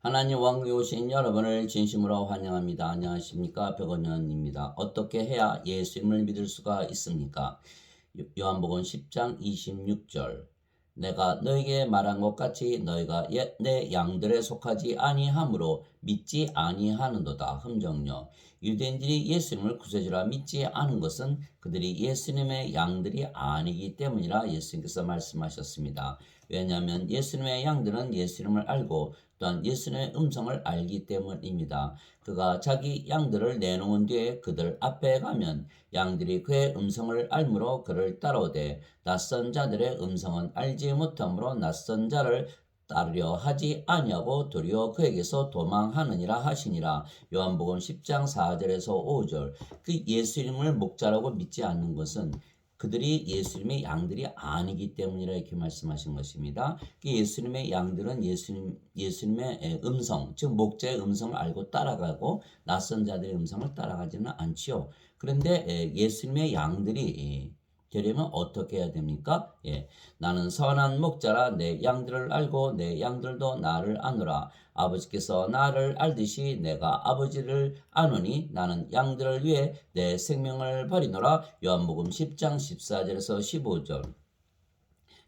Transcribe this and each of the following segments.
하나님 왕국에 오신 여러분을 진심으로 환영합니다. 안녕하십니까? 백원현입니다. 어떻게 해야 예수님을 믿을 수가 있습니까? 요한복음 10장 26절. 내가 너에게 말한 것 같이 너희가 내 양들에 속하지 아니하므로 믿지 아니하는도다. 흠정요. 유대인들이 예수님을 구세주라 믿지 않은 것은 그들이 예수님의 양들이 아니기 때문이라 예수님께서 말씀하셨습니다. 왜냐하면 예수님의 양들은 예수님을 알고 또한 예수님의 음성을 알기 때문입니다. 그가 자기 양들을 내놓은 뒤에 그들 앞에 가면 양들이 그의 음성을 알므로 그를 따라오되 낯선 자들의 음성은 알지 못하므로 낯선 자를 따르려 하지 아니하고 도리어 그에게서 도망하느니라 하시니라. 요한복음 10장 4절에서 5절. 그 예수님을 목자라고 믿지 않는 것은 그들이 예수님의 양들이 아니기 때문이라 이렇게 말씀하신 것입니다. 예수님의 양들은 예수님의 음성, 즉 목자의 음성을 알고 따라가고 낯선 자들의 음성을 따라가지는 않지요. 그런데 예수님의 양들이 되려면 어떻게 해야 됩니까? 나는 선한 목자라 내 양들을 알고 내 양들도 나를 아노라. 아버지께서 나를 알듯이 내가 아버지를 아노니 나는 양들을 위해 내 생명을 버리노라. 요한복음 10장 14절에서 15절.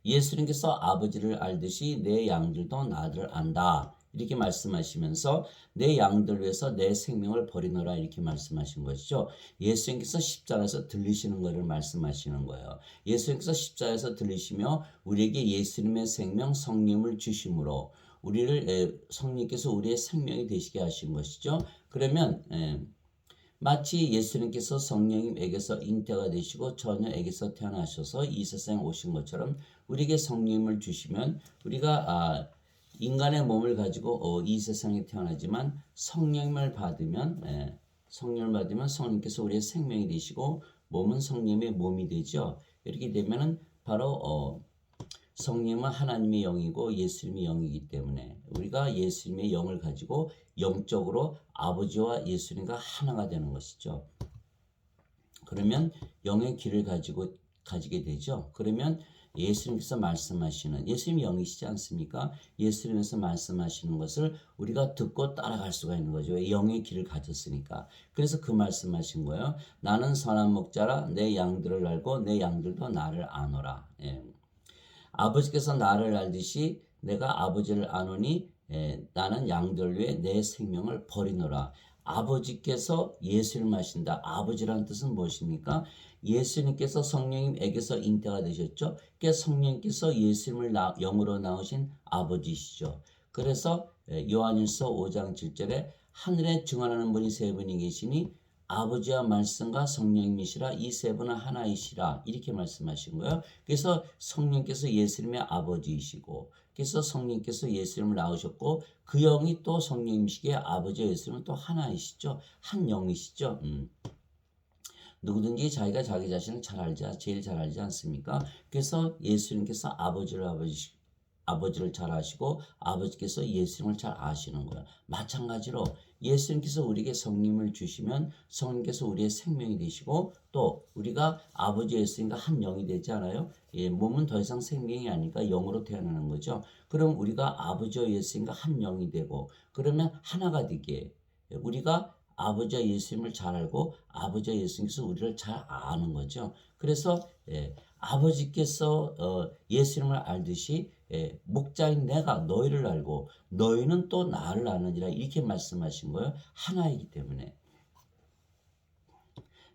예수님께서 아버지를 알듯이 내 양들도 나를 안다. 이렇게 말씀하시면서 내 양들 위해서 내 생명을 버리노라 이렇게 말씀하신 것이죠. 예수님께서 십자가에서 들리시는 것을 말씀하시는 거예요. 예수님께서 십자가에서 들리시며 우리에게 예수님의 생명 성령을 주심으로 우리를 성령께서 우리의 생명이 되시게 하신 것이죠. 그러면 마치 예수님께서 성령님에게서 잉태가 되시고 처녀에게서 태어나셔서 이 세상에 오신 것처럼 우리에게 성령님을 주시면 우리가 인간의 몸을 가지고 이 세상에 태어나지만 성령님을 받으면 성령님께서 우리의 생명이 되시고 몸은 성령님의 몸이 되죠. 이렇게 되면은 바로 성령은 하나님의 영이고 예수님의 영이기 때문에 우리가 예수님의 영을 가지고 영적으로 아버지와 예수님과 하나가 되는 것이죠. 그러면 영의 길을 가지게 되죠. 그러면 예수님께서 말씀하시는 예수님이 영이시지 않습니까? 예수님께서 말씀하시는 것을 우리가 듣고 따라갈 수가 있는 거죠. 영의 길을 가졌으니까. 그래서 그 말씀하신 거예요. 나는 선한 목자라 내 양들을 알고 내 양들도 나를 아노라. 아버지께서 나를 알듯이 내가 아버지를 아노니 나는 양들 위해 내 생명을 버리노라. 아버지께서 예수를 마신다. 아버지란 뜻은 무엇입니까? 예수님께서 성령님에게서 잉태가 되셨죠. 그러니까 성령님께서 예수님을 영으로 낳으신 아버지시죠. 그래서 요한일서 5장 7절에 하늘에 증언하는 분이 세 분이 계시니 아버지와 말씀과 성령님이시라 이 세 분은 하나이시라 이렇게 말씀하신 거예요. 그래서 성령께서 예수님의 아버지이시고 그래서 성령께서 예수님을 낳으셨고 그 영이 또 성령님이시기에 아버지와 예수님은 또 하나이시죠. 한 영이시죠. 누구든지 자기가 자기 자신을 제일 잘 알지 않습니까? 그래서 예수님께서 아버지를 잘 아시고 아버지께서 예수님을 잘 아시는 거예요. 마찬가지로 예수님께서 우리에게 성령을 주시면 성령께서 우리의 생명이 되시고 또 우리가 아버지 예수님과 한 영이 되지 않아요? 몸은 더 이상 생명이 아니니까 영으로 태어나는 거죠. 그럼 우리가 아버지와 예수님과 한 영이 되고 그러면 하나가 되게 우리가 아버지와 예수님을 잘 알고 아버지와 예수님께서 우리를 잘 아는 거죠. 그래서 아버지께서 예수님을 알듯이 목자인 내가 너희를 알고 너희는 또 나를 아느니라 이렇게 말씀하신 거예요. 하나이기 때문에.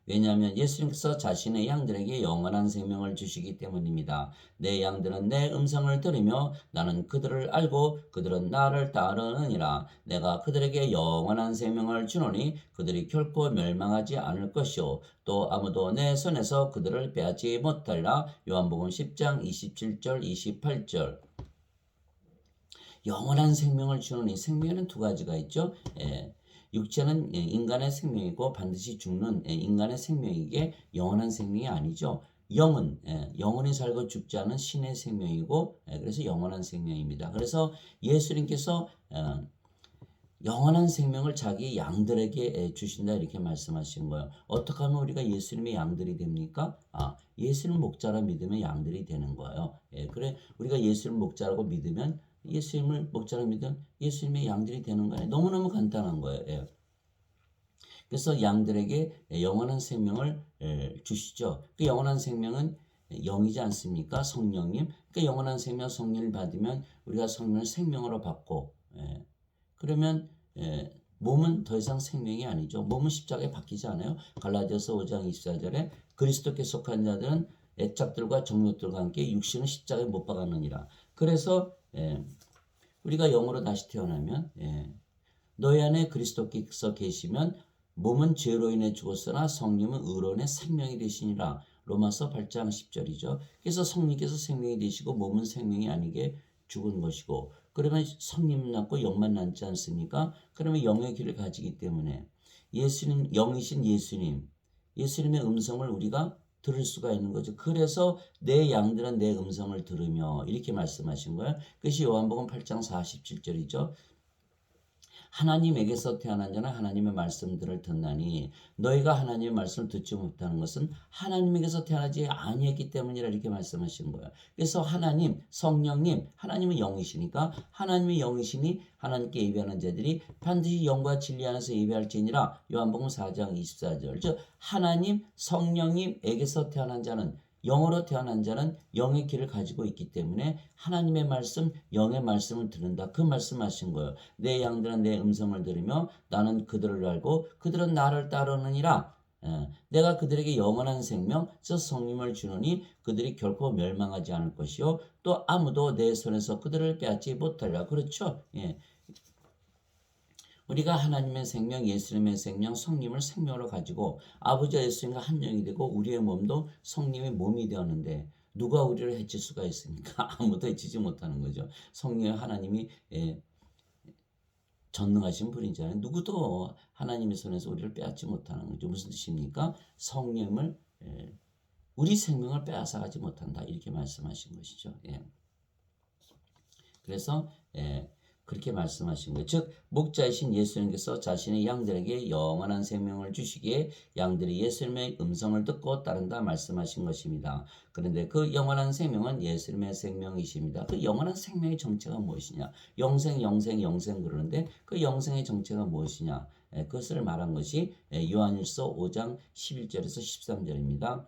왜냐하면 예수님께서 자신의 양들에게 영원한 생명을 주시기 때문입니다. 내 양들은 내 음성을 들으며 나는 그들을 알고 그들은 나를 따르느니라. 내가 그들에게 영원한 생명을 주노니 그들이 결코 멸망하지 않을 것이요 또 아무도 내 손에서 그들을 빼앗지 못하리라. 요한복음 10장 27절 28절. 영원한 생명을 주노니 생명에는 두 가지가 있죠. 육체는 인간의 생명이고 반드시 죽는 인간의 생명이기에 영원한 생명이 아니죠. 영은 영원히 살고 죽지 않은 신의 생명이고 그래서 영원한 생명입니다. 그래서 예수님께서 영원한 생명을 자기 양들에게 주신다 이렇게 말씀하신 거예요. 어떻게 하면 우리가 예수님의 양들이 됩니까? 예수님 목자라 믿으면 양들이 되는 거예요. 그래 우리가 예수님 목자라고 믿으면 예수님을 목자로 믿으면 예수님의 양들이 되는 거예요. 너무너무 간단한 거예요. 예. 그래서 양들에게 영원한 생명을 주시죠. 그 영원한 생명은 영이지 않습니까? 성령님. 그 영원한 생명 성령을 받으면 우리가 성령을 생명으로 받고 그러면 몸은 더 이상 생명이 아니죠. 몸은 십자가에 박히지 않아요. 갈라디아서 5장 24절에 그리스도께 속한 자들은 애착들과 정욕들과 함께 육신은 십자가에 못 박았느니라. 그래서 우리가 영으로 다시 태어나면 너희 안에 그리스도께서 계시면 몸은 죄로 인해 죽었으나 성령은 의로 인해 생명이 되시니라. 로마서 8장 10절이죠. 그래서 성령께서 생명이 되시고 몸은 생명이 아니게 죽은 것이고 그러면 성령은 남고 영만 남지 않습니까? 그러면 영의 길을 가지기 때문에 예수님 영이신 예수님의 음성을 우리가 들을 수가 있는 거죠. 그래서 내 양들은 내 음성을 들으며 이렇게 말씀하신 거예요. 그것이 요한복음 8장 47절이죠. 하나님에게서 태어난 자는 하나님의 말씀들을 듣나니 너희가 하나님의 말씀을 듣지 못하는 것은 하나님에게서 태어나지 아니했기 때문이라 이렇게 말씀하시는 거예요. 그래서 하나님, 성령님, 하나님은 영이시니까 하나님의 영이시니 하나님께 예배하는 자들이 반드시 영과 진리 안에서 예배할지니라. 요한복음 4장 24절. 즉 하나님, 성령님에게서 태어난 자는 영으로 태어난 자는 영의 길을 가지고 있기 때문에 하나님의 말씀, 영의 말씀을 들은다. 그 말씀하신 거예요. 내 양들은 내 음성을 들으며 나는 그들을 알고 그들은 나를 따르느니라. 내가 그들에게 영원한 생명, 저 성령을 주노니 그들이 결코 멸망하지 않을 것이요 또 아무도 내 손에서 그들을 빼앗지 못하리라. 그렇죠? 예. 우리가 하나님의 생명, 예수님의 생명, 성령을 생명으로 가지고 아버지와 예수님과 한 영이 되고 우리의 몸도 성령의 몸이 되었는데 누가 우리를 해칠 수가 있습니까? 아무도 해치지 못하는 거죠. 성령의 하나님이 전능하신 분이잖아요. 누구도 하나님의 손에서 우리를 빼앗지 못하는 거죠. 무슨 뜻입니까? 성령을 우리 생명을 빼앗아가지 못한다. 이렇게 말씀하신 것이죠. 예. 그래서 그렇게 말씀하신 거예요. 즉 목자이신 예수님께서 자신의 양들에게 영원한 생명을 주시기에 양들이 예수님의 음성을 듣고 따른다 말씀하신 것입니다. 그런데 그 영원한 생명은 예수님의 생명이십니다. 그 영원한 생명의 정체가 무엇이냐? 영생 그러는데 그 영생의 정체가 무엇이냐? 그것을 말한 것이 요한일서 5장 11절에서 13절입니다.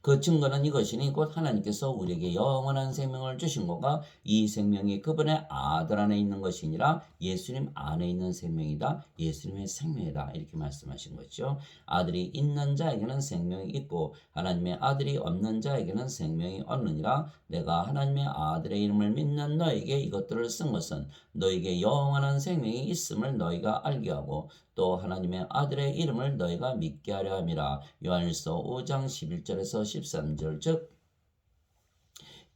그 증거는 이것이니 곧 하나님께서 우리에게 영원한 생명을 주신 것과 이 생명이 그분의 아들 안에 있는 것이니라. 예수님 안에 있는 생명이다. 예수님의 생명이다. 이렇게 말씀하신 거죠. 아들이 있는 자에게는 생명이 있고 하나님의 아들이 없는 자에게는 생명이 없느니라. 내가 하나님의 아들의 이름을 믿는 너에게 이것들을 쓴 것은 너에게 영원한 생명이 있음을 너희가 알게 하고 또 하나님의 아들의 이름을 너희가 믿게 하려 함이라. 요한일서 5장 11절에서 13절. 즉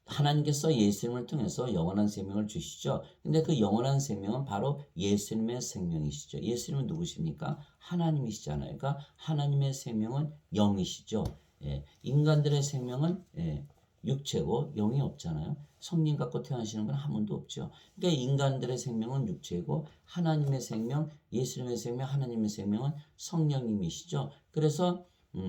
하나님께서 예수님을 통해서 영원한 생명을 주시죠. 근데 그 영원한 생명은 바로 예수님의 생명이시죠. 예수님은 누구십니까? 하나님이시잖아요. 그러니까 하나님의 생명은 영이시죠. 인간들의 생명은 육체고 영이 없잖아요. 성령 갖고 태어나시는 분은 한 분도 없죠. 그러니까 인간들의 생명은 육체고 하나님의 생명, 예수님의 생명, 하나님의 생명은 성령님이시죠. 그래서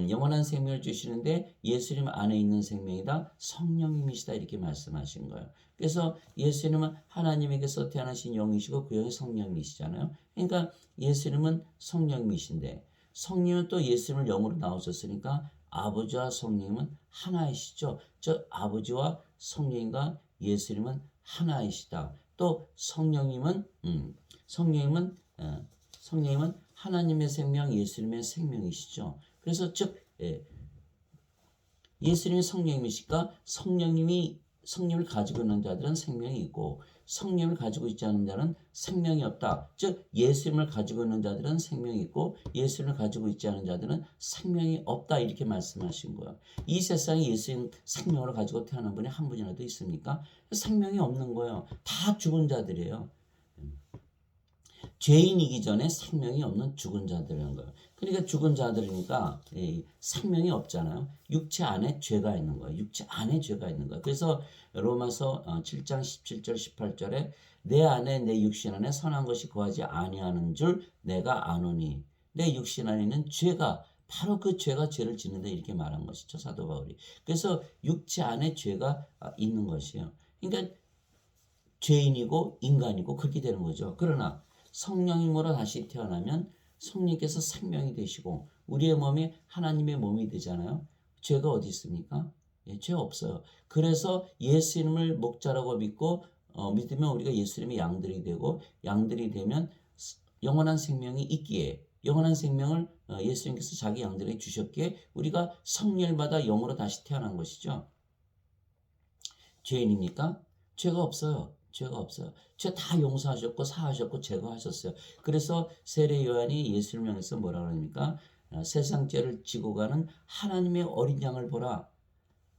영원한 생명을 주시는데 예수님 안에 있는 생명이다. 성령님이시다. 이렇게 말씀하신 거예요. 그래서 예수님은 하나님에게서 태어나신 영이시고 그 영이 성령이시잖아요. 그러니까 예수님은 성령이신데 성령은 또 예수님을 영으로 나오셨으니까 아버지와 성령님은 하나이시죠. 저 아버지와 성령과 예수님은 하나이시다. 또 성령님은 하나님의 생명, 예수님의 생명이시죠. 그래서 즉 예수님이 성령이시니까 성령을 가지고 있는 자들은 생명이 있고 성령을 가지고 있지 않은 자는 생명이 없다. 즉 예수님을 가지고 있는 자들은 생명이 있고 예수님을 가지고 있지 않은 자들은 생명이 없다. 이렇게 말씀하신 거예요. 이 세상에 예수님 생명을 가지고 태어난 분이 한 분이라도 있습니까? 생명이 없는 거예요. 다 죽은 자들이에요. 죄인이기 전에 생명이 없는 죽은 자들이라는 거예요. 그러니까 죽은 자들이니까 생명이 없잖아요. 육체 안에 죄가 있는 거예요. 육체 안에 죄가 있는 거예요. 그래서 로마서 7장 17절 18절에 내 안에 내 육신 안에 선한 것이 거하지 아니하는 줄 내가 아노니 내 육신 안에 있는 죄가 바로 그 죄가 죄를 짓는다 이렇게 말한 것이죠. 사도 바울이. 그래서 육체 안에 죄가 있는 것이에요. 그러니까 죄인이고 인간이고 그렇게 되는 거죠. 그러나 성령님으로 다시 태어나면 성령께서 생명이 되시고 우리의 몸이 하나님의 몸이 되잖아요. 죄가 어디 있습니까? 예, 죄 없어요. 그래서 예수님을 목자라고 믿고 믿으면 우리가 예수님의 양들이 되고 양들이 되면 영원한 생명이 있기에 영원한 생명을 예수님께서 자기 양들에게 주셨기에 우리가 성령을 받아 영으로 다시 태어난 것이죠. 죄인입니까? 죄가 없어요. 죄가 없어요. 죄 다 용서하셨고 사하셨고 제거하셨어요. 그래서 세례 요한이 예수를 향해서 뭐라 그럽니까? 세상 죄를 지고 가는 하나님의 어린 양을 보라.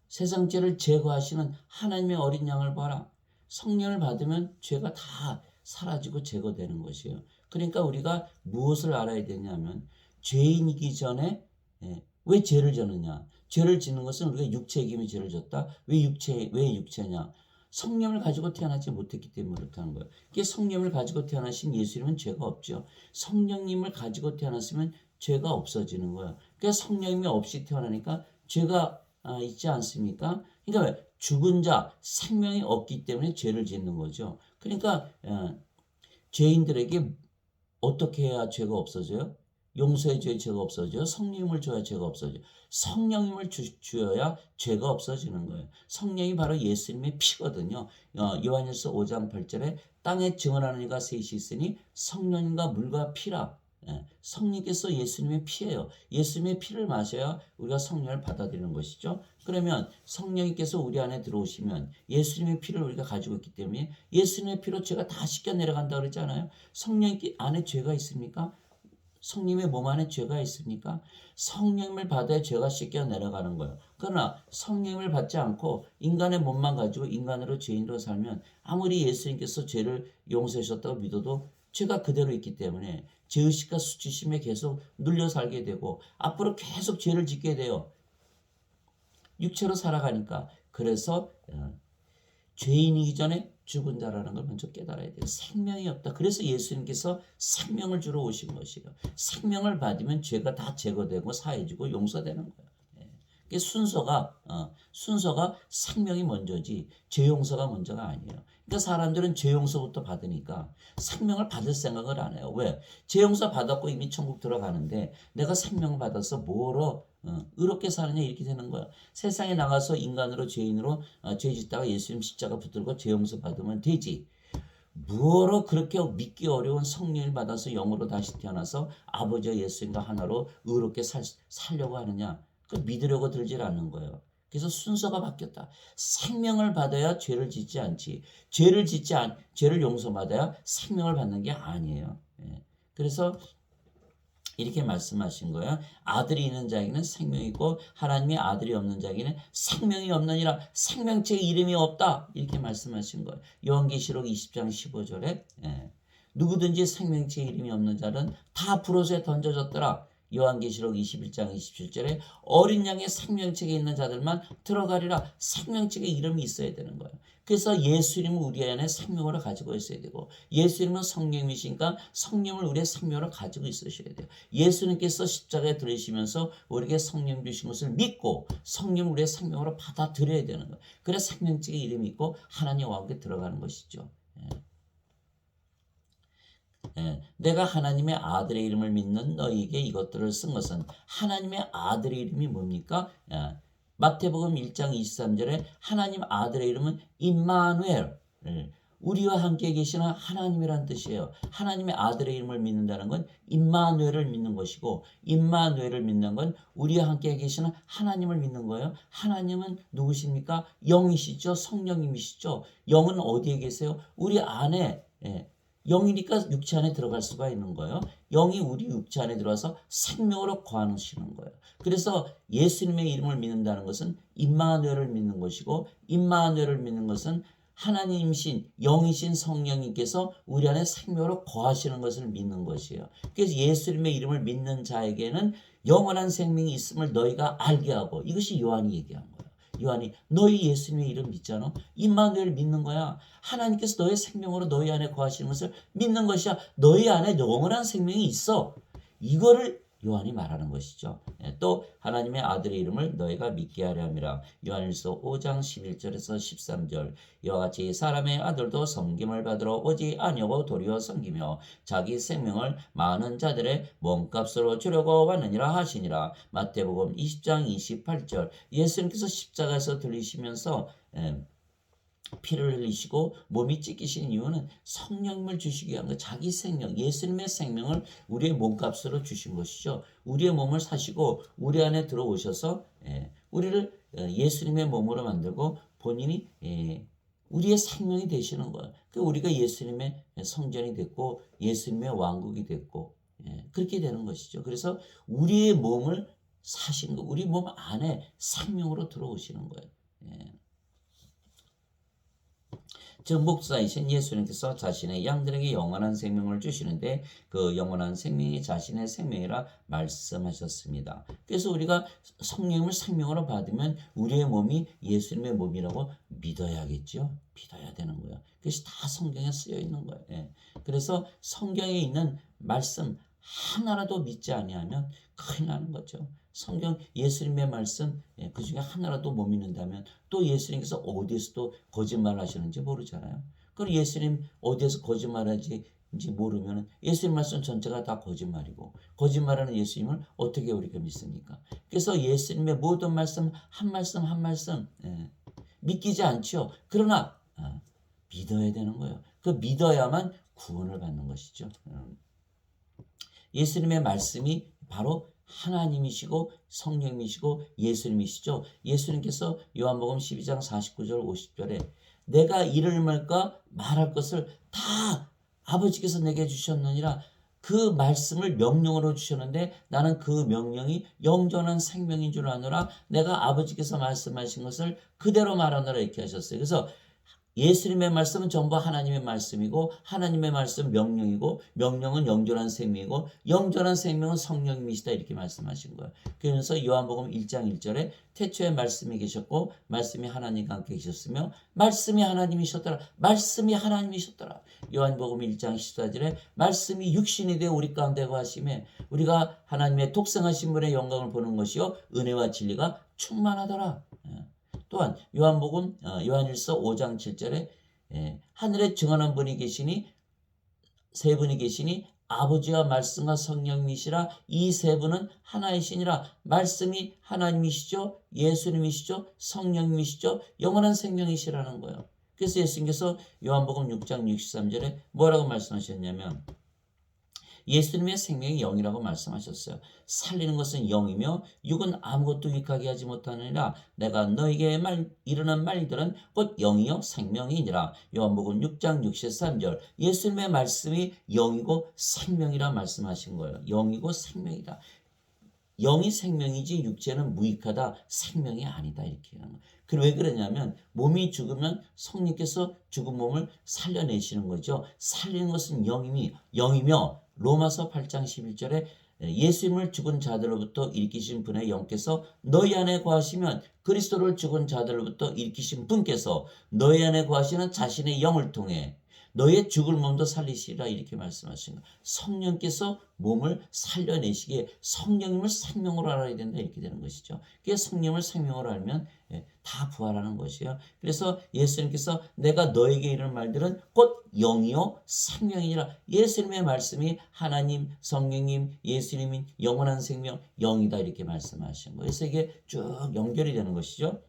세상 죄를 제거하시는 하나님의 어린 양을 봐라. 성령을 받으면 죄가 다 사라지고 제거되는 것이에요. 그러니까 우리가 무엇을 알아야 되냐면 죄인이기 전에 왜 죄를 졌느냐? 죄를 짓는 것은 우리가 육체의 힘이 죄를 졌다. 왜 육체냐? 성령을 가지고 태어나지 못했기 때문에 그렇다는 거예요. 이게 성령을 가지고 태어나신 예수님은 죄가 없죠. 성령님을 가지고 태어났으면 죄가 없어지는 거예요. 그러니까 성령님이 없이 태어나니까 죄가 있지 않습니까? 그러니까 왜? 죽은 자, 생명이 없기 때문에 죄를 짓는 거죠. 그러니까 죄인들에게 어떻게 해야 죄가 없어져요? 용서해 줘야 죄가 없어져요. 성령님을 줘야 죄가 없어져요. 성령님을 주어야 죄가 없어지는 거예요. 성령이 바로 예수님의 피거든요. 요한일서 5장 8절에 땅에 증언하는 이가 셋이 있으니 성령님과 물과 피라. 성령께서 예수님의 피예요. 예수님의 피를 마셔야 우리가 성령을 받아들이는 것이죠. 그러면 성령님께서 우리 안에 들어오시면 예수님의 피를 우리가 가지고 있기 때문에 예수님의 피로 죄가 다 씻겨 내려간다 그러잖아요. 성령 안에 죄가 있습니까? 성령의 몸 안에 죄가 있습니까? 성령을 받아야 죄가 씻겨 내려가는 거예요. 그러나 성령을 받지 않고 인간의 몸만 가지고 인간으로 죄인으로 살면 아무리 예수님께서 죄를 용서해 주셨다고 믿어도 죄가 그대로 있기 때문에 죄의식과 수치심에 계속 눌려 살게 되고 앞으로 계속 죄를 짓게 돼요. 육체로 살아가니까. 그래서 죄인이기 전에 죽은 자라는 걸 먼저 깨달아야 돼요. 생명이 없다. 그래서 예수님께서 생명을 주러 오신 것이에요. 생명을 받으면 죄가 다 제거되고 사해지고 용서되는 거예요. 이게 순서가 생명이 먼저지 죄 용서가 먼저가 아니에요. 그러니까 사람들은 죄 용서부터 받으니까 생명을 받을 생각을 안 해요. 왜? 죄 용서 받았고 이미 천국 들어가는데 내가 생명 받아서 뭐로 의롭게 사느냐 이렇게 되는 거야. 세상에 나가서 인간으로 죄인으로 죄 짓다가 예수님 십자가 붙들고 죄 용서 받으면 되지. 뭐로 그렇게 믿기 어려운 성령을 받아서 영으로 다시 태어나서 아버지와 예수님과 하나로 의롭게 살려고 하느냐. 그 믿으려고 들질 않는 거예요. 그래서 순서가 바뀌었다. 생명을 받아야 죄를 짓지 않지. 죄를 용서받아야 생명을 받는 게 아니에요. 그래서 이렇게 말씀하신 거예요. 아들이 있는 자에게는 생명이 있고 하나님의 아들이 없는 자에게는 생명이 없느니라. 생명체의 이름이 없다. 이렇게 말씀하신 거예요. 요한계시록 20장 15절에 누구든지 생명체의 이름이 없는 자는 다 불옷에 던져졌더라. 요한계시록 21장 27절에 어린 양의 생명책에 있는 자들만 들어가리라. 생명책에 이름이 있어야 되는 거예요. 그래서 예수님은 우리 안에 생명을 가지고 있어야 되고 예수님은 성령이시니까 성령을 우리의 생명으로 가지고 있으셔야 돼요. 예수님께서 십자가에 들으시면서 우리에게 성령 주신 것을 믿고 성령을 우리의 생명으로 받아들여야 되는 거예요. 그래서 생명책에 이름이 있고 하나님과 함께 들어가는 것이죠. 내가 하나님의 아들의 이름을 믿는 너희에게 이것들을 쓴 것은 하나님의 아들의 이름이 뭡니까? 마태복음 1장 23절에 하나님 아들의 이름은 임마누엘, 우리와 함께 계시는 하나님이란 뜻이에요. 하나님의 아들의 이름을 믿는다는 건 임마누엘을 믿는 것이고 임마누엘을 믿는 건 우리와 함께 계시는 하나님을 믿는 거예요. 하나님은 누구십니까? 영이시죠. 성령님이시죠. 영은 어디에 계세요? 우리 안에. 영이니까 육체 안에 들어갈 수가 있는 거예요. 영이 우리 육체 안에 들어와서 생명으로 거하시는 거예요. 그래서 예수님의 이름을 믿는다는 것은 임마누엘을 믿는 것이고 임마누엘을 믿는 것은 하나님이신 영이신 성령님께서 우리 안에 생명으로 거하시는 것을 믿는 것이에요. 그래서 예수님의 이름을 믿는 자에게는 영원한 생명이 있음을 너희가 알게 하고 이것이 요한이 얘기한 거예요. 요한이 너희 예수님의 이름 믿잖아. 임마누엘 믿는 거야. 하나님께서 너의 생명으로 너희 안에 거하시는 것을 믿는 것이야. 너희 안에 영원한 생명이 있어. 이거를 요한이 말하는 것이죠. 또 하나님의 아들의 이름을 너희가 믿게 하려 함이라. 요한일서 5장 11절에서 13절. 이와 같이 사람의 아들도 섬김을 받으러 오지 아니하고 도리어 섬기며 자기 생명을 많은 자들의 몸값으로 주려고 왔느니라 하시니라. 마태복음 20장 28절. 예수님께서 십자가에서 들리시면서 피를 흘리시고 몸이 찢기신 이유는 성령님을 주시기 위한 것, 자기 생명, 예수님의 생명을 우리의 몸값으로 주신 것이죠. 우리의 몸을 사시고 우리 안에 들어오셔서 우리를 예수님의 몸으로 만들고 본인이 우리의 생명이 되시는 거예요. 그 우리가 예수님의 성전이 됐고 예수님의 왕국이 됐고 그렇게 되는 것이죠. 그래서 우리의 몸을 사신 거, 우리 몸 안에 생명으로 들어오시는 거예요. 즉 목자이신 예수님께서 자신의 양들에게 영원한 생명을 주시는데 그 영원한 생명이 자신의 생명이라 말씀하셨습니다. 그래서 우리가 성령을 생명으로 받으면 우리의 몸이 예수님의 몸이라고 믿어야겠죠. 믿어야 되는 거예요. 그것이 다 성경에 쓰여 있는 거예요. 그래서 성경에 있는 말씀 하나라도 믿지 아니하면 큰일 나는 거죠. 성경 예수님의 말씀 그 중에 하나라도 못 믿는다면 또 예수님께서 어디에서 또 거짓말 하시는지 모르잖아요. 그럼 예수님 어디에서 거짓말하는지 모르면 예수님 말씀 전체가 다 거짓말이고 거짓말하는 예수님을 어떻게 우리가 믿습니까? 그래서 예수님의 모든 말씀 한 말씀 한 말씀 믿기지 않죠. 그러나 믿어야 되는 거예요. 그 믿어야만 구원을 받는 것이죠. 예수님의 말씀이 바로 하나님이시고 성령이시고 예수님이시죠. 예수님께서 요한복음 12장 49절 50절에 내가 이를 말할 것을 다 아버지께서 내게 주셨느니라. 그 말씀을 명령으로 주셨는데 나는 그 명령이 영존한 생명인 줄 아노라. 내가 아버지께서 말씀하신 것을 그대로 말하노라 이렇게 하셨어요. 그래서 예수님의 말씀은 전부 하나님의 말씀이고 하나님의 말씀 명령이고 명령은 영존한 생명이고 영존한 생명은 성령님이시다 이렇게 말씀하신 거예요. 그래서 요한복음 1장 1절에 태초에 말씀이 계셨고 말씀이 하나님과 함께 계셨으며 말씀이 하나님이셨더라. 말씀이 하나님이셨더라. 요한복음 1장 14절에 말씀이 육신이 되어 우리 가운데 거하심에 우리가 하나님의 독생하신 분의 영광을 보는 것이요 은혜와 진리가 충만하더라. 또한 요한복음 요한일서 5장 7절에 하늘에 증언한 분이 계시니 세 분이 계시니 아버지와 말씀과 성령이시라. 이 세 분은 하나이시니라. 말씀이 하나님이시죠, 예수님이시죠, 성령님이시죠, 영원한 생명이시라는 거예요. 그래서 예수님께서 요한복음 6장 63절에 뭐라고 말씀하셨냐면 예수님의 생명이 영이라고 말씀하셨어요. 살리는 것은 영이며 육은 아무것도 유익하게 하지 못하느니라. 내가 너에게 이르는 말들은 곧 영이요 생명이니라. 요한복음 6장 63절. 예수님의 말씀이 영이고 생명이라 말씀하신 거예요. 영이고 생명이다. 영이 생명이지 육체는 무익하다, 생명이 아니다 이렇게 하는 거예요. 왜 그러냐면 몸이 죽으면 성령께서 죽은 몸을 살려내시는 거죠. 살리는 것은 영이며 로마서 8장 11절에 예수님을 죽은 자들로부터 일으키신 분의 영께서 너희 안에 거하시면 그리스도를 죽은 자들로부터 일으키신 분께서 너희 안에 거하시는 자신의 영을 통해 너의 죽을 몸도 살리시라 이렇게 말씀하신 거예요. 성령께서 몸을 살려내시기에 성령님을 생명으로 알아야 된다 이렇게 되는 것이죠. 그게 성령을 생명으로 알면 다 부활하는 것이에요. 그래서 예수님께서 내가 너에게 이르는 말들은 곧 영이요 생명이니라. 예수님의 말씀이 하나님, 성령님, 예수님인 영원한 생명, 영이다 이렇게 말씀하신 거예요. 그래서 이게 쭉 연결이 되는 것이죠.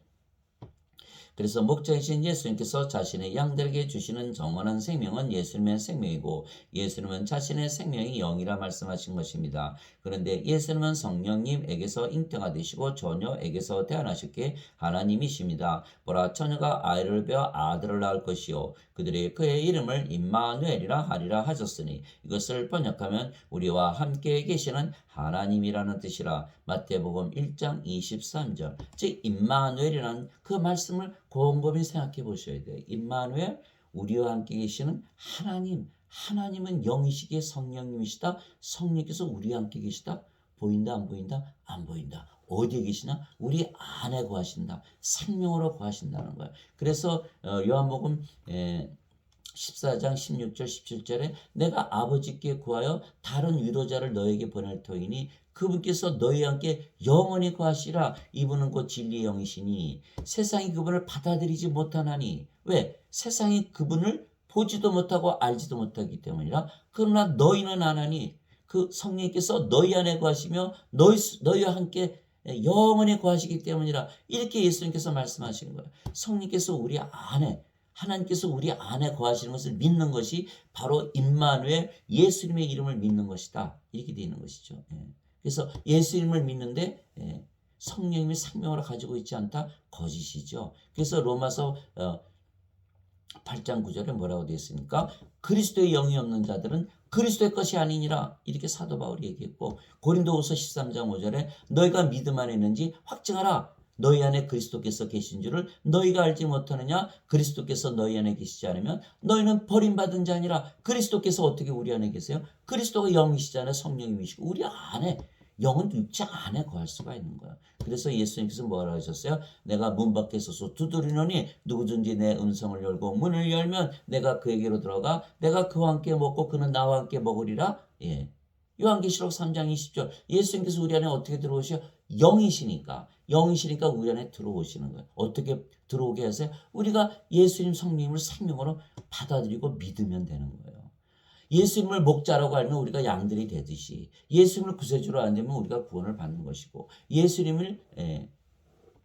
그래서 목자이신 예수님께서 자신의 양들에게 주시는 영원한 생명은 예수님의 생명이고 예수님은 자신의 생명이 영이라 말씀하신 것입니다. 그런데 예수님은 성령님에게서 잉태가 되시고 처녀에게서 태어나셨기에 하나님이십니다. 보라 처녀가 아이를 베어 아들을 낳을 것이요 그들이 그의 이름을 임마누엘이라 하리라 하셨으니 이것을 번역하면 우리와 함께 계시는 하나님이라는 뜻이라. 마태복음 1장 23절. 즉 임마누엘이라는 그 말씀을 곰곰이 생각해 보셔야 돼요. 임마누엘, 우리와 함께 계시는 하나님. 하나님은 영이시기에 성령님이시다. 성령께서 우리와 함께 계시다. 보인다 안 보인다? 안 보인다. 어디에 계시나? 우리 안에 거하신다. 생명으로 거하신다는 거예요. 그래서 요한복음 14장 16절 17절에 내가 아버지께 구하여 다른 위로자를 너에게 보낼 터이니 그분께서 너희와 함께 영원히 거하시라. 이분은 곧 진리의 영이시니 세상이 그분을 받아들이지 못하나니. 왜? 세상이 그분을 보지도 못하고 알지도 못하기 때문이라. 그러나 너희는 아나니 그 성령께서 너희 안에 거하시며 너희와 함께 영원히 거하시기 때문이라. 이렇게 예수님께서 말씀하시는 거예요. 성령께서 우리 안에, 하나님께서 우리 안에 거하시는 것을 믿는 것이 바로 임마누엘, 예수님의 이름을 믿는 것이다. 이렇게 되어 있는 것이죠. 그래서 예수님을 믿는데 성령님이 생명을 가지고 있지 않다? 거짓이죠. 그래서 로마서 8장 9절에 뭐라고 되어 있습니까? 그리스도의 영이 없는 자들은 그리스도의 것이 아니니라. 이렇게 사도 바울이 얘기했고, 고린도후서 13장 5절에 너희가 믿음 안에 있는지 확증하라. 너희 안에 그리스도께서 계신 줄을 너희가 알지 못하느냐? 그리스도께서 너희 안에 계시지 않으면 너희는 버림받은 자니라. 그리스도께서 어떻게 우리 안에 계세요? 그리스도가 영이시잖아요. 성령님이시고 우리 안에, 영은 육체 안에 거할 수가 있는 거야. 그래서 예수님께서 뭐라 하셨어요? 내가 문 밖에 서서 두드리노니 누구든지 내 음성을 열고 문을 열면 내가 그에게로 들어가 내가 그와 함께 먹고 그는 나와 함께 먹으리라. 요한계시록 3장 20절. 예수님께서 우리 안에 어떻게 들어오셔? 영이시니까 우리 안에 들어오시는 거예요. 어떻게 들어오게 하세요? 우리가 예수님 성령님을 생명으로 받아들이고 믿으면 되는 거예요. 예수님을 목자라고 알면 우리가 양들이 되듯이, 예수님을 구세주로 알면 우리가 구원을 받는 것이고, 예수님을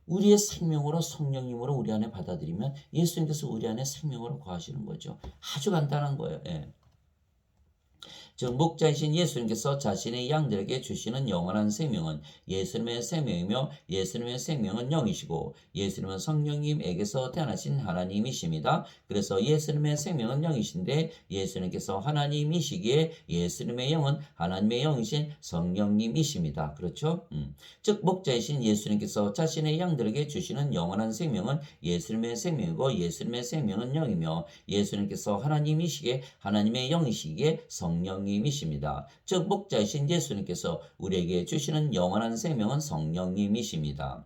우리의 생명으로, 성령님으로 우리 안에 받아들이면 예수님께서 우리 안에 생명으로 거하시는 거죠. 아주 간단한 거예요. 즉 목자이신 예수님께서 자신의 양들에게 주시는 영원한 생명은 예수님의 생명이며 예수님의 생명은 영이시고 예수님은 성령님에게서 태어나신 하나님이십니다. 그래서 예수님의 생명은 영이신데 예수님께서 하나님이시기에 예수님의 영은 하나님의 영이신 성령님이십니다. 그렇죠? 즉 목자이신 예수님께서 자신의 양들에게 주시는 영원한 생명은 예수님의 생명이고 예수님의 생명은 영이며 예수님께서 하나님이시기에 하나님의 영이시기에 성령님이십니다. 즉 목자이신 예수님께서 우리에게 주시는 영원한 생명은 성령님이십니다.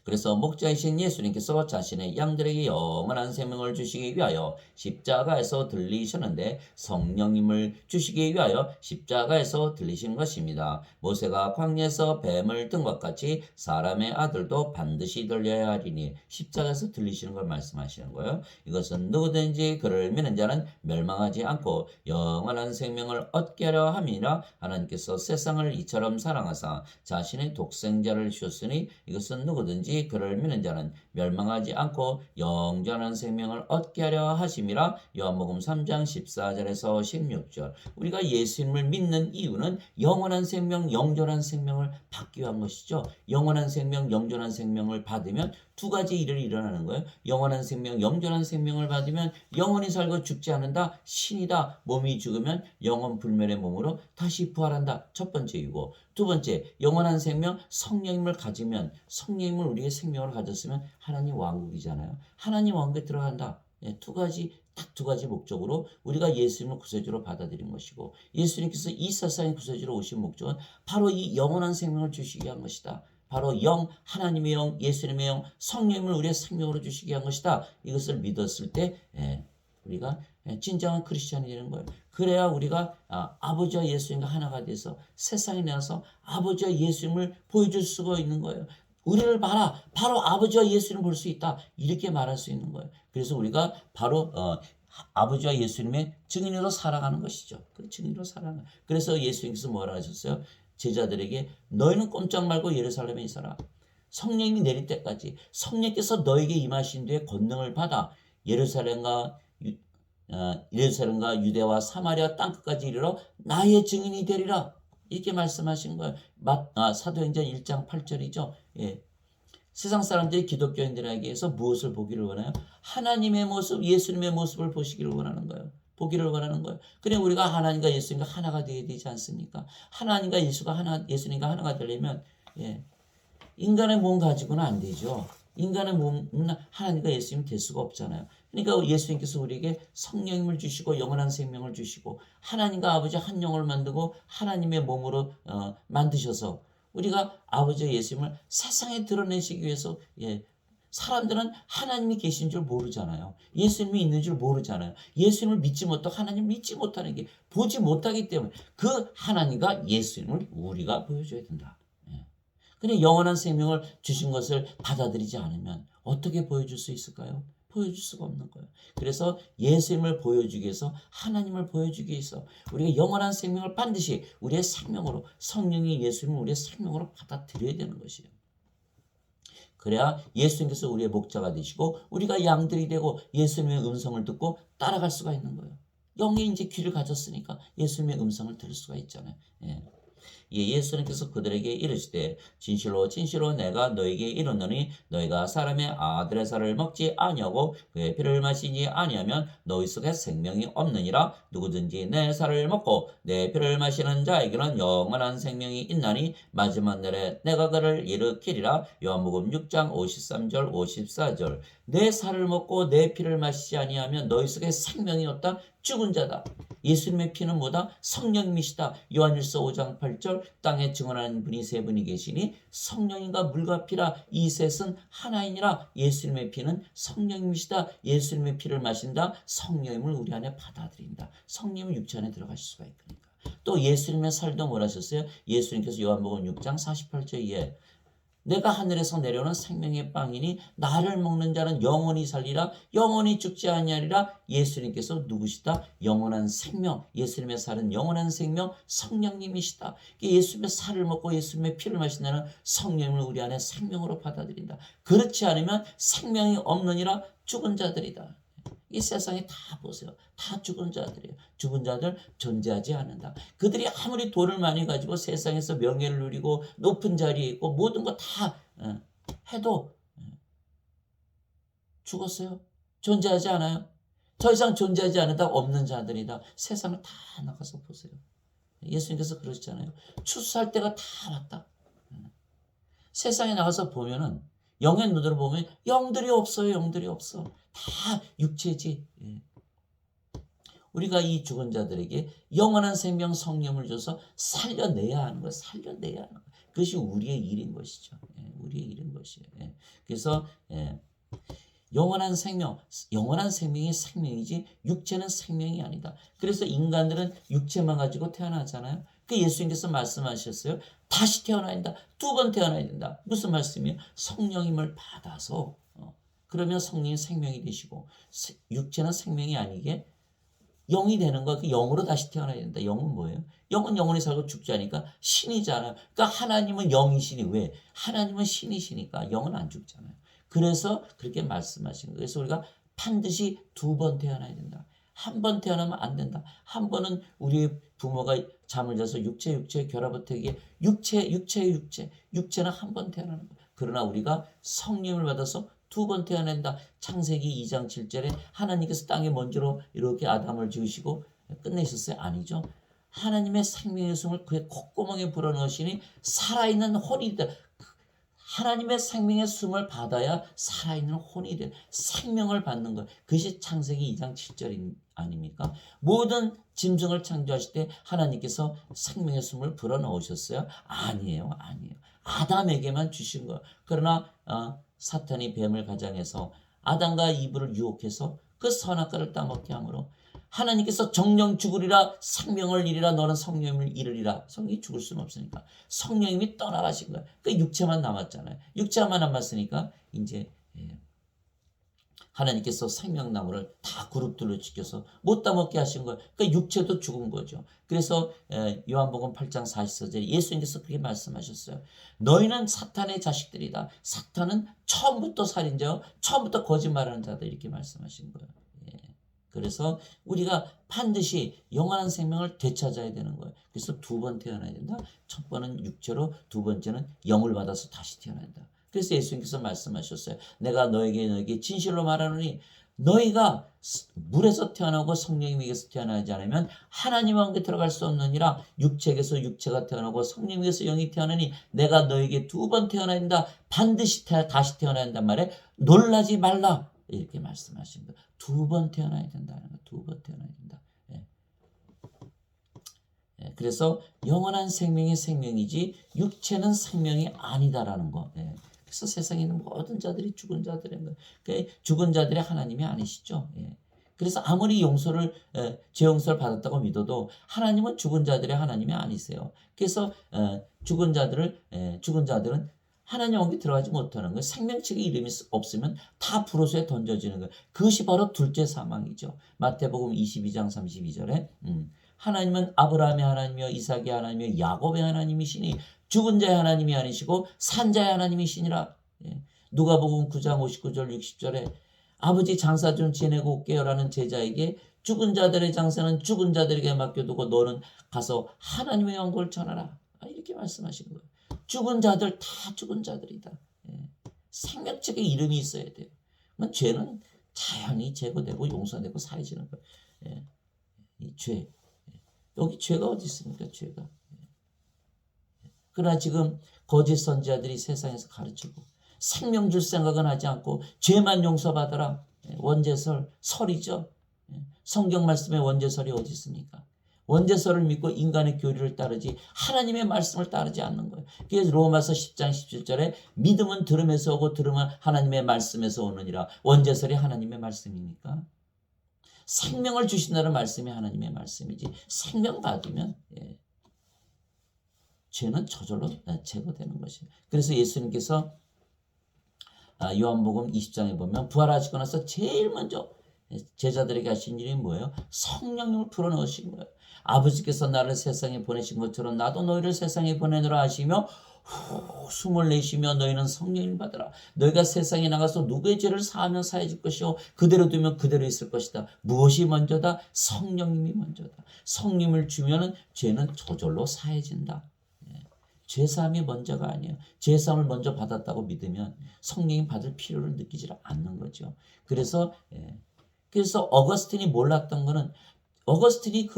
그래서 목자이신 예수님께서 자신의 양들에게 영원한 생명을 주시기 위하여 십자가에서 들리셨는데 성령님을 주시기 위하여 십자가에서 들리신 것입니다. 모세가 광야에서 뱀을 든 것 같이 사람의 아들도 반드시 들려야 하리니 십자가에서 들리시는 걸 말씀하시는 거예요. 이것은 누구든지 그를 믿는 자는 멸망하지 않고 영원한 생명을 얻게 하려 함이라. 하나님께서 세상을 이처럼 사랑하사 자신의 독생자를 주셨으니 이것은 누구든지 그를 믿는 자는 멸망하지 않고 영원한 생명을 얻게 하려 하심이라. 요한복음 3장 14절에서 16절. 우리가 예수님을 믿는 이유는 영원한 생명, 영존한 생명을 받기 위한 것이죠. 영원한 생명, 영존한 생명을 받으면 두 가지 일을 일어나는 거예요. 영원한 생명, 영존한 생명을 받으면 영원히 살고 죽지 않는다. 신이다. 몸이 죽으면 영원 불멸의 몸으로 다시 부활한다. 첫 번째이고, 두 번째, 영원한 생명, 성령님을 가지면, 성령님을 우리의 생명을 가졌으면 하나님 왕국이잖아요. 하나님 왕국에 들어간다. 딱 두 가지 목적으로 우리가 예수님을 구세주로 받아들인 것이고, 예수님께서 이 세상에 구세주로 오신 목적은 바로 이 영원한 생명을 주시기 위한 것이다. 바로 영, 하나님의 영, 예수님의 영, 성령님을 우리의 생명으로 주시기 위한 것이다. 이것을 믿었을 때 우리가 진정한 크리스찬이 되는 거예요. 그래야 우리가 아버지와 예수님과 하나가 돼서 세상에 나와서 아버지와 예수님을 보여줄 수가 있는 거예요. 우리를 봐라. 바로 아버지와 예수님을 볼 수 있다. 이렇게 말할 수 있는 거예요. 그래서 우리가 바로 아버지와 예수님의 증인으로 살아가는 것이죠. 그 증인으로 살아가는. 그래서 예수님께서 뭐라 하셨어요? 제자들에게 너희는 꼼짝 말고 예루살렘에 있어라. 성령님이 내릴 때까지 성령께서 너에게 임하신 뒤에 권능을 받아 예루살렘과 유대와 사마리아 땅끝까지 이르러 나의 증인이 되리라. 이렇게 말씀하신 거예요. 사도행전 1장 8절이죠. 세상 사람들이 기독교인들에게서 무엇을 보기를 원해요? 하나님의 모습, 예수님의 모습을 보시기를 원하는 거예요. 보기를 원하는 거예요. 그래 우리가 하나님과 예수님과 하나가 되어야 되지 않습니까? 하나님과 예수님과 하나가 되려면 인간의 몸 가지고는 안 되죠. 인간의 몸은 하나님과 예수님이 될 수가 없잖아요. 그러니까 예수님께서 우리에게 성령님을 주시고 영원한 생명을 주시고 하나님과 아버지 한 영을 만들고 하나님의 몸으로 만드셔서 우리가 아버지와 예수님을 세상에 드러내시기 위해서 사람들은 하나님이 계신 줄 모르잖아요. 예수님이 있는 줄 모르잖아요. 예수님을 믿지 못하고 하나님을 믿지 못하는 게 보지 못하기 때문에 그 하나님과 예수님을 우리가 보여줘야 된다. 예. 근데 영원한 생명을 주신 것을 받아들이지 않으면 어떻게 보여줄 수 있을까요? 보여줄 수가 없는 거예요. 그래서 예수님을 보여주기 위해서 하나님을 보여주기 위해서 우리가 영원한 생명을 반드시 우리의 생명으로 성령이 예수님을 우리의 생명으로 받아들여야 되는 것이에요. 그래야 예수님께서 우리의 목자가 되시고 우리가 양들이 되고 예수님의 음성을 듣고 따라갈 수가 있는 거예요. 영이 이제 귀를 가졌으니까 예수님의 음성을 들을 수가 있잖아요. 예. 예수님께서 그들에게 이르시되 진실로 진실로 내가 너에게 이르노니 너희가 사람의 아들의 살을 먹지 아니하고 그의 피를 마시지 아니하면 너희 속에 생명이 없느니라. 누구든지 내 살을 먹고 내 피를 마시는 자에게는 영원한 생명이 있나니 마지막 날에 내가 그를 일으키리라. 요한복음 6장 53절 54절. 내 살을 먹고 내 피를 마시지 아니하면 너희 속에 생명이 없다. 죽은 자다. 예수님의 피는 뭐다? 성령님이시다. 요한일서 5장 8절. 땅에 증언하는 분이 세 분이 계시니 성령인가 물과 피라 이 셋은 하나이니라. 예수님의 피는 성령님이시다. 예수님의 피를 마신다. 성령님을 우리 안에 받아들인다. 성령님은 육체 안에 들어가실 수가 있으니까. 또 예수님의 살도 뭘 하셨어요? 예수님께서 요한복음 6장 48절에 내가 하늘에서 내려오는 생명의 빵이니 나를 먹는 자는 영원히 살리라. 영원히 죽지 아니하리라. 예수님께서 누구시다? 영원한 생명. 예수님의 살은 영원한 생명 성령님이시다. 예수님의 살을 먹고 예수님의 피를 마신다는 성령을 우리 안에 생명으로 받아들인다. 그렇지 않으면 생명이 없느니라. 죽은 자들이다. 이 세상에 다 보세요. 다 죽은 자들이에요. 죽은 자들 존재하지 않는다. 그들이 아무리 돈을 많이 가지고 세상에서 명예를 누리고 높은 자리에 있고 모든 거 다 해도 죽었어요. 존재하지 않아요. 더 이상 존재하지 않는다. 없는 자들이다. 세상을 다 나가서 보세요. 예수님께서 그러시잖아요. 추수할 때가 다 왔다. 세상에 나가서 보면은 영의 눈으로 보면 영들이 없어요. 영들이 없어. 다 육체지. 우리가 이 죽은 자들에게 영원한 생명 성령을 줘서 살려내야 하는 거예요. 살려내야 하는 거예요. 그것이 우리의 일인 것이죠. 우리의 일인 것이에요. 그래서 영원한 생명이 생명이지 육체는 생명이 아니다. 그래서 인간들은 육체만 가지고 태어나잖아요. 그 예수님께서 말씀하셨어요. 다시 태어나야 된다. 두 번 태어나야 된다. 무슨 말씀이에요? 성령님을 받아서 그러면 성령이 생명이 되시고 육체는 생명이 아니게 영이 되는 거야. 그 영으로 다시 태어나야 된다. 영은 뭐예요? 영은 영원히 살고 죽지 않으니까 신이잖아요. 그러니까 하나님은 영이시니 왜? 하나님은 신이시니까 영은 안 죽잖아요. 그래서 그렇게 말씀하신 거예요. 그래서 우리가 반드시 두 번 태어나야 된다. 한 번 태어나면 안 된다. 한 번은 우리 부모가 잠을 자서 육체 결합을 되게 육체는 한 번 태어나는 거예요. 그러나 우리가 성령을 받아서 두 번 태어난다. 창세기 2장 7절에 하나님께서 땅에 먼지로 이렇게 아담을 지으시고 끝내셨어요? 아니죠. 하나님의 생명의 숨을 그의 콧구멍에 불어넣으시니 살아있는 혼이 돼. 하나님의 생명의 숨을 받아야 살아있는 혼이 돼. 생명을 받는 것. 그것이 창세기 2장 7절 아닙니까? 모든 짐승을 창조하실 때 하나님께서 생명의 숨을 불어넣으셨어요? 아니에요. 아담에게만 주신 거예요. 그러나 사탄이 뱀을 가장해서 아담과 이브를 유혹해서 그 선악과를 따먹게 함으로 하나님께서 정령 죽으리라 생명을 잃으라 너는 성령을 잃으리라. 성령이 죽을 수는 없으니까 성령님이 떠나가신 거예요. 그 육체만 남았잖아요. 육체만 남았으니까 이제 하나님께서 생명나무를 다 그룹들로 지켜서 못 따먹게 하신 거예요. 그러니까 육체도 죽은 거죠. 그래서 요한복음 8장 44절에 예수님께서 그렇게 말씀하셨어요. 너희는 사탄의 자식들이다. 사탄은 처음부터 살인자요. 처음부터 거짓말하는 자들 이렇게 말씀하신 거예요. 그래서 우리가 반드시 영원한 생명을 되찾아야 되는 거예요. 그래서 두 번 태어나야 된다. 첫 번은 육체로, 두 번째는 영을 받아서 다시 태어나야 된다. 그래서 예수님께서 말씀하셨어요. 내가 너에게 진실로 말하노니 너희가 물에서 태어나고 성령님에게서 태어나지 않으면 하나님 함께 들어갈 수 없느니라. 육체에게서 육체가 태어나고 성령에게서 영이 태어나니 내가 너에게 두 번 태어나야 된다. 반드시 다시 태어나야 한단 말에 놀라지 말라. 이렇게 말씀하신 거예요. 두 번 태어나야 된다는 거예요. 두 번 태어나야 된다. 그래서 영원한 생명이 생명이지 육체는 생명이 아니다라는 거. 그래서 세상에 있는 모든 자들이 죽은 자들인 거예요. 그 죽은 자들이 하나님이 아니시죠. 예. 그래서 아무리 죄 용서를 받았다고 믿어도 하나님은 죽은 자들의 하나님이 아니세요. 그래서 죽은 자들은 하나님 영에 들어가지 못하는 거예요. 생명책에 이름이 없으면 다 불호수에 던져지는 거예요. 그것이 바로 둘째 사망이죠. 마태복음 22장 32절에 하나님은 아브라함의 하나님이요 이삭의 하나님이요 야곱의 하나님이시니 죽은 자의 하나님이 아니시고 산 자의 하나님이시니라. 예. 누가복음 9장 59절 60절에 아버지 장사 좀 지내고 올게요라는 제자에게 죽은 자들의 장사는 죽은 자들에게 맡겨두고 너는 가서 하나님의 영광을 전하라. 이렇게 말씀하신 거예요. 죽은 자들 다 죽은 자들이다. 예. 생명책에 이름이 있어야 돼요. 그러면 죄는 자연히 제거되고 용서되고 사해지는 거예요. 예. 이 죄. 여기 죄가 어디 있습니까? 죄가. 그러나 지금 거짓 선지자들이 세상에서 가르치고 생명 줄 생각은 하지 않고 죄만 용서받아라. 원죄설, 설이죠. 성경 말씀에 원죄설이 어디 있습니까? 원죄설을 믿고 인간의 교리를 따르지 하나님의 말씀을 따르지 않는 거예요. 그래서 로마서 10장 17절에 믿음은 들음에서 오고 들음은 하나님의 말씀에서 오느니라. 원죄설이 하나님의 말씀입니까? 생명을 주신다는 말씀이 하나님의 말씀이지 생명 받으면 죄는 저절로 제거되는 것이에요. 그래서 예수님께서 요한복음 20장에 보면 부활하시고 나서 제일 먼저 제자들에게 하신 일이 뭐예요? 성령님을 불어넣으신 거예요. 아버지께서 나를 세상에 보내신 것처럼 나도 너희를 세상에 보내노라 하시며 숨을 내쉬며 너희는 성령을 받으라. 너희가 세상에 나가서 누구의 죄를 사하면 사해질 것이요 그대로 두면 그대로 있을 것이다. 무엇이 먼저다? 성령님이 먼저다. 성령을 주면은 죄는 저절로 사해진다. 죄사함이 먼저가 아니에요. 죄사함을 먼저 받았다고 믿으면 성령이 받을 필요를 느끼지 않는 거죠. 그래서 어거스틴이 몰랐던 거는 어거스틴이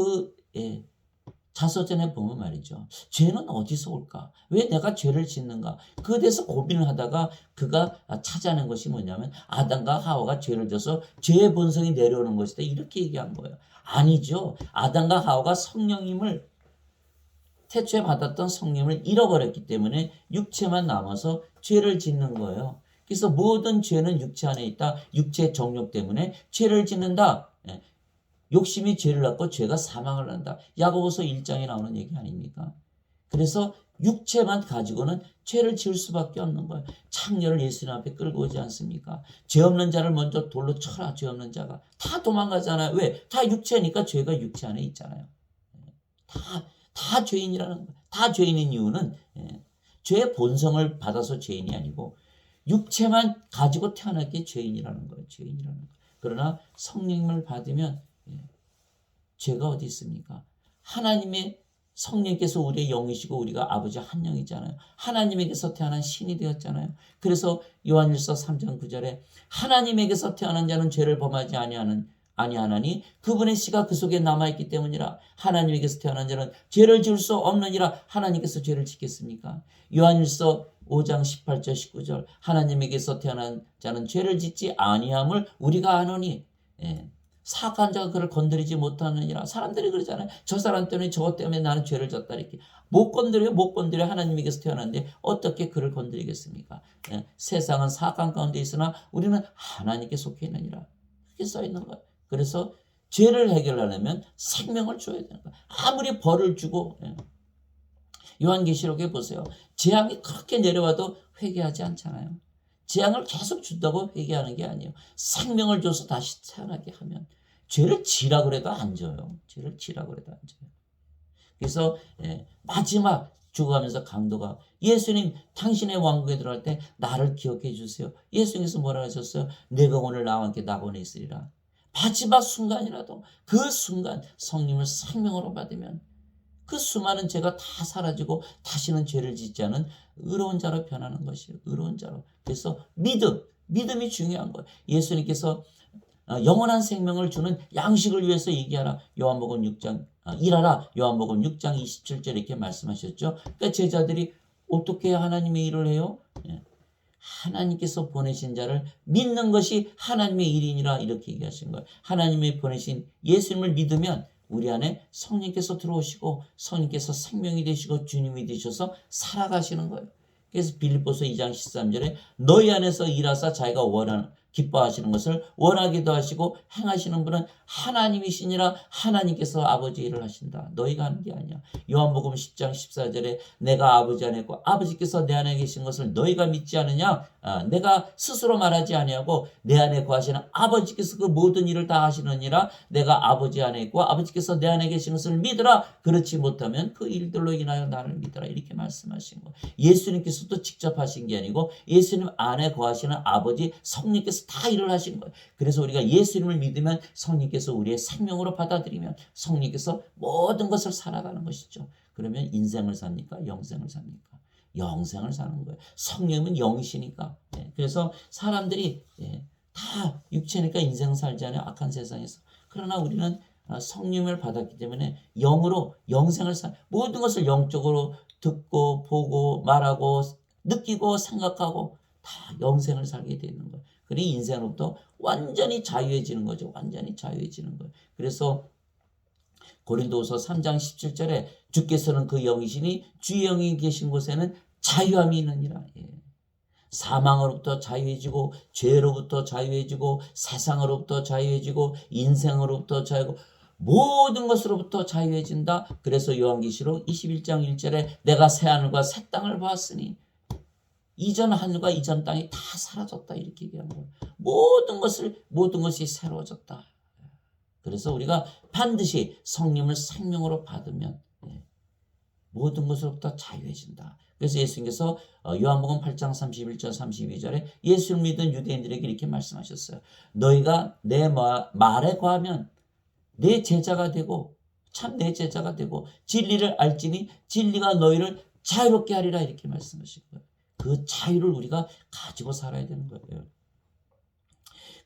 자서전에 보면 말이죠. 죄는 어디서 올까? 왜 내가 죄를 짓는가? 그에 대해서 고민을 하다가 그가 찾아낸 것이 뭐냐면 아담과 하와가 죄를 져서 죄의 본성이 내려오는 것이다. 이렇게 얘기한 거예요. 아니죠. 아담과 하와가 성령님을 태초에 받았던 성령을 잃어버렸기 때문에 육체만 남아서 죄를 짓는 거예요. 그래서 모든 죄는 육체 안에 있다. 육체의 정욕 때문에 죄를 짓는다. 욕심이 죄를 낳고 죄가 사망을 한다. 야고보서 1장에 나오는 얘기 아닙니까? 그래서 육체만 가지고는 죄를 지을 수밖에 없는 거예요. 창녀를 예수님 앞에 끌고 오지 않습니까? 죄 없는 자를 먼저 돌로 쳐라. 죄 없는 자가. 다 도망가잖아요. 왜? 다 육체니까 죄가 육체 안에 있잖아요. 다 죄인이라는 거예요. 다 죄인인 이유는 죄의 본성을 받아서 죄인이 아니고 육체만 가지고 태어났기에 죄인이라는 거예요. 죄인이라는 거예요. 그러나 성령님을 받으면 죄가 어디 있습니까? 하나님의 성령께서 우리의 영이시고 우리가 아버지 한 영이잖아요. 하나님에게서 태어난 신이 되었잖아요. 그래서 요한일서 3장 9절에 하나님에게서 태어난 자는 죄를 범하지 아니하나니 그분의 씨가 그 속에 남아있기 때문이라. 하나님에게서 태어난 자는 죄를 지을 수 없느니라. 하나님께서 죄를 짓겠습니까? 요한일서 5장 18절 19절 하나님에게서 태어난 자는 죄를 짓지 아니함을 우리가 아노니 사악한 자가 그를 건드리지 못하느니라. 사람들이 그러잖아요. 저 사람 때문에 저것 때문에 나는 죄를 졌다 이렇게. 못 건드려 하나님에게서 태어났는데 어떻게 그를 건드리겠습니까? 세상은 사악한 가운데 있으나 우리는 하나님께 속해 있느니라. 그렇게 써 있는 거예요. 그래서 죄를 해결하려면 생명을 줘야 되는 거예요. 아무리 벌을 주고 요한계시록에 보세요. 재앙이 그렇게 내려와도 회개하지 않잖아요. 재앙을 계속 준다고 회개하는 게 아니에요. 생명을 줘서 다시 태어나게 하면 죄를 지라 그래도 안 져요. 죄를 지라 그래도 안 져요. 그래서 마지막 죽어가면서 강도가 예수님 당신의 왕국에 들어갈 때 나를 기억해 주세요. 예수님께서 뭐라 하셨어요? 내가 오늘 나와 함께 낙원에 있으리라. 마지막 순간이라도 그 순간 성령을 생명으로 받으면 그 수많은 죄가 다 사라지고 다시는 죄를 짓지 않은 의로운 자로 변하는 것이에요. 의로운 자로. 그래서 믿음이 중요한 거예요. 예수님께서 영원한 생명을 주는 양식을 위해서 얘기하라. 요한복음 6장 일하라. 요한복음 6장 27절 이렇게 말씀하셨죠. 그러니까 제자들이 어떻게 하나님의 일을 해요? 하나님께서 보내신 자를 믿는 것이 하나님의 일이니라 이렇게 얘기하신 거예요. 하나님이 보내신 예수님을 믿으면 우리 안에 성령께서 들어오시고 성령께서 생명이 되시고 주님이 되셔서 살아가시는 거예요. 그래서 빌립보서 2장 13절에 너희 안에서 일하사 자기가 기뻐하시는 것을 원하기도 하시고 행하시는 분은 하나님이시니라. 하나님께서 아버지 일을 하신다. 너희가 하는 게 아니야. 요한복음 10장 14절에 내가 아버지 안에 있고 아버지께서 내 안에 계신 것을 너희가 믿지 않느냐. 내가 스스로 말하지 아니하고 내 안에 거하시는 아버지께서 그 모든 일을 다 하시느니라. 내가 아버지 안에 있고 아버지께서 내 안에 계신 것을 믿으라. 그렇지 못하면 그 일들로 인하여 나를 믿으라. 이렇게 말씀하신 거예요. 예수님께서도 직접 하신 게 아니고 예수님 안에 거하시는 아버지 성령께서 다 일을 하신 거예요. 그래서 우리가 예수님을 믿으면 성령께서 우리의 생명으로 받아들이면 성령께서 모든 것을 살아가는 것이죠. 그러면 인생을 삽니까? 영생을 삽니까? 영생을 사는 거예요. 성령은 영이시니까. 그래서 사람들이 다 육체니까 인생 살지 않아요. 악한 세상에서. 그러나 우리는 성령을 받았기 때문에 영으로 영생을 모든 것을 영적으로 듣고 보고 말하고 느끼고 생각하고 다 영생을 살게 되는 거예요. 그러니 인생으로부터 완전히 자유해지는 거죠. 완전히 자유해지는 거예요. 그래서 고린도후서 3장 17절에 주께서는 그 영이시니 주의 영이 계신 곳에는 자유함이 있느니라. 사망으로부터 자유해지고 죄로부터 자유해지고 세상으로부터 자유해지고 인생으로부터 자유고 모든 것으로부터 자유해진다. 그래서 요한계시록 21장 1절에 내가 새하늘과 새 땅을 보았으니 이전 하늘과 이전 땅이 다 사라졌다. 이렇게 얘기한 거예요. 모든 것이 새로워졌다. 그래서 우리가 반드시 성령을 생명으로 받으면 모든 것으로부터 자유해진다. 그래서 예수님께서 요한복음 8장 31절 32절에 예수를 믿은 유대인들에게 이렇게 말씀하셨어요. 너희가 내 말에 거하면 내 제자가 되고 참 내 제자가 되고 진리를 알지니 진리가 너희를 자유롭게 하리라. 이렇게 말씀하신 거예요. 그 자유를 우리가 가지고 살아야 되는 거예요.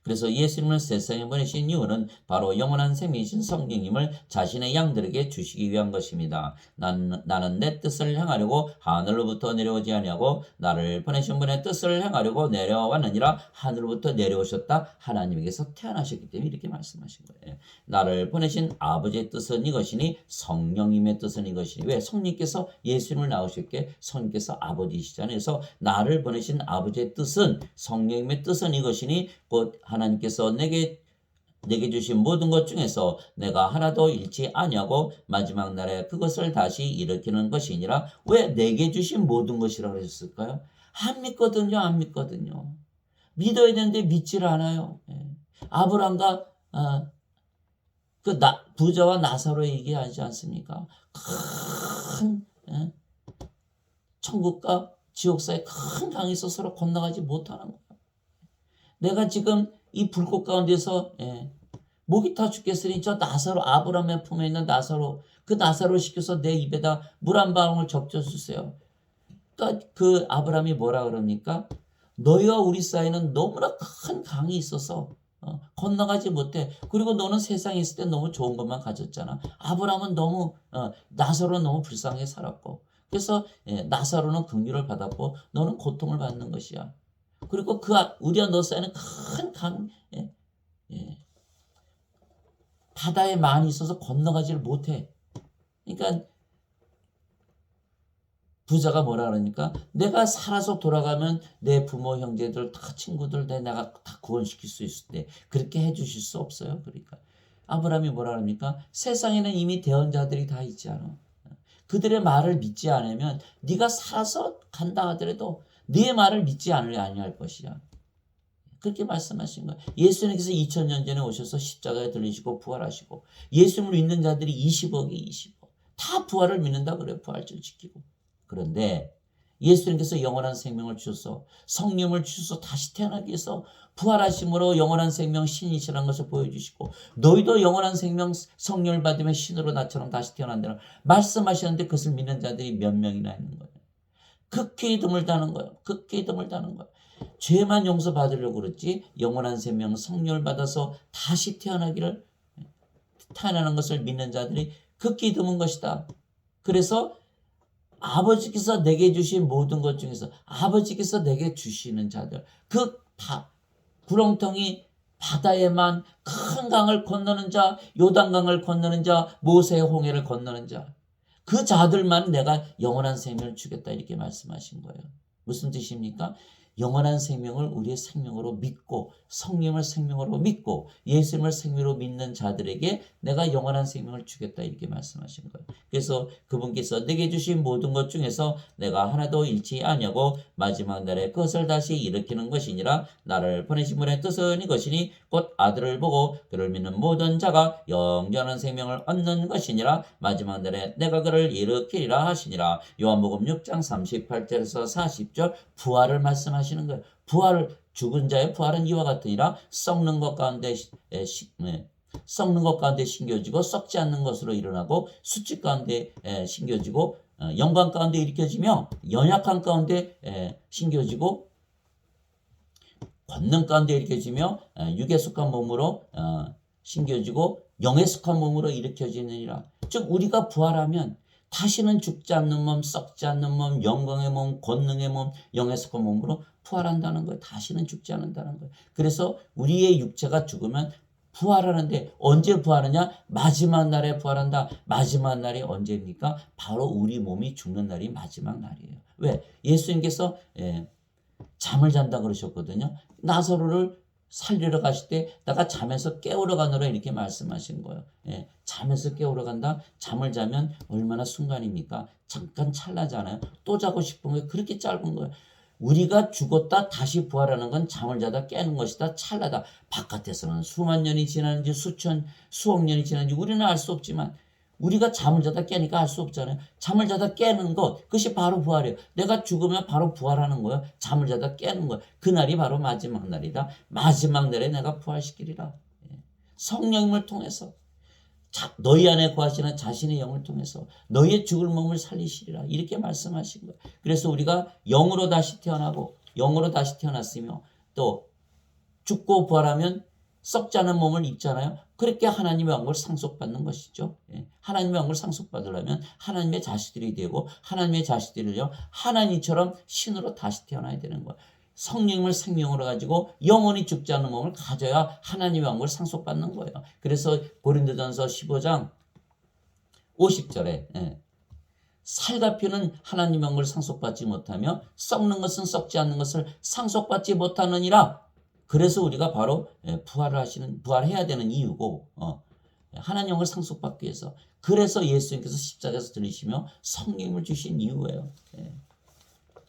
그래서 예수님을 세상에 보내신 이유는 바로 영원한 생명이신 성령님을 자신의 양들에게 주시기 위한 것입니다. 나는 내 뜻을 행하려고 하늘로부터 내려오지 아니하고 나를 보내신 분의 뜻을 행하려고 내려왔느니라. 하늘로부터 내려오셨다. 하나님에게서 태어나셨기 때문에 이렇게 말씀하신 거예요. 나를 보내신 아버지의 뜻은 이것이니 성령님의 뜻은 이것이니. 왜? 성령께서 예수님을 낳으셨기에 성령께서 아버지시잖아요. 그래서 나를 보내신 아버지의 뜻은 성령님의 뜻은 이것이니 곧 하나님께서 내게 주신 모든 것 중에서 내가 하나도 잃지 아니하고 마지막 날에 그것을 다시 일으키는 것이니라. 왜 내게 주신 모든 것이라고 하셨을까요? 안 믿거든요. 안 믿거든요. 믿어야 되는데 믿지를 않아요. 아브라함과 부자와 나사로 얘기하지 않습니까? 큰 천국과 지옥 사이에 큰 강이 있어 서로 건너가지 못하는 거예요. 내가 지금 이 불꽃 가운데서 목이 타 죽겠으니 저 나사로 아브라함의 품에 있는 나사로 그 나사로 시켜서 내 입에다 물 한 방울 적셔주세요. 그러니까 그 아브라함이 뭐라 그럽니까? 너희와 우리 사이는 너무나 큰 강이 있어서 건너가지 못해. 그리고 너는 세상에 있을 때 너무 좋은 것만 가졌잖아. 아브라함은 너무 나사로는 너무 불쌍하게 살았고 그래서 나사로는 긍휼을 받았고 너는 고통을 받는 것이야. 그리고 우리와 너 사이는 큰 강, 바다에 많이 있어서 건너가지를 못해. 그러니까 부자가 뭐라 그러니까 내가 살아서 돌아가면 내 부모, 형제들, 다 친구들 내가 다 구원시킬 수 있을 때 그렇게 해주실 수 없어요. 그러니까 아브라함이 뭐라 그러니까 세상에는 이미 대언자들이 다 있지 않아. 그들의 말을 믿지 않으면 네가 살아서 간다 하더라도 네 말을 믿지 아니할 것이야. 그렇게 말씀하신 거예요. 예수님께서 2000년 전에 오셔서 십자가에 들리시고 부활하시고 예수님을 믿는 자들이 20억이 20억. 다 부활을 믿는다 그래요. 부활절 지키고. 그런데 예수님께서 영원한 생명을 주셔서 성령을 주셔서 다시 태어나기 위해서 부활하심으로 영원한 생명 신이시라는 것을 보여주시고 너희도 영원한 생명 성령을 받으면 신으로 나처럼 다시 태어난다는 말씀하시는데 그것을 믿는 자들이 몇 명이나 있는 거예요. 극히 드물다는 거예요. 극히 드물다는 거예요. 죄만 용서받으려고 그랬지 영원한 생명 성령을 받아서 다시 태어나는 것을 믿는 자들이 극히 드문 것이다. 그래서 아버지께서 내게 주신 모든 것 중에서 아버지께서 내게 주시는 자들 구렁텅이 바다에만 큰 강을 건너는 자, 요단강을 건너는 자, 모세의 홍해를 건너는 자 그 자들만 내가 영원한 생명을 주겠다 이렇게 말씀하신 거예요. 무슨 뜻입니까? 영원한 생명을 우리의 생명으로 믿고 성령을 생명으로 믿고 예수님을 생명으로 믿는 자들에게 내가 영원한 생명을 주겠다 이렇게 말씀하신 거예요. 그래서 그분께서 내게 주신 모든 것 중에서 내가 하나도 잃지 아니하고 마지막 날에 그것을 다시 일으키는 것이니라. 나를 보내신 분의 뜻은 이것이니 곧 아들을 보고 그를 믿는 모든 자가 영원한 생명을 얻는 것이니라. 마지막 날에 내가 그를 일으키리라 하시니라. 요한복음 6장 38절에서 40절 부활을 말씀하시는 거예요. 부활을 죽은 자의 부활은 이와 같으니라. 썩는 것 가운데 썩는 것 가운데 심겨지고 썩지 않는 것으로 일어나고 수치 가운데 심겨지고 영광 가운데 일으켜지며 연약한 가운데 심겨지고 권능 가운데 일으켜지며 육에 속한 몸으로 심겨지고 영에 속한 몸으로 일으켜지느니라. 즉 우리가 부활하면 다시는 죽지 않는 몸, 썩지 않는 몸, 영광의 몸, 권능의 몸, 영에 속한 몸으로 부활한다는 거예요. 다시는 죽지 않는다는 거예요. 그래서 우리의 육체가 죽으면 부활하는데 언제 부활하냐? 마지막 날에 부활한다. 마지막 날이 언제입니까? 바로 우리 몸이 죽는 날이 마지막 날이에요. 왜? 예수님께서 잠을 잔다 그러셨거든요. 나사로를 살리러 가실 때 내가 잠에서 깨우러 가노라 이렇게 말씀하신 거예요. 잠에서 깨우러 간다. 잠을 자면 얼마나 순간입니까? 잠깐 찰나잖아요. 또 자고 싶은 게 그렇게 짧은 거예요. 우리가 죽었다 다시 부활하는 건 잠을 자다 깨는 것이다. 찰나다. 바깥에서는 수만 년이 지났는지 수억 년이 지났는지 우리는 알 수 없지만 우리가 잠을 자다 깨니까 알 수 없잖아요. 잠을 자다 깨는 것, 그것이 바로 부활이에요. 내가 죽으면 바로 부활하는 거예요. 잠을 자다 깨는 거예요. 그날이 바로 마지막 날이다. 마지막 날에 내가 부활시키리라. 성령님을 통해서 너희 안에 거하시는 자신의 영을 통해서 너희의 죽을 몸을 살리시리라. 이렇게 말씀하신 거예요. 그래서 우리가 영으로 다시 태어나고 영으로 다시 태어났으며 또 죽고 부활하면 썩지 않은 몸을 입잖아요. 그렇게 하나님의 왕국을 상속받는 것이죠. 하나님의 왕국을 상속받으려면 하나님의 자식들이 되고 하나님의 자식들이요 하나님처럼 신으로 다시 태어나야 되는 거예요. 성령을 생명으로 가지고 영원히 죽지 않는 몸을 가져야 하나님의 왕국을 상속받는 거예요. 그래서 고린도전서 15장 50절에 살과 피는 하나님의 왕국을 상속받지 못하며 썩는 것은 썩지 않는 것을 상속받지 못하느니라. 그래서 우리가 바로 부활해야 되는 이유고 하나님을 상속받기 위해서 그래서 예수님께서 십자가에서 들리시며 성령을 주신 이유예요.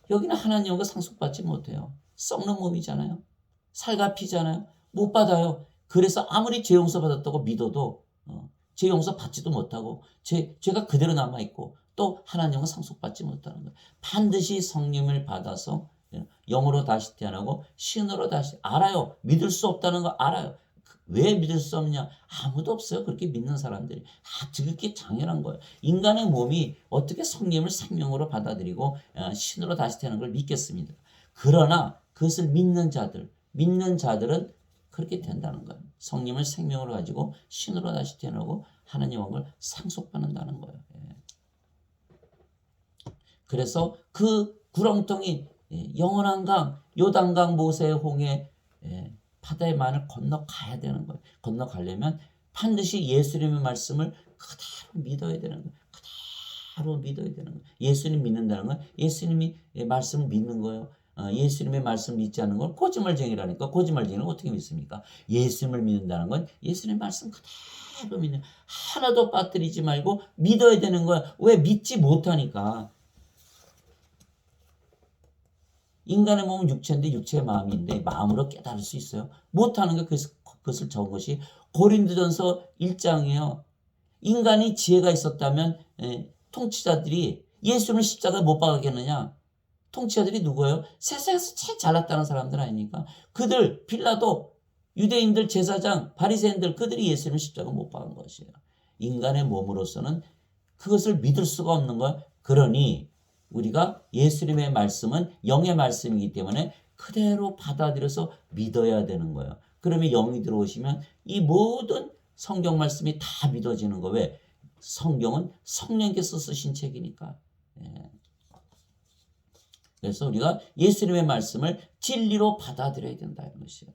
여기는 하나님과 상속받지 못해요. 썩는 몸이잖아요. 살과 피잖아요. 못 받아요. 그래서 아무리 죄 용서 받았다고 믿어도 죄 용서 받지도 못하고 죄가 그대로 남아있고 또 하나님과 상속받지 못하는 거예요. 반드시 성령을 받아서 영으로 다시 태어나고 신으로 다시 알아요. 믿을 수 없다는 거 알아요. 왜 믿을 수 없냐? 아무도 없어요. 그렇게 믿는 사람들이. 그렇게 당연한 거예요. 인간의 몸이 어떻게 성령을 생명으로 받아들이고 신으로 다시 태어나는 걸 믿겠습니다. 그러나 그것을 믿는 자들은 그렇게 된다는 거예요. 성령을 생명으로 가지고 신으로 다시 태어나고 하나님 왕국을 상속받는다는 거예요. 그래서 그 구렁텅이 영원한 강, 요단강, 모세의 홍해, 바다의 만을 건너가야 되는 거예요. 건너가려면 반드시 예수님의 말씀을 그대로 믿어야 되는 거예요. 그대로 믿어야 되는 거예요. 예수님 믿는다는 건 예수님이 말씀을 믿는 거예요. 예수님의 말씀 믿지 않는 건 거짓말쟁이라니까. 거짓말쟁이는 어떻게 믿습니까? 예수님을 믿는다는 건 예수님의 말씀 그대로 믿는 거예요. 하나도 빠뜨리지 말고 믿어야 되는 거야. 왜? 믿지 못하니까. 인간의 몸은 육체인데 육체의 마음인데 마음으로 깨달을 수 있어요? 못하는 게 그것을 적은 것이 고린도전서 1장이에요. 인간이 지혜가 있었다면 통치자들이 예수님을 십자가에 못 박았겠느냐? 통치자들이 누구예요? 세상에서 제일 잘났다는 사람들 아닙니까? 그들 빌라도 유대인들 제사장 바리새인들 그들이 예수님을 십자가에 못 박은 것이에요. 인간의 몸으로서는 그것을 믿을 수가 없는 거예요. 그러니 우리가 예수님의 말씀은 영의 말씀이기 때문에 그대로 받아들여서 믿어야 되는 거예요. 그러면 영이 들어오시면 이 모든 성경 말씀이 다 믿어지는 거예요. 왜? 성경은 성령께서 쓰신 책이니까. 그래서 우리가 예수님의 말씀을 진리로 받아들여야 된다 이런 것이에요.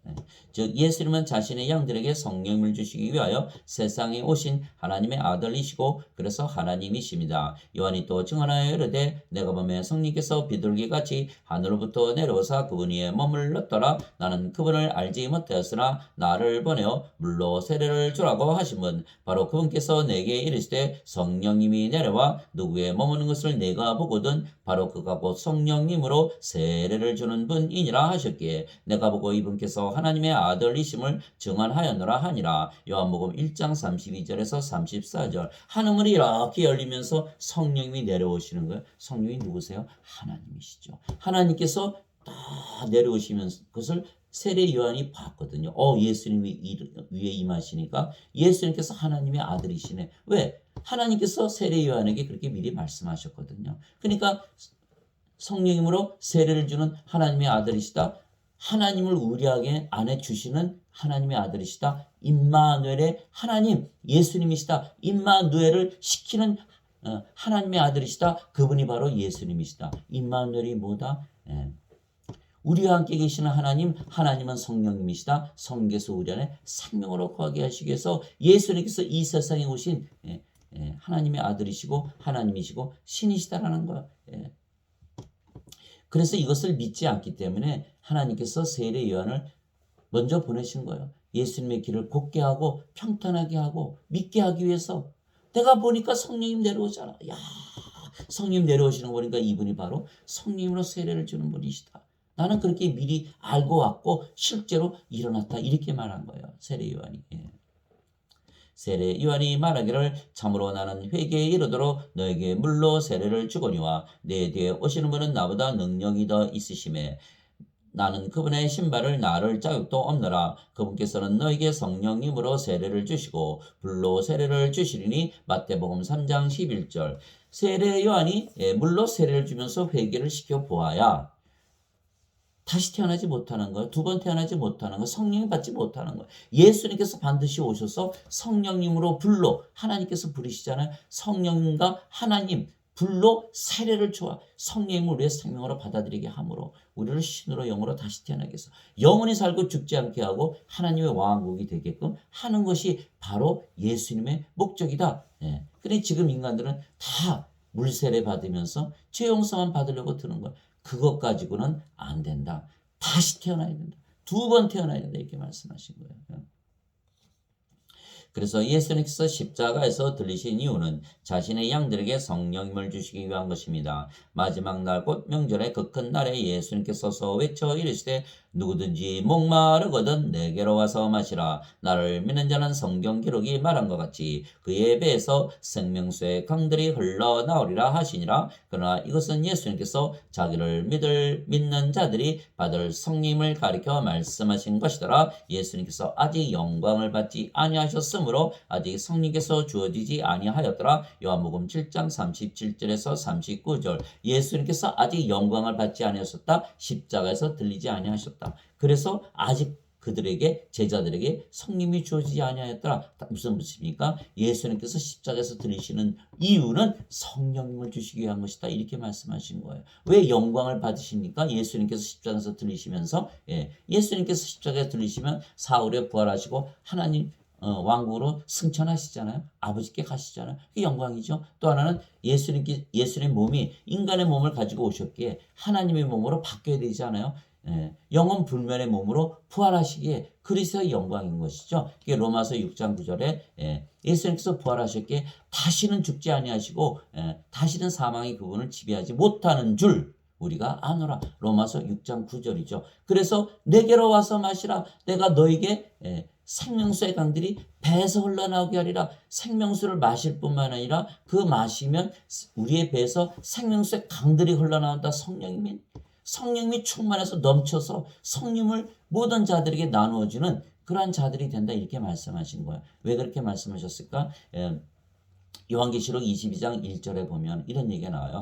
즉 예수님은 자신의 양들에게 성령을 주시기 위하여 세상에 오신 하나님의 아들이시고 그래서 하나님이십니다. 요한이 또 증언하여 이르되 내가 보매 성령께서 비둘기같이 하늘로부터 내려오사 그분 위에 머물렀더라. 나는 그분을 알지 못하였으나 나를 보내어 물로 세례를 주라고 하신 분 바로 그분께서 내게 이르시되 성령님이 내려와 누구에 머무는 것을 내가 보거든 바로 그가 곧 성령님으로 세례를 주는 분이니라 하셨기에 내가 보고 이분께서 하나님의 아들이심을 증언하였노라 하니라. 요한복음 1장 32절에서 34절. 하늘문이 이렇게 열리면서 성령님이 내려오시는 거예요. 성령이 누구세요? 하나님이시죠. 하나님께서 다 내려오시면서 그것을 세례 요한이 봤거든요. 예수님이 위에 임하시니까 예수님께서 하나님의 아들이시네. 왜? 하나님께서 세례 요한에게 그렇게 미리 말씀하셨거든요. 그러니까 성령님으로 세례를 주는 하나님의 아들이시다. 하나님을 우리 안에 주시는 하나님의 아들이시다. 임마누엘의 하나님 예수님이시다. 임마누엘을 시키는 하나님의 아들이시다. 그분이 바로 예수님이시다. 임마누엘이 뭐다? 우리와 함께 계시는 하나님은 성령님이시다. 성경에서 우리 안에 생명으로 거하게 하시기 위해서 예수님께서 이 세상에 오신 하나님의 아들이시고 하나님이시고 신이시다라는 거예요. 그래서 이것을 믿지 않기 때문에 하나님께서 세례 요한을 먼저 보내신 거예요. 예수님의 길을 곱게 하고 평탄하게 하고 믿게 하기 위해서. 내가 보니까 성령님 내려오잖아. 야, 성령님 내려오시는 거 보니까 이분이 바로 성령님으로 세례를 주는 분이시다. 나는 그렇게 미리 알고 왔고 실제로 일어났다. 이렇게 말한 거예요. 세례 요한이. 세례 요한이 말하기를 참으로 나는 회개에 이르도록 너에게 물로 세례를 주거니와 내 뒤에 오시는 분은 나보다 능력이 더 있으심에 나는 그분의 신발을 나를 자격도 없노라. 그분께서는 너에게 성령님으로 세례를 주시고 불로 세례를 주시리니 마태복음 3장 11절. 세례 요한이 물로 세례를 주면서 회개를 시켜 보아야 다시 태어나지 못하는 거예요. 두 번 태어나지 못하는 거예요. 성령을 받지 못하는 거예요. 예수님께서 반드시 오셔서 성령님으로 불로 하나님께서 부르시잖아요. 성령님과 하나님 불로 세례를 주어 성령님을 우리의 생명으로 받아들이게 함으로 우리를 신으로 영으로 다시 태어나게 해서 영원히 살고 죽지 않게 하고 하나님의 왕국이 되게끔 하는 것이 바로 예수님의 목적이다. 근데 지금 인간들은 다 물세례 받으면서 죄 용서만 받으려고 드는 거예요. 그것 가지고는 안 된다. 다시 태어나야 된다. 두 번 태어나야 된다. 이렇게 말씀하신 거예요. 그래서 예수님께서 십자가에서 들리신 이유는 자신의 양들에게 성령님을 주시기 위한 것입니다. 마지막 날 곧 명절의 그 큰 날에 예수님께서 서서 외쳐 이르시되 누구든지 목마르거든 내게로 와서 마시라. 나를 믿는 자는 성경 기록이 말한 것 같이 그의 배에서 생명수의 강들이 흘러나오리라 하시니라. 그러나 이것은 예수님께서 자기를 믿는 자들이 받을 성령을 가리켜 말씀하신 것이더라. 예수님께서 아직 영광을 받지 아니하셨으므로 아직 성령께서 주어지지 아니하였더라. 요한복음 7장 37절에서 39절. 예수님께서 아직 영광을 받지 아니하셨다. 십자가에서 들리지 아니하셨다. 그래서 아직 그들에게 제자들에게 성령이 주어지지 아니하였더라. 무슨 뜻입니까? 예수님께서 십자가에서 들리시는 이유는 성령님을 주시기 위한 것이다. 이렇게 말씀하신 거예요. 왜 영광을 받으십니까? 예수님께서 십자가에서 들리시면서 예수님께서 십자가에서 들리시면 사흘에 부활하시고 하나님 왕국으로 승천하시잖아요. 아버지께 가시잖아요. 그게 영광이죠. 또 하나는 예수님의 몸이 인간의 몸을 가지고 오셨기에 하나님의 몸으로 바뀌어야 되잖아요. 영원 불멸의 몸으로 부활하시기에 그리스도의 영광인 것이죠. 이게 로마서 6장 9절에 예수님께서 부활하셨기에 다시는 죽지 아니하시고 다시는 사망이 그분을 지배하지 못하는 줄 우리가 아노라. 로마서 6장 9절이죠. 그래서 내게로 와서 마시라. 내가 너에게 생명수의 강들이 배에서 흘러나오게 하리라. 생명수를 마실 뿐만 아니라 그 마시면 우리의 배에서 생명수의 강들이 흘러나온다. 성령님이 충만해서 넘쳐서 성령을 모든 자들에게 나누어주는 그러한 자들이 된다. 이렇게 말씀하신 거예요. 왜 그렇게 말씀하셨을까? 요한계시록 22장 1절에 보면 이런 얘기가 나와요.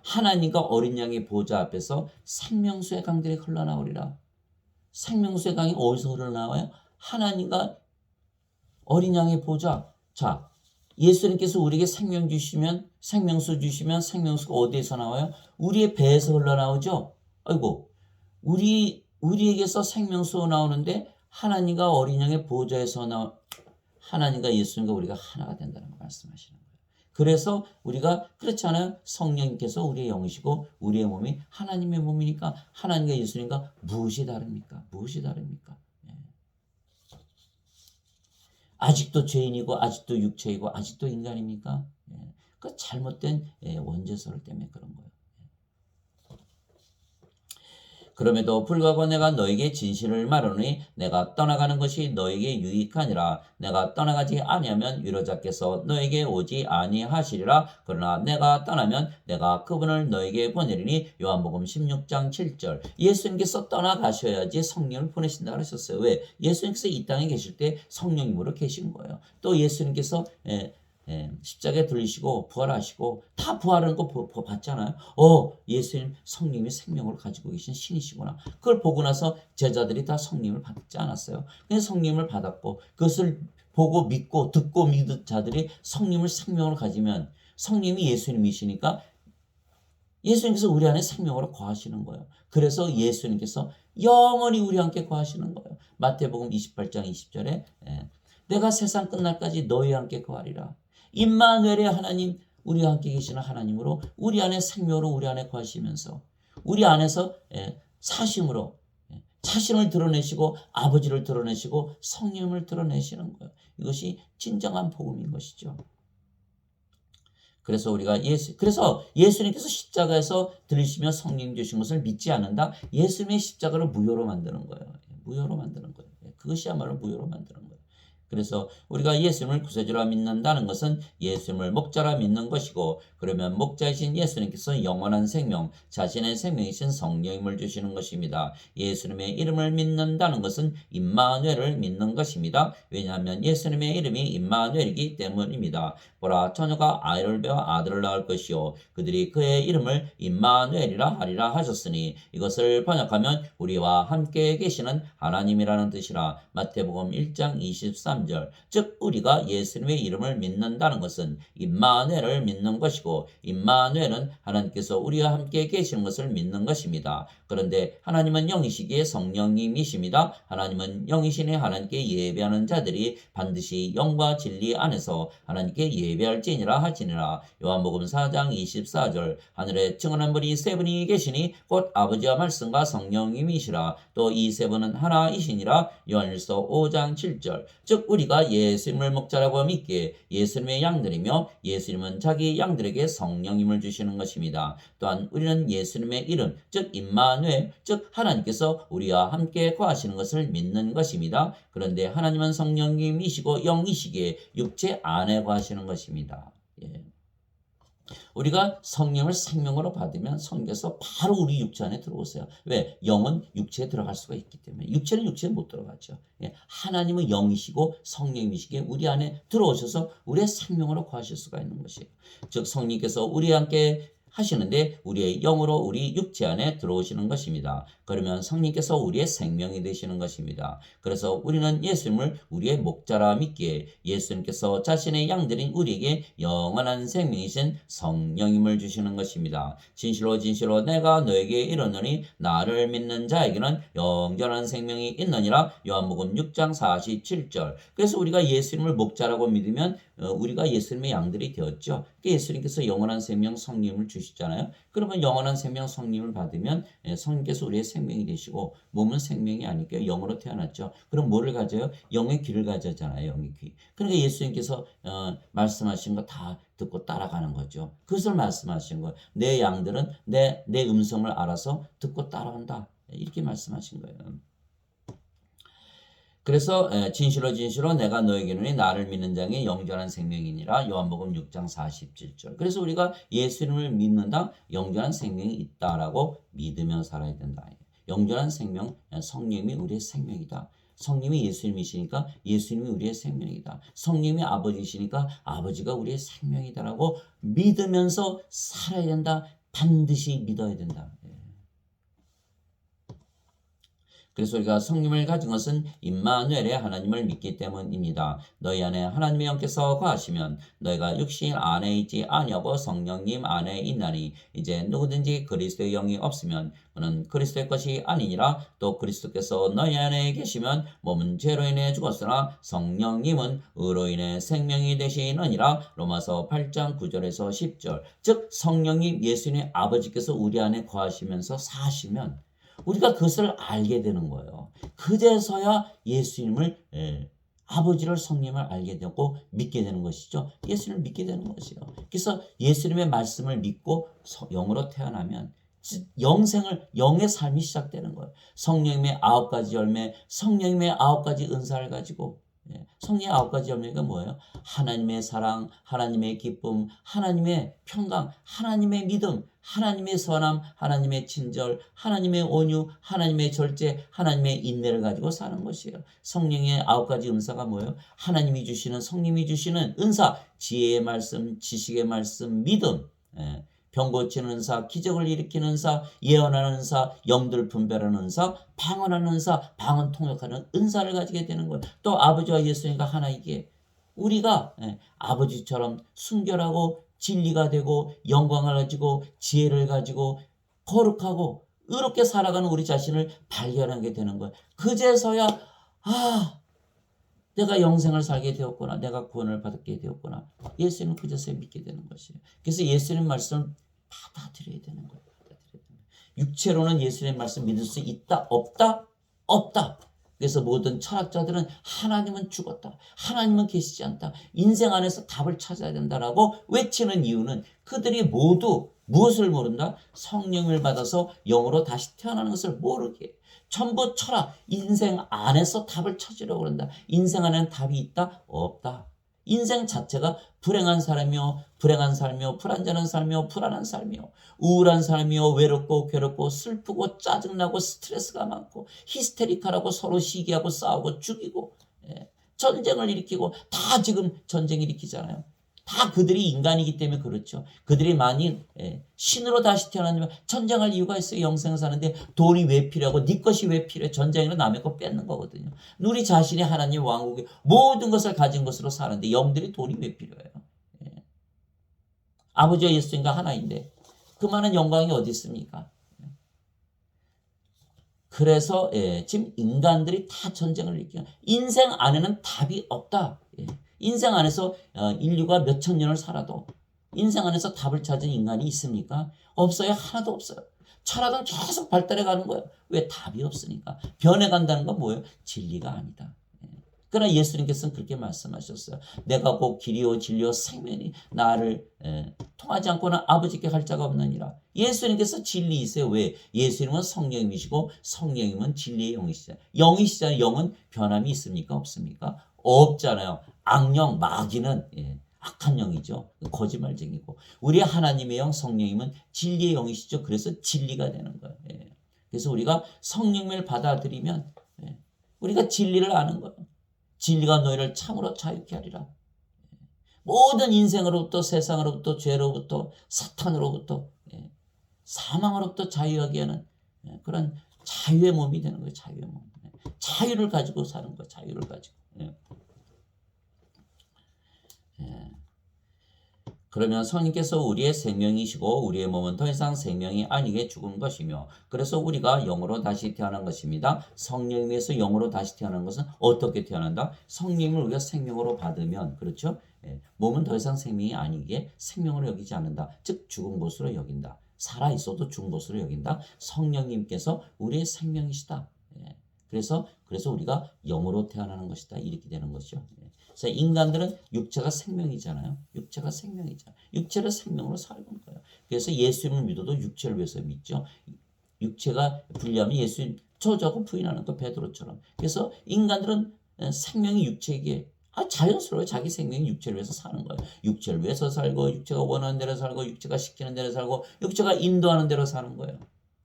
하나님과 어린 양의 보좌 앞에서 생명수의 강들이 흘러나오리라. 생명수의 강이 어디서 흘러나와요? 하나님과 어린 양의 보좌. 자, 예수님께서 우리에게 생명수 주시면 생명수가 어디에서 나와요? 우리의 배에서 흘러나오죠. 아이고, 우리에게서 생명수 나오는데 하나님과 어린 양의 보좌에서 하나님과 예수님과 우리가 하나가 된다는 걸 말씀하시는 거예요. 그래서 우리가 그렇잖아요. 성령님께서 우리의 영이시고 우리의 몸이 하나님의 몸이니까 하나님과 예수님과 무엇이 다릅니까? 무엇이 다릅니까? 예. 아직도 죄인이고 아직도 육체이고 아직도 인간입니까? 예. 그 잘못된 원죄설 때문에 그런 거예요. 그럼에도 불구하고 내가 너에게 진실을 말하노니 내가 떠나가는 것이 너에게 유익하니라. 내가 떠나가지 아니하면 위로자께서 너에게 오지 아니하시리라. 그러나 내가 떠나면 내가 그분을 너에게 보내리니. 요한복음 16장 7절. 예수님께서 떠나가셔야지 성령을 보내신다 그러셨어요. 왜? 예수님께서 이 땅에 계실 때 성령님으로 계신 거예요. 또 예수님께서 십자가에 들리시고 부활하시고 다 부활하는 거 봤잖아요. 예수님 성령이 생명을 가지고 계신 신이시구나. 그걸 보고 나서 제자들이 다 성령을 받지 않았어요. 그냥 성령을 받았고 그것을 보고 믿고 듣고 믿은 자들이 성령을 생명으로 가지면 성령이 예수님이시니까 예수님께서 우리 안에 생명으로 거하시는 거예요. 그래서 예수님께서 영원히 우리 함께 거하시는 거예요. 마태복음 28장 20절에 내가 세상 끝날까지 너희와 함께 거하리라. 임마누엘의 하나님, 우리와 함께 계시는 하나님으로 우리 안에 생명으로 우리 안에 거하시면서 우리 안에서 사심으로 자신을 드러내시고 아버지를 드러내시고 성령을 드러내시는 거예요. 이것이 진정한 복음인 것이죠. 그래서 우리가 그래서 예수님께서 십자가에서 들리시며 성령 주신 것을 믿지 않는다. 예수님의 십자가를 무효로 만드는 거예요. 무효로 만드는 거예요. 그것이야말로 무효로 만드는 거예요. 그래서 우리가 예수님을 구세주라 믿는다는 것은 예수님을 목자라 믿는 것이고, 그러면 목자이신 예수님께서 영원한 생명, 자신의 생명이신 성령님을 주시는 것입니다. 예수님의 이름을 믿는다는 것은 임마누엘을 믿는 것입니다. 왜냐하면 예수님의 이름이 임마누엘이기 때문입니다. 보라, 처녀가 아이를 배워 아들을 낳을 것이요 그들이 그의 이름을 임마누엘이라 하리라 하셨으니, 이것을 번역하면 우리와 함께 계시는 하나님이라는 뜻이라. 마태복음 1장 23절. 즉 우리가 예수님의 이름을 믿는다는 것은 임마누엘을 믿는 것이고, 임마누엘은 하나님께서 우리와 함께 계시는 것을 믿는 것입니다. 그런데 하나님은 영이시기에 성령님이십니다. 하나님은 영이시니 하나님께 예배하는 자들이 반드시 영과 진리 안에서 하나님께 예배할지니라 하시니라. 요한복음 4장 24절. 하늘에 증언한 분이 세 분이 계시니 곧 아버지와 말씀과 성령님이시라. 또 이 세 분은 하나이시니라. 요한일서 5장 7절. 즉 우리가 예수님을 목자라고 믿기에 예수님의 양들이며, 예수님은 자기 양들에게 성령님을 주시는 것입니다. 또한 우리는 예수님의 이름, 즉 임마누엘, 즉 하나님께서 우리와 함께 거하시는 것을 믿는 것입니다. 그런데 하나님은 성령님이시고 영이시기에 육체 안에 거하시는 것입니다. 우리가 성령을 생명으로 받으면 성령께서 바로 우리 육체 안에 들어오세요. 왜? 영은 육체에 들어갈 수가 있기 때문에. 육체는 육체에 못 들어가죠. 하나님은 영이시고 성령이시기에 우리 안에 들어오셔서 우리의 생명으로 거하실 수가 있는 것이에요. 즉 성령께서 우리와 함께 하시는데 우리의 영으로 우리 육체 안에 들어오시는 것입니다. 그러면 성령께서 우리의 생명이 되시는 것입니다. 그래서 우리는 예수님을 우리의 목자라 믿기에 예수님께서 자신의 양들인 우리에게 영원한 생명이신 성령님을 주시는 것입니다. 진실로 진실로 내가 너에게 이르노니 나를 믿는 자에게는 영원한 생명이 있느니라. 요한복음 6장 47절. 그래서 우리가 예수님을 목자라고 믿으면 우리가 예수님의 양들이 되었죠. 예수님께서 영원한 생명 성령님을 주시잖아요. 그러면 영원한 생명 성령님을 받으면 성령께서 우리의 생명이 되시고, 몸은 생명이 아니니까 영으로 태어났죠. 그럼 뭐를 가져요? 영의 귀를 가졌잖아요. 영의 귀. 그러니까 예수님께서 말씀하신 거 다 듣고 따라가는 거죠. 그것을 말씀하신 거예요. 내 양들은 내 음성을 알아서 듣고 따라온다. 이렇게 말씀하신 거예요. 그래서 진실로 진실로 내가 너에게 이르노니 나를 믿는 자에게 영원한 생명이니라. 요한복음 6장 47절. 그래서 우리가 예수님을 믿는다, 영원한 생명이 있다라고 믿으며 살아야 된다. 영원한 생명, 성령님이 우리의 생명이다. 성령님이 예수님이시니까 예수님이 우리의 생명이다. 성령님이 아버지시니까 아버지가 우리의 생명이다라고 믿으면서 살아야 된다. 반드시 믿어야 된다. 그래서 우리가 성령을 가진 것은 임마누엘의 하나님을 믿기 때문입니다. 너희 안에 하나님의 영께서 거하시면 너희가 육신 안에 있지 아니하고 성령님 안에 있나니 이제 누구든지 그리스도의 영이 없으면 그는 그리스도의 것이 아니니라. 또 그리스도께서 너희 안에 계시면 몸은 죄로 인해 죽었으나 성령님은 의로 인해 생명이 되시느니라. 로마서 8장 9절에서 10절. 즉 성령님 예수님의 아버지께서 우리 안에 거하시면서 사시면 우리가 그것을 알게 되는 거예요. 그제서야 예수님을 아버지를 성령을 알게 되고 믿게 되는 것이죠. 예수님을 믿게 되는 것이에요. 그래서 예수님의 말씀을 믿고 영으로 태어나면 영의 삶이 시작되는 거예요. 성령님의 9가지 열매, 성령님의 9가지 은사를 가지고 성령의 9가지 열매가 뭐예요? 하나님의 사랑, 하나님의 기쁨, 하나님의 평강, 하나님의 믿음, 하나님의 선함, 하나님의 친절, 하나님의 온유, 하나님의 절제, 하나님의 인내를 가지고 사는 것이에요. 성령의 9가지 은사가 뭐예요? 하나님이 주시는, 성령이 주시는 은사, 지혜의 말씀, 지식의 말씀, 믿음, 병 고치는 은사, 기적을 일으키는 은사, 예언하는 은사, 영들 분별하는 은사, 방언하는 은사, 방언 통역하는 은사를 가지게 되는 거예요. 또 아버지와 예수님과 하나이기에 우리가 아버지처럼 순결하고 진리가 되고 영광을 가지고 지혜를 가지고 거룩하고 의롭게 살아가는 우리 자신을 발견하게 되는 거예요. 그제서야 내가 영생을 살게 되었구나. 내가 구원을 받게 되었구나. 예수님은 그제서야 믿게 되는 것이에요. 그래서 예수님 말씀을 받아들여야 되는 거예요. 육체로는 예수님의 말씀 믿을 수 있다? 없다? 없다. 그래서 모든 철학자들은 하나님은 죽었다. 하나님은 계시지 않다. 인생 안에서 답을 찾아야 된다라고 외치는 이유는 그들이 모두 무엇을 모른다? 성령을 받아서 영으로 다시 태어나는 것을 모르게. 전부 철학, 인생 안에서 답을 찾으려고 그런다. 인생 안에는 답이 있다? 없다. 인생 자체가 불행한 삶이요, 불행한 삶이요, 불안전한 삶이요, 불안한 삶이요, 우울한 삶이요, 외롭고 괴롭고 슬프고 짜증나고 스트레스가 많고 히스테리카라고 서로 시기하고 싸우고 죽이고 전쟁을 일으키고 다 지금 전쟁 일으키잖아요. 다 그들이 인간이기 때문에 그렇죠. 그들이 만일 신으로 다시 태어나면 전쟁할 이유가 있어요. 영생을 사는데 돈이 왜 필요하고 네 것이 왜 필요해. 전쟁으로 남의 것 뺏는 거거든요. 우리 자신이 하나님 왕국의 모든 것을 가진 것으로 사는데 영들이 돈이 왜 필요해요. 아버지와 예수님과 하나인데 그만한 영광이 어디 있습니까? 그래서 지금 인간들이 다 전쟁을 일으키고 인생 안에는 답이 없다. 인생 안에서 인류가 몇천 년을 살아도 인생 안에서 답을 찾은 인간이 있습니까? 없어요. 하나도 없어요. 철학은 계속 발달해 가는 거예요. 왜? 답이 없으니까. 변해간다는 건 뭐예요? 진리가 아니다. 그러나 예수님께서는 그렇게 말씀하셨어요. 내가 곧 길이요 진리요 생명이 나를 통하지 않고는 아버지께 갈 자가 없느니라. 예수님께서 진리이세요. 왜? 예수님은 성령이시고 성령님은 진리의 영이시잖아요. 영이시잖아요. 영은 변함이 있습니까? 없습니까? 없잖아요. 악령, 마귀는 악한 영이죠. 거짓말쟁이고. 우리 하나님의 영, 성령님은 진리의 영이시죠. 그래서 진리가 되는 거예요. 그래서 우리가 성령을 받아들이면 우리가 진리를 아는 거예요. 진리가 너희를 참으로 자유케 하리라. 모든 인생으로부터 세상으로부터 죄로부터 사탄으로부터 사망으로부터 자유하게 하는 그런 자유의 몸이 되는 거예요. 자유의 몸. 자유를 가지고 사는 거예요. 자유를 가지고. 그러면 성령께서 우리의 생명이시고 우리의 몸은 더 이상 생명이 아니게 죽은 것이며 그래서 우리가 영으로 다시 태어난 것입니다. 성령에서 영으로 다시 태어난 것은 어떻게 태어난다? 성령을 우리가 생명으로 받으면 그렇죠? 몸은 더 이상 생명이 아니게 생명으로 여기지 않는다. 즉 죽은 것으로 여긴다. 살아있어도 죽은 것으로 여긴다. 성령님께서 우리의 생명이시다. 그래서 우리가 영으로 태어나는 것이다. 이렇게 되는 것이죠. 그래서 인간들은 육체가 생명이잖아요. 육체가 생명이잖아요. 육체를 생명으로 살고 거예요. 그래서 예수님을 믿어도 육체를 위해서 믿죠. 육체가 불리하면 예수님 저주하고 부인하는 거 베드로처럼. 그래서 인간들은 생명이 육체에게 자연스러워요. 자기 생명이 육체를 위해서 사는 거예요. 육체를 위해서 살고 육체가 원하는 대로 살고 육체가 시키는 대로 살고 육체가 인도하는 대로 사는 거예요.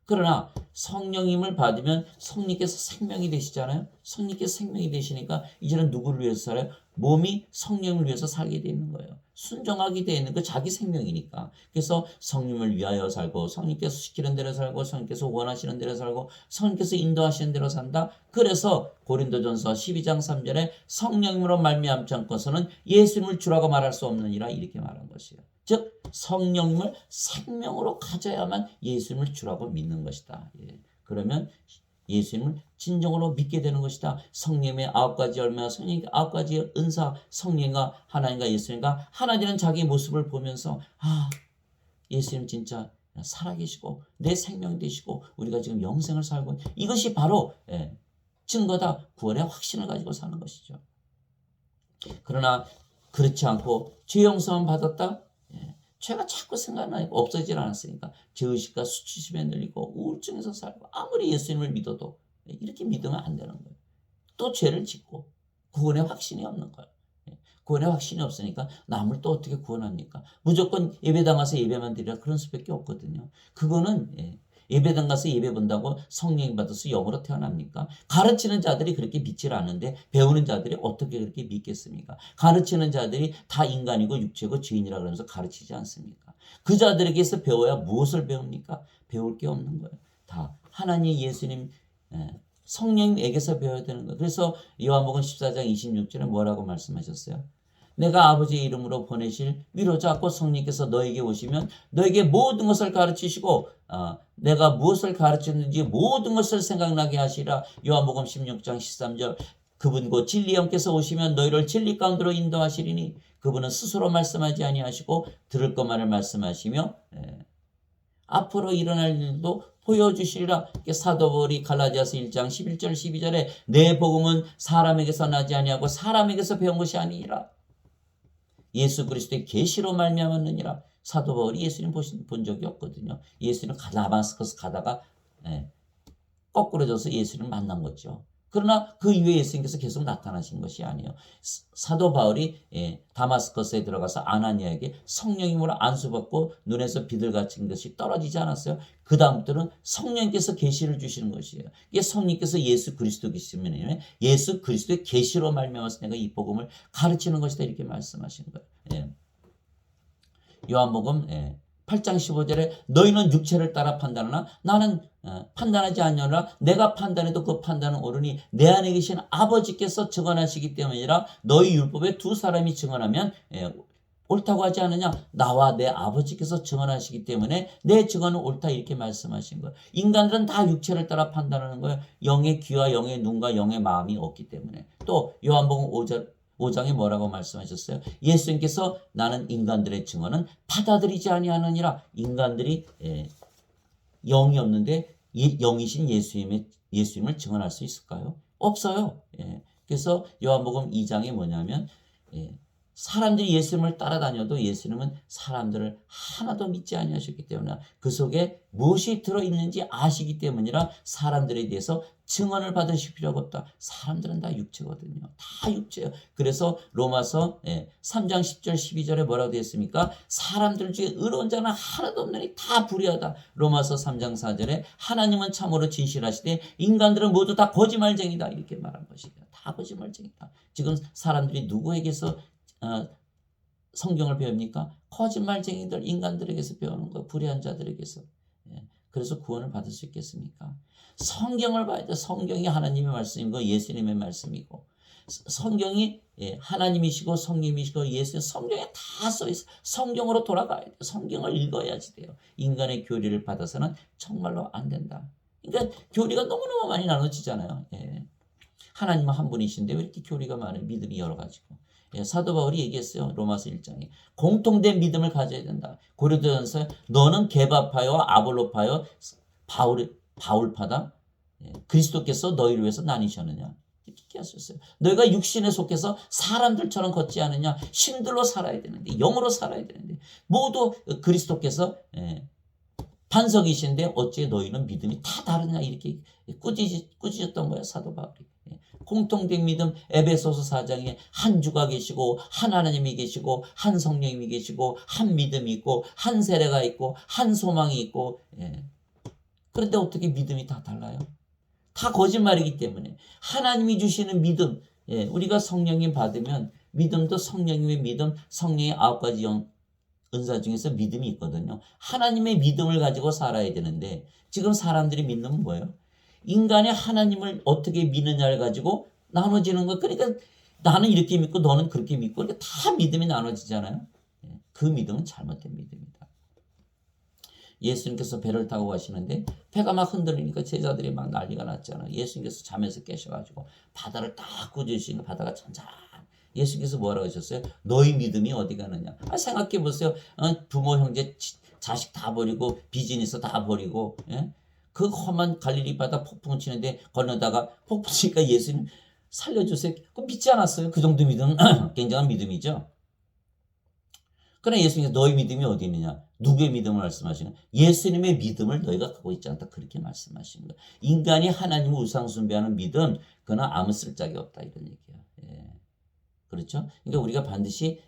그러나 성령님을 받으면 성령께서 생명이 되시잖아요. 성령께서 생명이 되시니까 이제는 누구를 위해서 살아요? 몸이 성령을 위해서 살게 되는 거예요. 순종하게 되어 있는 그 자기 생명이니까. 그래서 성령을 위하여 살고 성령께서 시키는 대로 살고 성령께서 원하시는 대로 살고 성령께서 인도하시는 대로 산다. 그래서 고린도전서 12장 3절에 성령으로 말미암지 않고서는 예수님을 주라고 말할 수 없느니라 이렇게 말한 것이에요. 즉 성령님을 생명으로 가져야만 예수님을 주라고 믿는 것이다. 예. 그러면 예수님을 진정으로 믿게 되는 것이다. 성령의 9가지 열매와 성령의 9가지 은사, 성령과 하나님과 예수님과 하나님은 자기 모습을 보면서 예수님 진짜 살아계시고 내 생명 되시고 우리가 지금 영생을 살고 이것이 바로 증거다. 구원의 확신을 가지고 사는 것이죠. 그러나 그렇지 않고 죄 용서만 받았다. 죄가 자꾸 생각나고 없어지질 않았으니까 죄의식과 수치심에 늘리고 우울증에서 살고 아무리 예수님을 믿어도 이렇게 믿으면 안 되는 거예요. 또 죄를 짓고 구원의 확신이 없는 거예요. 구원의 확신이 없으니까 남을 또 어떻게 구원합니까? 무조건 예배당 가서 예배만 드리라 그런 수밖에 없거든요. 그거는 예배당 가서 예배 본다고 성령 받아서 영으로 태어납니까? 가르치는 자들이 그렇게 믿질 않는데 배우는 자들이 어떻게 그렇게 믿겠습니까? 가르치는 자들이 다 인간이고 육체고 죄인이라 그러면서 가르치지 않습니까? 그 자들에게서 배워야 무엇을 배웁니까? 배울 게 없는 거예요. 다 하나님 예수님 성령님에게서 배워야 되는 거예요. 그래서 요한복음 14장 26절에 뭐라고 말씀하셨어요? 내가 아버지의 이름으로 보내실 위로자 곧 성령께서 너에게 오시면 너에게 모든 것을 가르치시고 내가 무엇을 가르쳤는지 모든 것을 생각나게 하시라. 요한복음 16장 13절 그분 곧 진리 영께서 오시면 너희를 진리 가운데로 인도하시리니 그분은 스스로 말씀하지 아니하시고 들을 것만을 말씀하시며 앞으로 일어날 일도 보여주시리라. 사도 바울이 갈라디아서 1장 11절 12절에 내 복음은 사람에게서 나지 아니하고 사람에게서 배운 것이 아니니라. 예수 그리스도의 계시로 말미암았느니라. 사도 바울이 예수님 본 적이 없거든요. 예수님 다마스커스 가다가 거꾸로 져서 예수님을 만난 거죠. 그러나 그 이후에 예수님께서 계속 나타나신 것이 아니에요. 사도 바울이 다마스커스에 들어가서 아나니아에게 성령님으로 안수받고 눈에서 비들 갇힌 것이 떨어지지 않았어요. 그 다음부터는 성령님께서 계시를 주시는 것이에요. 이게 성령님께서 예수 그리스도이시면 예수 그리스도의 계시로 말미암아서 내가 이 복음을 가르치는 것이다 이렇게 말씀하신 거예요. 요한복음 8장 15절에 너희는 육체를 따라 판단하나 나는 판단하지 않느라 내가 판단해도 그 판단은 옳으니 내 안에 계신 아버지께서 증언하시기 때문이라. 너희 율법에 두 사람이 증언하면 옳다고 하지 않느냐. 나와 내 아버지께서 증언하시기 때문에 내 증언은 옳다 이렇게 말씀하신 거예요. 인간들은 다 육체를 따라 판단하는 거예요. 영의 귀와 영의 눈과 영의 마음이 없기 때문에. 또 요한복음 5장에 뭐라고 말씀하셨어요? 예수님께서 나는 인간들의 증언은 받아들이지 아니하느니라. 인간들이 영이 없는데 영이신 예수님을 증언할 수 있을까요? 없어요. 그래서 요한복음 2장에 뭐냐면 사람들이 예수님을 따라다녀도 예수님은 사람들을 하나도 믿지 아니하셨기 때문에 그 속에 무엇이 들어있는지 아시기 때문이라 사람들에 대해서 증언을 받으실 필요가 없다. 사람들은 다 육체거든요. 다 육체예요. 그래서 로마서 3장 10절 12절에 뭐라고 되어 있습니까? 사람들 중에 의로운 자는 하나도 없느니 다 불의하다. 로마서 3장 4절에 하나님은 참으로 진실하시되 인간들은 모두 다 거짓말쟁이다. 이렇게 말한 것이에요. 다 거짓말쟁이다. 지금 사람들이 누구에게서 성경을 배웁니까? 거짓말쟁이들 인간들에게서 배우는 거, 불의한 자들에게서. 그래서 구원을 받을 수 있겠습니까? 성경을 봐야 돼. 성경이 하나님의 말씀이고 예수님의 말씀이고 성경이 하나님이시고 성령이시고 예수님 성경에 다 써있어. 성경으로 돌아가야 돼. 성경을 읽어야지 돼요. 인간의 교리를 받아서는 정말로 안 된다. 그러니까 교리가 너무너무 많이 나눠지잖아요. 하나님은 한 분이신데 왜 이렇게 교리가 많아요? 믿음이 여러 가지고. 사도 바울이 얘기했어요. 로마서 1장에. 공통된 믿음을 가져야 된다. 고린도전서 너는 게바파요 아볼로파요 바울파다. 그리스도께서 너희를 위해서 나뉘셨느냐. 이렇게 하셨어요. 너희가 육신에 속해서 사람들처럼 걷지 않느냐. 신들로 살아야 되는데 영으로 살아야 되는데 모두 그리스도께서 반석이신데 어찌 너희는 믿음이 다 다르냐. 이렇게 꾸짖었던 거예요. 사도 바울이. 공통된 믿음 에베소서 4장에 한 주가 계시고 한 하나님이 계시고 한 성령님이 계시고 한 믿음이 있고 한 세례가 있고 한 소망이 있고 그런데 어떻게 믿음이 다 달라요? 다 거짓말이기 때문에 하나님이 주시는 믿음 우리가 성령님 받으면 믿음도 성령님의 믿음, 성령의 9가지 은사 중에서 믿음이 있거든요. 하나님의 믿음을 가지고 살아야 되는데 지금 사람들이 믿는 뭐예요? 인간이 하나님을 어떻게 믿느냐를 가지고 나눠지는 거. 그러니까 나는 이렇게 믿고 너는 그렇게 믿고 그러니까 다 믿음이 나눠지잖아요. 그 믿음은 잘못된 믿음이다. 예수님께서 배를 타고 가시는데 배가 막 흔들리니까 제자들이 막 난리가 났잖아요. 예수님께서 잠에서 깨셔가지고 바다를 딱 꾸짖으시니까 바다가 잔잔. 예수님께서 뭐라고 하셨어요? 너희 믿음이 어디 가느냐. 생각해 보세요. 부모 형제 자식 다 버리고 비즈니스 다 버리고 그 험한 갈릴리 바다 폭풍 치는데 건너다가 폭풍 치니까 예수님 살려주세요. 그거 믿지 않았어요. 그 정도 믿음 굉장한 믿음이죠. 그러나 예수님께서 너희 믿음이 어디 있느냐? 누구의 믿음을 말씀하시는? 예수님의 믿음을 너희가 갖고 있지 않다. 그렇게 말씀하시는 거예요. 인간이 하나님을 우상숭배하는 믿음, 그건 아무 쓸데기 없다. 이런 얘기예요. 그렇죠? 그러니까 우리가 반드시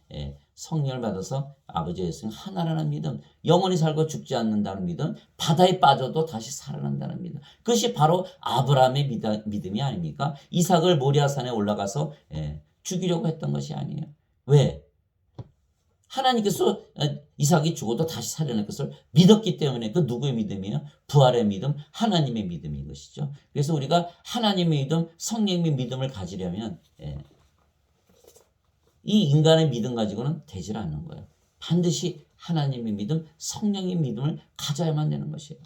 성령을 받아서 아버지 예수님 하나라는 믿음, 영원히 살고 죽지 않는다는 믿음, 바다에 빠져도 다시 살아난다는 믿음. 그것이 바로 아브라함의 믿음이 아닙니까? 이삭을 모리아산에 올라가서 죽이려고 했던 것이 아니에요. 왜? 하나님께서 이삭이 죽어도 다시 살려낼 것을 믿었기 때문에 그 누구의 믿음이에요? 부활의 믿음, 하나님의 믿음인 것이죠. 그래서 우리가 하나님의 믿음, 성령의 믿음을 가지려면 이 인간의 믿음 가지고는 되질 않는 거예요. 반드시 하나님의 믿음, 성령의 믿음을 가져야만 되는 것이에요.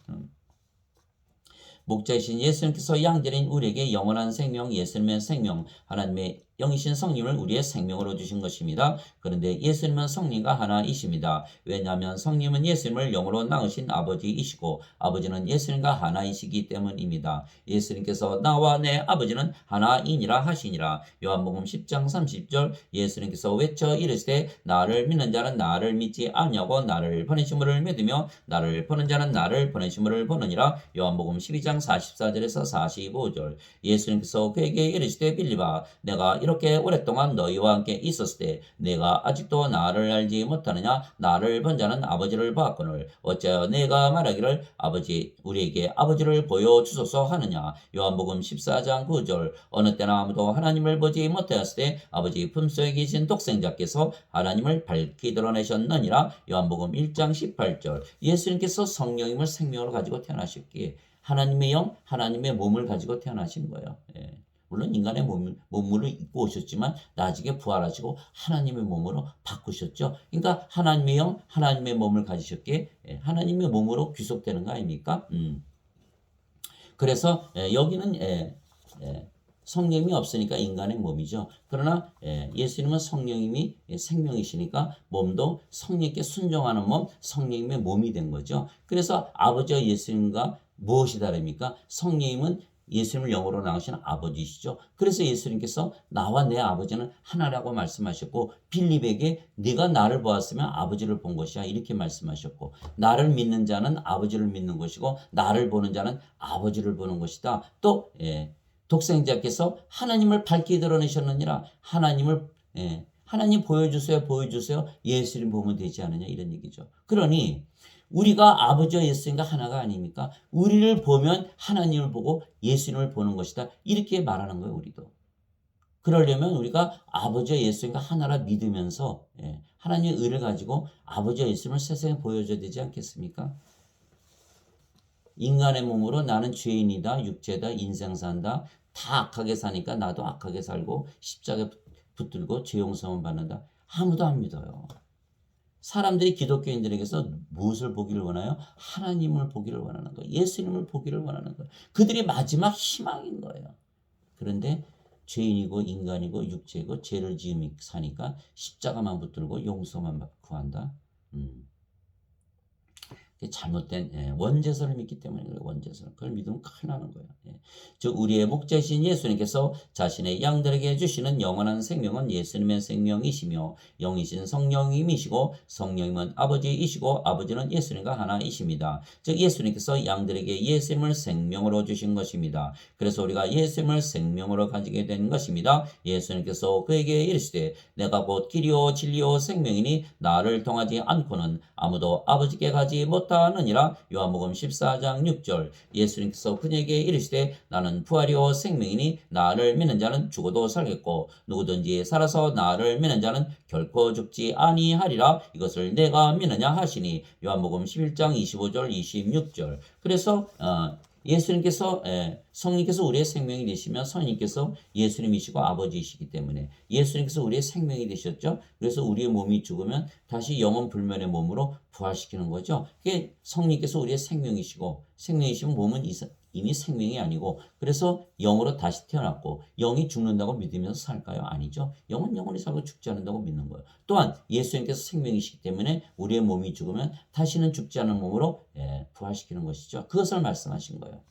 목자이신 예수님께서 양들인 우리에게 영원한 생명, 예수님의 생명, 하나님의 영이신 성령을 우리의 생명으로 주신 것입니다. 그런데 예수님은 성령과 하나이십니다. 왜냐하면 성령은 예수님을 영으로 낳으신 아버지이시고 아버지는 예수님과 하나이시기 때문입니다. 예수님께서 나와 내 아버지는 하나이니라 하시니라. 요한복음 10장 30절 예수님께서 외쳐 이르시되 나를 믿는 자는 나를 믿지 아니하고 나를 보내심을 믿으며 나를 보낸 자는 나를 보내심을 보느니라. 요한복음 12장 44절에서 45절 예수님께서 그에게 이르시되 빌립아 내가 이렇게 오랫동안 너희와 함께 있었을 때 내가 아직도 나를 알지 못하느냐? 나를 본 자는 아버지를 보았거늘 어찌하여 내가 말하기를 아버지 우리에게 아버지를 보여주소서 하느냐? 요한복음 14장 9절 어느 때나 아무도 하나님을 보지 못하였을 때 아버지 품속에 계신 독생자께서 하나님을 밝히 드러내셨느니라. 요한복음 1장 18절 예수님께서 성령임을 생명으로 가지고 태어나셨기에 하나님의 영, 하나님의 몸을 가지고 태어나신 거예요. 물론 인간의 몸을 입고 오셨지만 나중에 부활하시고 하나님의 몸으로 바꾸셨죠. 그러니까 하나님의 영, 하나님의 몸을 가지셨기에 하나님의 몸으로 귀속되는 거 아닙니까? 그래서 여기는 성령이 없으니까 인간의 몸이죠. 그러나 예수님은 성령님이 생명이시니까 몸도 성령께 순종하는 몸, 성령님의 몸이 된 거죠. 그래서 아버지와 예수님과 무엇이 다릅니까? 성령님은 예수님을 영으로 낳으신 아버지시죠. 그래서 예수님께서 나와 내 아버지는 하나라고 말씀하셨고 빌립에게 네가 나를 보았으면 아버지를 본 것이야 이렇게 말씀하셨고 나를 믿는 자는 아버지를 믿는 것이고 나를 보는 자는 아버지를 보는 것이다. 또 독생자께서 하나님을 밝히 드러내셨느니라. 하나님 보여주세요 보여주세요. 예수님 보면 되지 않느냐 이런 얘기죠. 그러니 우리가 아버지와 예수님과 하나가 아닙니까? 우리를 보면 하나님을 보고 예수님을 보는 것이다. 이렇게 말하는 거예요, 우리도. 그러려면 우리가 아버지와 예수님과 하나라 믿으면서 하나님의 의를 가지고 아버지와 예수님을 세상에 보여줘야 되지 않겠습니까? 인간의 몸으로 나는 죄인이다, 육체다, 인생 산다. 다 악하게 사니까 나도 악하게 살고 십자가에 붙들고 죄 용서만 받는다. 아무도 안 믿어요. 사람들이 기독교인들에게서 무엇을 보기를 원해요? 하나님을 보기를 원하는 거예요. 예수님을 보기를 원하는 거예요. 그들이 마지막 희망인 거예요. 그런데 죄인이고 인간이고 육체이고 죄를 지으며 사니까 십자가만 붙들고 용서만 구한다. 잘못된 원죄설을 믿기 때문에 그래요. 원죄설. 그걸 믿으면 큰일 나는 거예요. 즉 우리의 목자이신 예수님께서 자신의 양들에게 주시는 영원한 생명은 예수님의 생명이시며 영이신 성령님이시고 성령님은 아버지이시고 아버지는 예수님과 하나이십니다. 즉 예수님께서 양들에게 예수님을 생명으로 주신 것입니다. 그래서 우리가 예수님을 생명으로 가지게 된 것입니다. 예수님께서 그에게 이르시되 내가 곧 길이요 진리요 생명이니 나를 통하지 않고는 아무도 아버지께 가지 못 좋다 하느니라. 요한복음 14장 6절. 예수님께서 그에게 이르시되 나는 부활이요 생명이니 나를 믿는 자는 죽어도 살겠고 누구든지 살아서 나를 믿는 자는 결코 죽지 아니하리라. 이것을 내가 믿느냐 하시니. 요한복음 11장 25절 26절. 그래서 예수님께서 성령께서 우리의 생명이 되시면 성령께서 예수님이시고 아버지이시기 때문에 예수님께서 우리의 생명이 되셨죠. 그래서 우리의 몸이 죽으면 다시 영원 불면의 몸으로 부활시키는 거죠. 그게 성령께서 우리의 생명이시고 생명이시면 몸은 이미 생명이 아니고 그래서 영으로 다시 태어났고 영이 죽는다고 믿으면서 살까요? 아니죠. 영은 영원히 살고 죽지 않는다고 믿는 거예요. 또한 예수님께서 생명이시기 때문에 우리의 몸이 죽으면 다시는 죽지 않는 몸으로 부활시키는 것이죠. 그것을 말씀하신 거예요.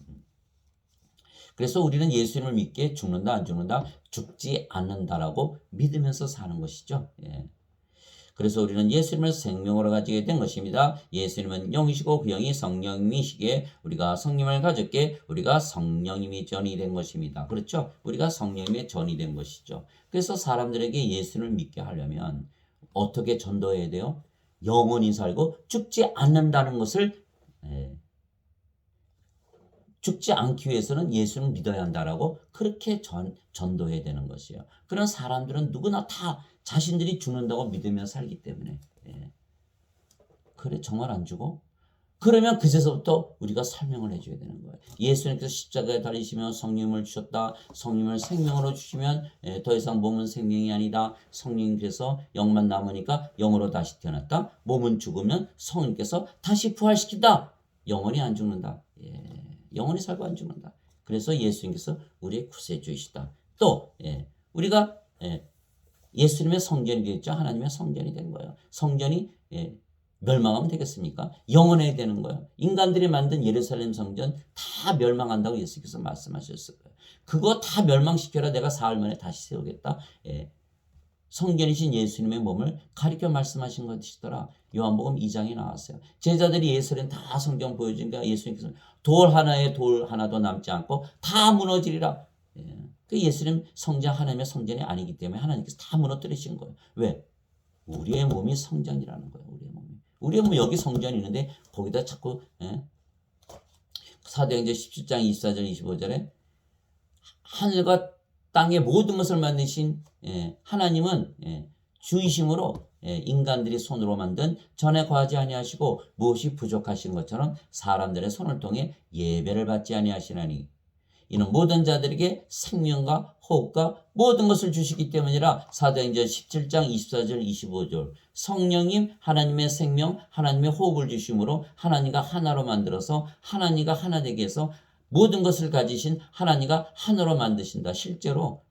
그래서 우리는 예수님을 믿기에 죽는다 안 죽는다 죽지 않는다라고 믿으면서 사는 것이죠. 그래서 우리는 예수님을 생명으로 가지게 된 것입니다. 예수님은 영이시고 그 영이 성령이시기에 우리가 성령을 가졌기에 우리가 성령님이 전이 된 것입니다. 그렇죠? 우리가 성령님의 전이 된 것이죠. 그래서 사람들에게 예수님을 믿게 하려면 어떻게 전도해야 돼요? 영원히 살고 죽지 않는다는 것을 죽지 않기 위해서는 예수를 믿어야 한다라고 그렇게 전도해야 되는 것이에요. 그런 사람들은 누구나 다 자신들이 죽는다고 믿으며 살기 때문에 그래 정말 안 죽어? 그러면 그제서부터 우리가 설명을 해줘야 되는 거예요. 예수님께서 십자가에 달리시며 성령을 주셨다. 성령을 생명으로 주시면 더 이상 몸은 생명이 아니다. 성령께서 영만 남으니까 영으로 다시 태어났다. 몸은 죽으면 성령께서 다시 부활시킨다. 영원히 안 죽는다. 영원히 살고 안 죽는다. 그래서 예수님께서 우리의 구세주이시다. 또 우리가 예수님의 성전이 되었죠. 하나님의 성전이 된 거예요. 성전이 멸망하면 되겠습니까? 영원해야 되는 거예요. 인간들이 만든 예루살렘 성전 다 멸망한다고 예수님께서 말씀하셨어요. 그거 다 멸망시켜라 내가 사흘 만에 다시 세우겠다. 성전이신 예수님의 몸을 가리켜 말씀하신 것이더라. 요한복음 2장에 나왔어요. 제자들이 예수님 다 성경 보여주니까 예수님께서 돌 하나도 남지 않고 다 무너지리라. 그 예수님 성전 하나님의 성전이 아니기 때문에 하나님께서 다 무너뜨리신 거예요. 왜? 우리의 몸이 성전이라는 거예요. 우리의 몸 여기 성전이 있는데 거기다 자꾸 사도행전 17장 24절 25절에 하늘과 땅의 모든 것을 만드신 하나님은 주이심으로 인간들이 손으로 만든 전에 과하지 아니하시고 무엇이 부족하신 것처럼 사람들의 손을 통해 예배를 받지 아니하시나니 이는 모든 자들에게 생명과 호흡과 모든 것을 주시기 때문이라. 사도행전 17장 24절 25절. 성령님 하나님의 생명 하나님의 호흡을 주심으로 하나님과 하나로 만들어서 하나님과 하나 되게 해서 모든 것을 가지신 하나님과 하나로 만드신다. 실제로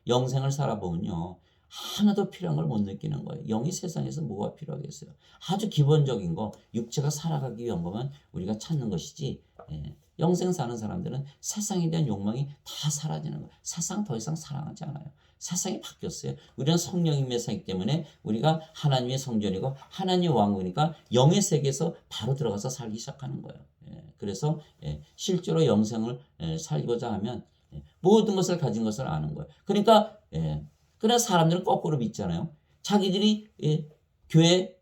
영생을 살아보면요. 하나도 필요한 걸 못 느끼는 거예요. 영이 세상에서 뭐가 필요하겠어요. 아주 기본적인 거 육체가 살아가기 위한 것만 우리가 찾는 것이지 영생 사는 사람들은 세상에 대한 욕망이 다 사라지는 거예요. 세상 더 이상 사랑하지 않아요. 세상이 바뀌었어요. 우리는 성령님의 사이기 때문에 우리가 하나님의 성전이고 하나님의 왕국이니까 영의 세계에서 바로 들어가서 살기 시작하는 거예요. 그래서 실제로 영생을 살고자 하면 모든 것을 가진 것을 아는 거예요. 그러니까 그러나 사람들은 거꾸로 믿잖아요. 자기들이 교회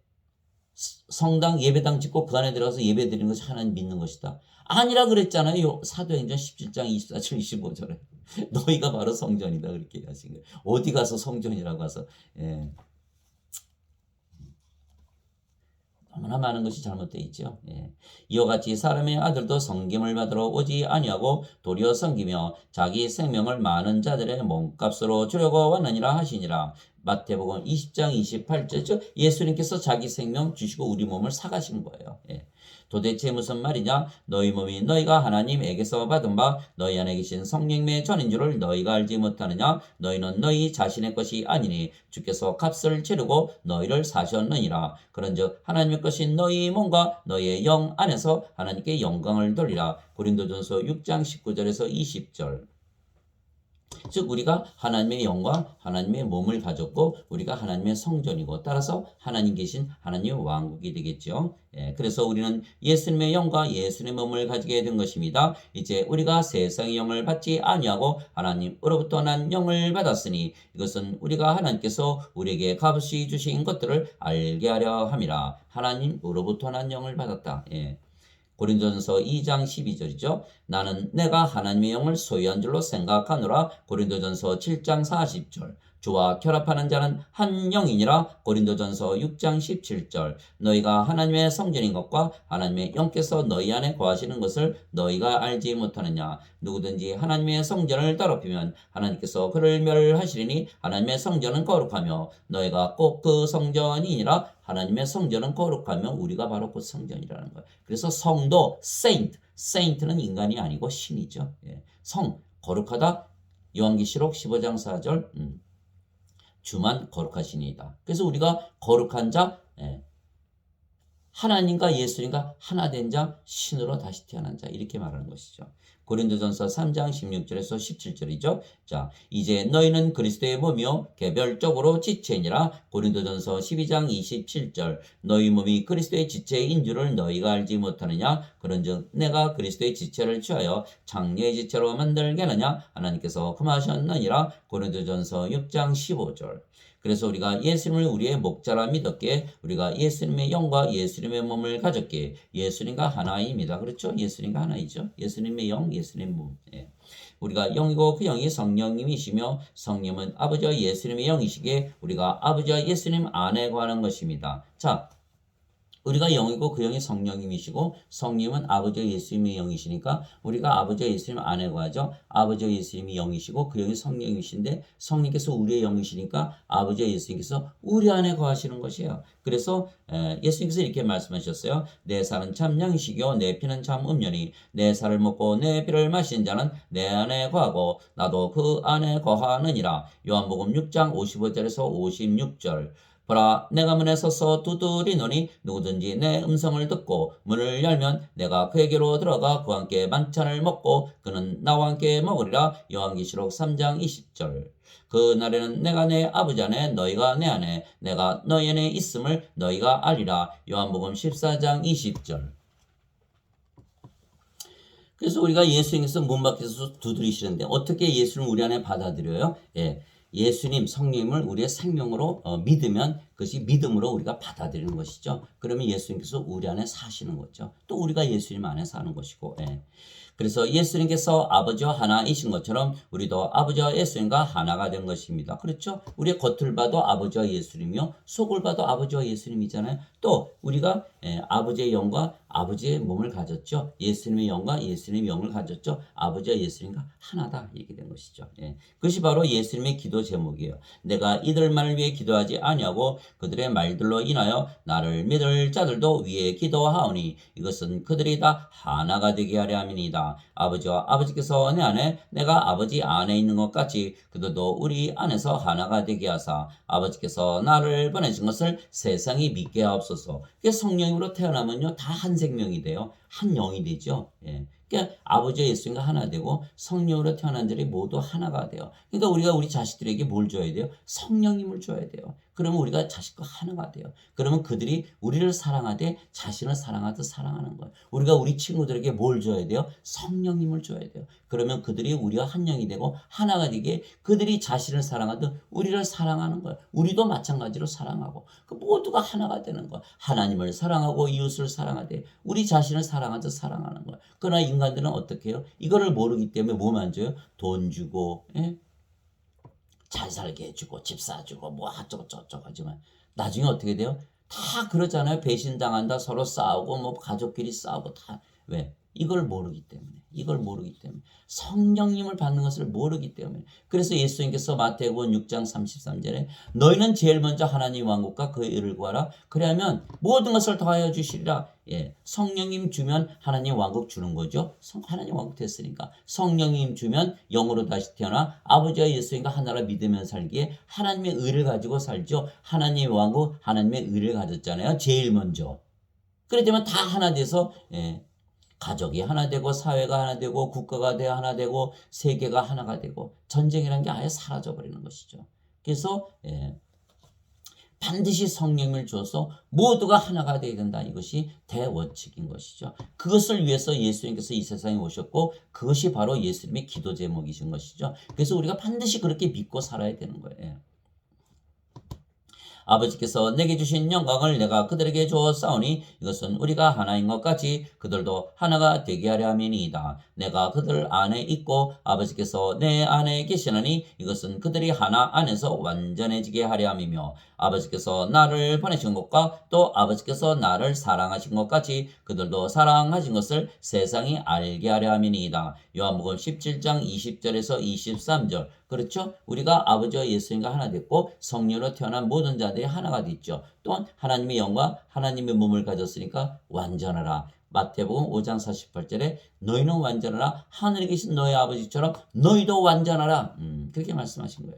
성당 예배당 짓고 그 안에 들어가서 예배 드리는 것이 하나님 믿는 것이다. 아니라 그랬잖아요. 사도행전 17장 24절 25절에 너희가 바로 성전이다 그렇게 하신 거예요. 어디 가서 성전이라고 해서 너무나 많은 것이 잘못되어 있죠. 이와 같이 사람의 아들도 섬김을 받으러 오지 아니하고 도리어 섬기며 자기 생명을 많은 자들의 몸값으로 주려고 왔느니라 하시니라. 마태복음 20장 28절 즉 예수님께서 자기 생명 주시고 우리 몸을 사가신 거예요. 도대체 무슨 말이냐? 너희 몸이 너희가 하나님에게서 받은 바 너희 안에 계신 성령의 전인 줄을 너희가 알지 못하느냐? 너희는 너희 자신의 것이 아니니 주께서 값을 치르고 너희를 사셨느니라. 그런즉 하나님의 것인 너희 몸과 너희의 영 안에서 하나님께 영광을 돌리라. 고린도전서 6장 19절에서 20절. 즉 우리가 하나님의 영과 하나님의 몸을 가졌고 우리가 하나님의 성전이고 따라서 하나님 계신 하나님의 왕국이 되겠죠. 예, 그래서 우리는 예수님의 영과 예수님의 몸을 가지게 된 것입니다. 이제 우리가 세상의 영을 받지 아니하고 하나님으로부터 난 영을 받았으니 이것은 우리가 하나님께서 우리에게 값없이 주신 것들을 알게 하려 함이라. 하나님으로부터 난 영을 받았다. 예. 고린도전서 2장 12절이죠. 나는 내가 하나님의 영을 소유한 줄로 생각하노라. 고린도전서 7장 40절. 주와 결합하는 자는 한 영이니라. 고린도전서 6장 17절. 너희가 하나님의 성전인 것과 하나님의 영께서 너희 안에 거하시는 것을 너희가 알지 못하느냐. 누구든지 하나님의 성전을 더럽히면 하나님께서 그를 멸하시리니 하나님의 성전은 거룩하며 너희가 꼭 그 성전이니라. 하나님의 성전은 거룩하며 우리가 바로 그 성전이라는 거예요. 그래서 성도, saint는 인간이 아니고 신이죠. 예. 성, 거룩하다. 요한계시록 15장 4절 주만 거룩하시니이다. 그래서 우리가 거룩한 자, 예. 하나님과 예수님과 하나 된 자, 신으로 다시 태어난 자 이렇게 말하는 것이죠. 고린도전서 3장 16절에서 17절이죠. 자, 이제 너희는 그리스도의 몸이요 개별적으로 지체니라. 고린도전서 12장 27절. 너희 몸이 그리스도의 지체인 줄을 너희가 알지 못하느냐. 그런즉 내가 그리스도의 지체를 취하여 장래의 지체로 만들겠느냐. 하나님께서 금하셨느니라. 고린도전서 6장 15절. 그래서 우리가 예수님을 우리의 목자라 믿었기에 우리가 예수님의 영과 예수님의 몸을 가졌기에 예수님과 하나입니다. 그렇죠? 예수님과 하나이죠. 예수님의 영, 예수님의 몸. 예. 우리가 영이고 그 영이 성령님이시며 성령은 아버지와 예수님의 영이시기에 우리가 아버지와 예수님 안에 거하는 것입니다. 자, 우리가 영이고 그 영이 성령님이시고 성령은 아버지와 예수님의 영이시니까 우리가 아버지와 예수님 안에 거하죠. 아버지와 예수님이 영이시고 그 영이 성령이신데 성령께서 우리의 영이시니까 아버지와 예수님께서 우리 안에 거하시는 것이에요. 그래서 예수님께서 이렇게 말씀하셨어요. 내 살은 참 양식이요 내 피는 참 음료니 내 살을 먹고 내 피를 마신 자는 내 안에 거하고 나도 그 안에 거하느니라. 요한복음 6장 55절에서 56절. 보라 내가 문에 서서 두드리노니 누구든지 내 음성을 듣고 문을 열면 내가 그에게로 들어가 그와 함께 만찬을 먹고 그는 나와 함께 먹으리라. 요한계시록 3장 20절. 그 날에는 내가 내 아버지 안에 너희가 내 안에 내가 너희 안에 있음을 너희가 알리라. 요한복음 14장 20절. 그래서 우리가 예수님께서 문 밖에서 두드리시는데 어떻게 예수를 우리 안에 받아들여요? 예. 예수님, 성령님을 우리의 생명으로 믿으면 그것이 믿음으로 우리가 받아들이는 것이죠. 그러면 예수님께서 우리 안에 사시는 거죠. 또 우리가 예수님 안에 사는 것이고. 예. 그래서 예수님께서 아버지와 하나이신 것처럼 우리도 아버지와 예수님과 하나가 된 것입니다. 그렇죠? 우리의 겉을 봐도 아버지와 예수님이요. 속을 봐도 아버지와 예수님이잖아요. 또 우리가 아버지의 영과 아버지의 몸을 가졌죠. 예수님의 영과 예수님의 영을 가졌죠. 아버지와 예수님과 하나다 이렇게 된 것이죠. 예. 그것이 바로 예수님의 기도 제목이에요. 내가 이들만을 위해 기도하지 아니하고 그들의 말들로 인하여 나를 믿을 자들도 위해 기도하오니 이것은 그들이 다 하나가 되게 하려 함이니이다. 아버지와 아버지께서 내 안에 내가 아버지 안에 있는 것 같이 그들도 우리 안에서 하나가 되게 하사 아버지께서 나를 보내신 것을 세상이 믿게 하옵소서. 성령으로 태어나면요 다 한 생명이 돼요. 한 영이 되죠. 예. 그러니까 아버지와 예수님과 하나 되고 성령으로 태어난 자들이 모두 하나가 돼요. 그러니까 우리가 우리 자식들에게 뭘 줘야 돼요? 성령님을 줘야 돼요. 그러면 우리가 자식과 하나가 돼요. 그러면 그들이 우리를 사랑하되 자신을 사랑하듯 사랑하는 거예요. 우리가 우리 친구들에게 뭘 줘야 돼요? 성령님을 줘야 돼요. 그러면 그들이 우리와 한 영이 되고 하나가 되게 그들이 자신을 사랑하듯 우리를 사랑하는 거예요. 우리도 마찬가지로 사랑하고 그 모두가 하나가 되는 거예요. 하나님을 사랑하고 이웃을 사랑하되 우리 자신을 사랑하듯 사랑하는 거예요. 그러나 인간들은 어떻게 해요? 이거를 모르기 때문에 뭐 만져요? 돈 주고 예? 잘 살게 해주고 집 사주고 뭐 어쩌고 저쩌고 하지만 나중에 어떻게 돼요? 다 그러잖아요. 배신당한다 서로 싸우고 뭐 가족끼리 싸우고 다 왜? 이걸 모르기 때문에 성령님을 받는 것을 모르기 때문에 그래서 예수님께서 마태복음 6장 33절에 너희는 제일 먼저 하나님 왕국과 그의 의를 구하라. 그래야면 모든 것을 더하여 주시리라. 예, 성령님 주면 하나님 왕국 주는 거죠. 하나님 왕국 됐으니까 성령님 주면 영으로 다시 태어나 아버지와 예수님과 하나라 믿으면 살기에 하나님의 의를 가지고 살죠. 하나님의 왕국 하나님의 의를 가졌잖아요. 제일 먼저. 그러지만 다 하나 돼서 예, 가족이 하나 되고 사회가 하나 되고 국가가 하나 되고 세계가 하나가 되고 전쟁이라는 게 아예 사라져 버리는 것이죠. 그래서 반드시 성령을 줘서 모두가 하나가 되어야 된다. 이것이 대원칙인 것이죠. 그것을 위해서 예수님께서 이 세상에 오셨고 그것이 바로 예수님의 기도 제목이신 것이죠. 그래서 우리가 반드시 그렇게 믿고 살아야 되는 거예요. 아버지께서 내게 주신 영광을 내가 그들에게 주었사오니 이것은 우리가 하나인 것 같이 그들도 하나가 되게 하려 함이니이다. 내가 그들 안에 있고 아버지께서 내 안에 계시느니 이것은 그들이 하나 안에서 완전해지게 하려 함이며 아버지께서 나를 보내신 것과 또 아버지께서 나를 사랑하신 것 같이 그들도 사랑하신 것을 세상이 알게 하려 함이니이다. 요한복음 17장 20절에서 23절. 그렇죠? 우리가 아버지와 예수님과 하나 됐고 성령으로 태어난 모든 자들이 하나가 됐죠. 또한 하나님의 영과 하나님의 몸을 가졌으니까 완전하라. 마태복음 5장 48절에 너희는 완전하라. 하늘에 계신 너희 아버지처럼 너희도 완전하라. 그렇게 말씀하신 거예요.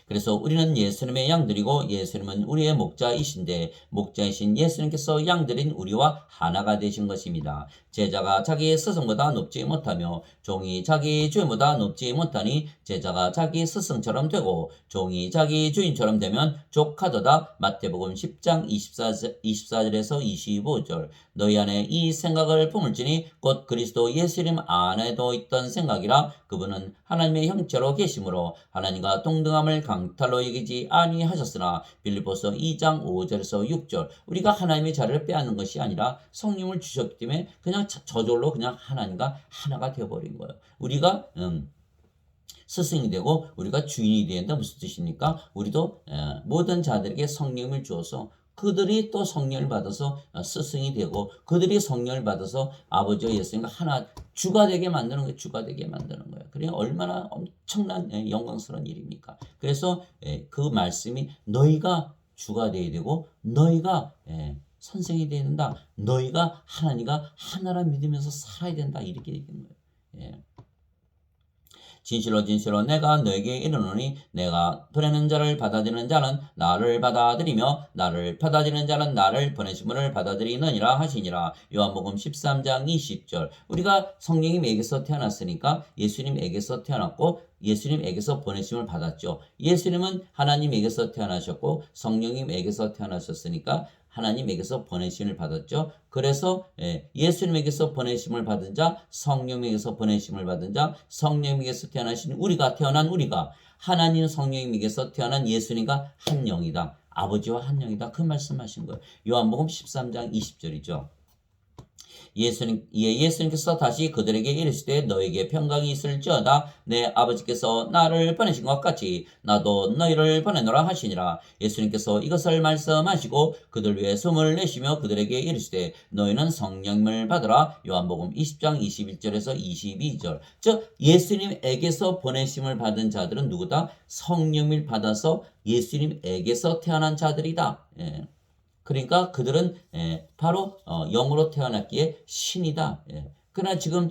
그래서 우리는 예수님의 양들이고 예수님은 우리의 목자이신데 목자이신 예수님께서 양들인 우리와 하나가 되신 것입니다. 제자가 자기 스승보다 높지 못하며 종이 자기 주인보다 높지 못하니 제자가 자기 스승처럼 되고 종이 자기 주인처럼 되면 족하도다. 마태복음 10장 24절에서 25절. 너희 안에 이 생각을 품을지니 곧 그리스도 예수님 안에도 있던 생각이라. 그분은 하나님의 형체로 계심으로 하나님과 동등함을 강탈로 여기지 아니하셨으나. 빌립보서 2장 5절에서 6절. 우리가 하나님의 자리를 빼앗는 것이 아니라 성령을 주셨기 때문에 그냥 저절로 그냥 하나님과 하나가 되어버린 거예요. 우리가 스승이 되고 우리가 주인이 된다. 무슨 뜻입니까? 우리도 모든 자들에게 성령을 주어서 그들이 또 성령을 받아서 스승이 되고 그들이 성령을 받아서 아버지와 예수님과 하나 주가 되게 만드는 거예요. 주가 되게 만드는 거예요. 그러니까 얼마나 엄청난 영광스러운 일입니까? 그래서 그 말씀이 너희가 주가 되어야 되고 너희가 선생이 되어야 된다. 너희가 하나님과 하나라 믿으면서 살아야 된다. 이렇게 얘기하는 거예요. 진실로 진실로 내가 너에게 이르노니 내가 보내는 자를 받아들이는 자는 나를 받아들이며 나를 받아들이는 자는 나를 보내심을 받아들이느니라 하시니라. 요한복음 13장 20절. 우리가 성령님에게서 태어났으니까 예수님에게서 태어났고 예수님에게서 보내심을 받았죠. 예수님은 하나님에게서 태어나셨고 성령님에게서 태어나셨으니까 하나님에게서 보내심을 받았죠. 그래서 예수님에게서 보내심을 받은 자, 성령에게서 보내심을 받은 자, 성령에게서 태어나신 우리가 태어난 우리가 하나님 성령님에게서 태어난 예수님과 한 영이다. 아버지와 한 영이다. 그 말씀하신 거예요. 요한복음 13장 20절이죠. 예수님께서 다시 그들에게 이르시되 너에게 평강이 있을지어다. 내 아버지께서 나를 보내신 것 같이 나도 너희를 보내노라 하시니라. 예수님께서 이것을 말씀하시고 그들 위해 숨을 내쉬며 그들에게 이르시되 너희는 성령을 받으라. 요한복음 20장 21절에서 22절. 즉 예수님에게서 보내심을 받은 자들은 누구다? 성령을 받아서 예수님에게서 태어난 자들이다. 그러니까 그들은 바로 영으로 태어났기에 신이다. 그러나 지금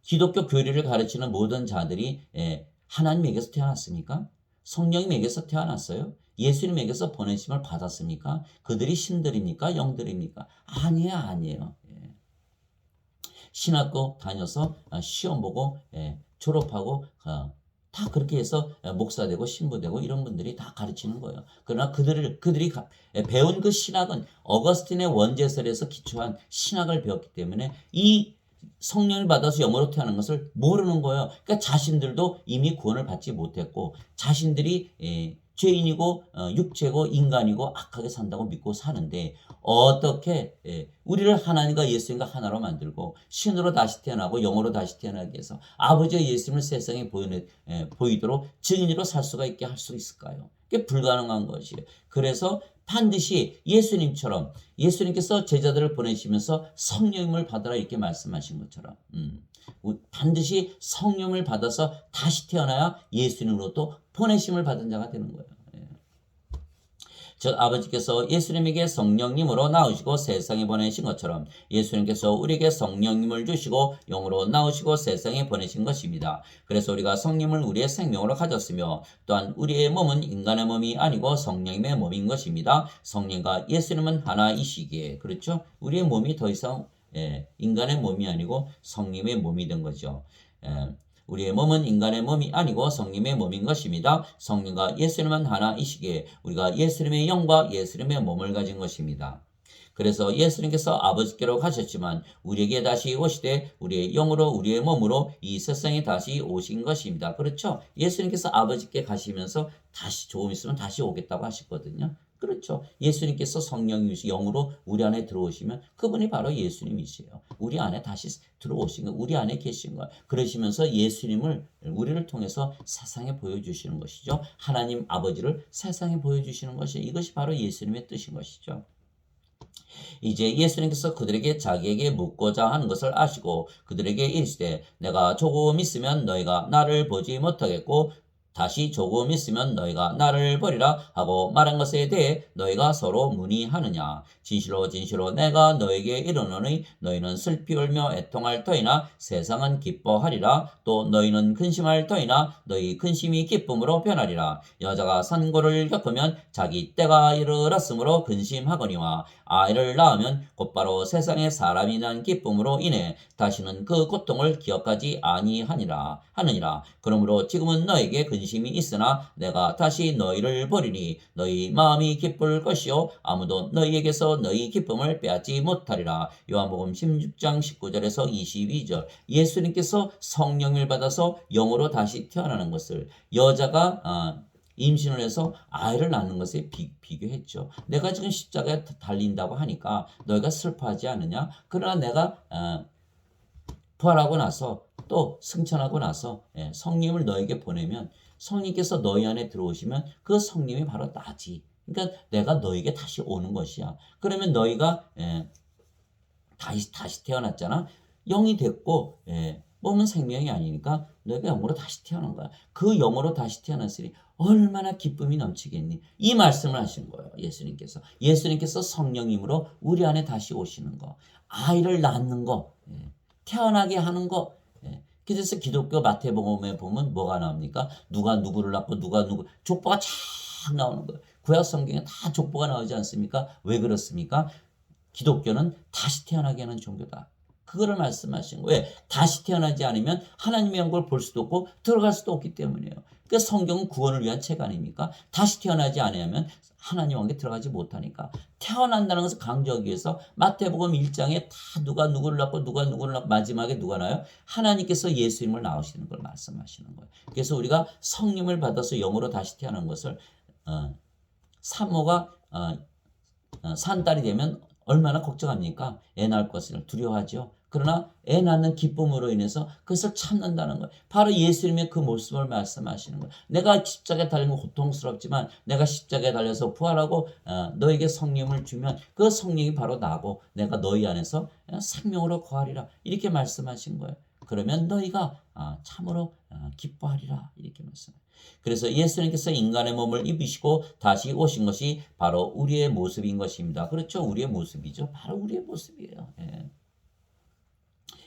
기독교 교리를 가르치는 모든 자들이 하나님에게서 태어났습니까? 성령님에게서 태어났어요? 예수님에게서 보내심을 받았습니까? 그들이 신들입니까? 영들입니까? 아니에요. 신학교 다녀서 시험 보고 졸업하고 다 그렇게 해서 목사 되고 신부 되고 이런 분들이 다 가르치는 거예요. 그러나 그들이 배운 그 신학은 어거스틴의 원죄설에서 기초한 신학을 배웠기 때문에 이 성령을 받아서 영으로 태어난 것을 모르는 거예요. 그러니까 자신들도 이미 구원을 받지 못했고 자신들이 죄인이고 육체고 인간이고 악하게 산다고 믿고 사는데 어떻게 우리를 하나님과 예수님과 하나로 만들고 신으로 다시 태어나고 영으로 다시 태어나기 위해서 아버지와 예수님을 세상에 보이도록 증인으로 살 수가 있게 할 수 있을까요? 그게 불가능한 것이에요. 그래서 반드시 예수님처럼 예수님께서 제자들을 보내시면서 성령을 받아라 이렇게 말씀하신 것처럼 반드시 성령을 받아서 다시 태어나야 예수님으로 또 보내심을 받은 자가 되는 거예요. 즉 아버지께서 예수님에게 성령님으로 나오시고 세상에 보내신 것처럼 예수님께서 우리에게 성령님을 주시고 영으로 나오시고 세상에 보내신 것입니다. 그래서 우리가 성령을 우리의 생명으로 가졌으며 또한 우리의 몸은 인간의 몸이 아니고 성령님의 몸인 것입니다. 성령과 예수님은 하나이시기에 그렇죠? 우리의 몸이 더 이상 인간의 몸이 아니고 성령의 몸이 된 거죠. 우리의 몸은 인간의 몸이 아니고 성령의 몸인 것입니다. 성령과 예수님은 하나이시기에 우리가 예수님의 영과 예수님의 몸을 가진 것입니다. 그래서 예수님께서 아버지께로 가셨지만 우리에게 다시 오시되 우리의 영으로 우리의 몸으로 이 세상에 다시 오신 것입니다. 그렇죠? 예수님께서 아버지께 가시면서 다시 조금 있으면 다시 오겠다고 하셨거든요. 그렇죠. 예수님께서 성령이시 영으로 우리 안에 들어오시면 그분이 바로 예수님이세요. 우리 안에 다시 들어오신 거, 우리 안에 계신 거. 그러시면서 예수님을 우리를 통해서 세상에 보여주시는 것이죠. 하나님 아버지를 세상에 보여주시는 것이 이것이 바로 예수님의 뜻인 것이죠. 이제 예수님께서 그들에게 자기에게 묻고자 하는 것을 아시고 그들에게 이르시되 내가 조금 있으면 너희가 나를 보지 못하겠고 다시 조금 있으면 너희가 나를 버리라 하고 말한 것에 대해 너희가 서로 문의하느냐. 진실로 진실로 내가 너에게 이르노니 너희는 슬피 울며 애통할 터이나 세상은 기뻐하리라. 또 너희는 근심할 터이나 너희 근심이 기쁨으로 변하리라. 여자가 산고를 겪으면 자기 때가 이르렀으므로 근심하거니와 아이를 낳으면 곧바로 세상에 사람이 난 기쁨으로 인해 다시는 그 고통을 기억하지 아니하니라 하느니라. 그러므로 지금은 너에게 근심이 있으나 내가 다시 너희를 버리니 너희 마음이 기쁠 것이요 아무도 너희에게서 너희 기쁨을 빼앗지 못하리라. 요한복음 16장 19절에서 22절. 예수님께서 성령을 받아서 영으로 다시 태어나는 것을 여자가 임신을 해서 아이를 낳는 것에 비교했죠. 내가 지금 십자가에 달린다고 하니까 너희가 슬퍼하지 않느냐? 그러나 내가 부활하고 나서 또 승천하고 나서 성령을 너에게 보내면 성령께서 너희 안에 들어오시면 그 성령이 바로 나지. 그러니까 내가 너에게 다시 오는 것이야. 그러면 너희가 다시 태어났잖아. 영이 됐고 몸은 생명이 아니니까 너희가 영으로 다시 태어난 거야. 그 영으로 다시 태어났으니 얼마나 기쁨이 넘치겠니? 이 말씀을 하신 거예요. 예수님께서 성령님으로 우리 안에 다시 오시는 거. 아이를 낳는 거. 태어나게 하는 거. 그래서 기독교 마태복음에 보면 뭐가 나옵니까? 누가 누구를 낳고 누가 누구 족보가 쫙 나오는 거예요. 구약 성경에 다 족보가 나오지 않습니까? 왜 그렇습니까? 기독교는 다시 태어나게 하는 종교다. 그거를 말씀하신 거예요. 왜? 다시 태어나지 않으면 하나님의 영광을 볼 수도 없고 들어갈 수도 없기 때문이에요. 그러니까 성경은 구원을 위한 책 아닙니까? 다시 태어나지 않으면 하나님 왕국에 들어가지 못하니까. 태어난다는 것을 강조하기 위해서 마태복음 1장에 다 누가 누구를 낳고 누가 누구를 낳고 마지막에 누가 나요? 하나님께서 예수님을 낳으시는 걸 말씀하시는 거예요. 그래서 우리가 성령을 받아서 영으로 다시 태어난 것을 산모가 산딸이 되면 얼마나 걱정합니까? 애 낳을 것을 두려워하죠. 그러나 애 낳는 기쁨으로 인해서 그것을 참는다는 거예요. 바로 예수님의 그 모습을 말씀하시는 거예요. 내가 십자가에 달린 건 고통스럽지만 내가 십자가에 달려서 부활하고 너에게 성령을 주면 그 성령이 바로 나고 내가 너희 안에서 생명으로 거하리라. 이렇게 말씀하신 거예요. 그러면 너희가 참으로 기뻐하리라. 이렇게 말씀해요. 그래서 예수님께서 인간의 몸을 입으시고 다시 오신 것이 바로 우리의 모습인 것입니다. 그렇죠? 우리의 모습이죠. 바로 우리의 모습이에요.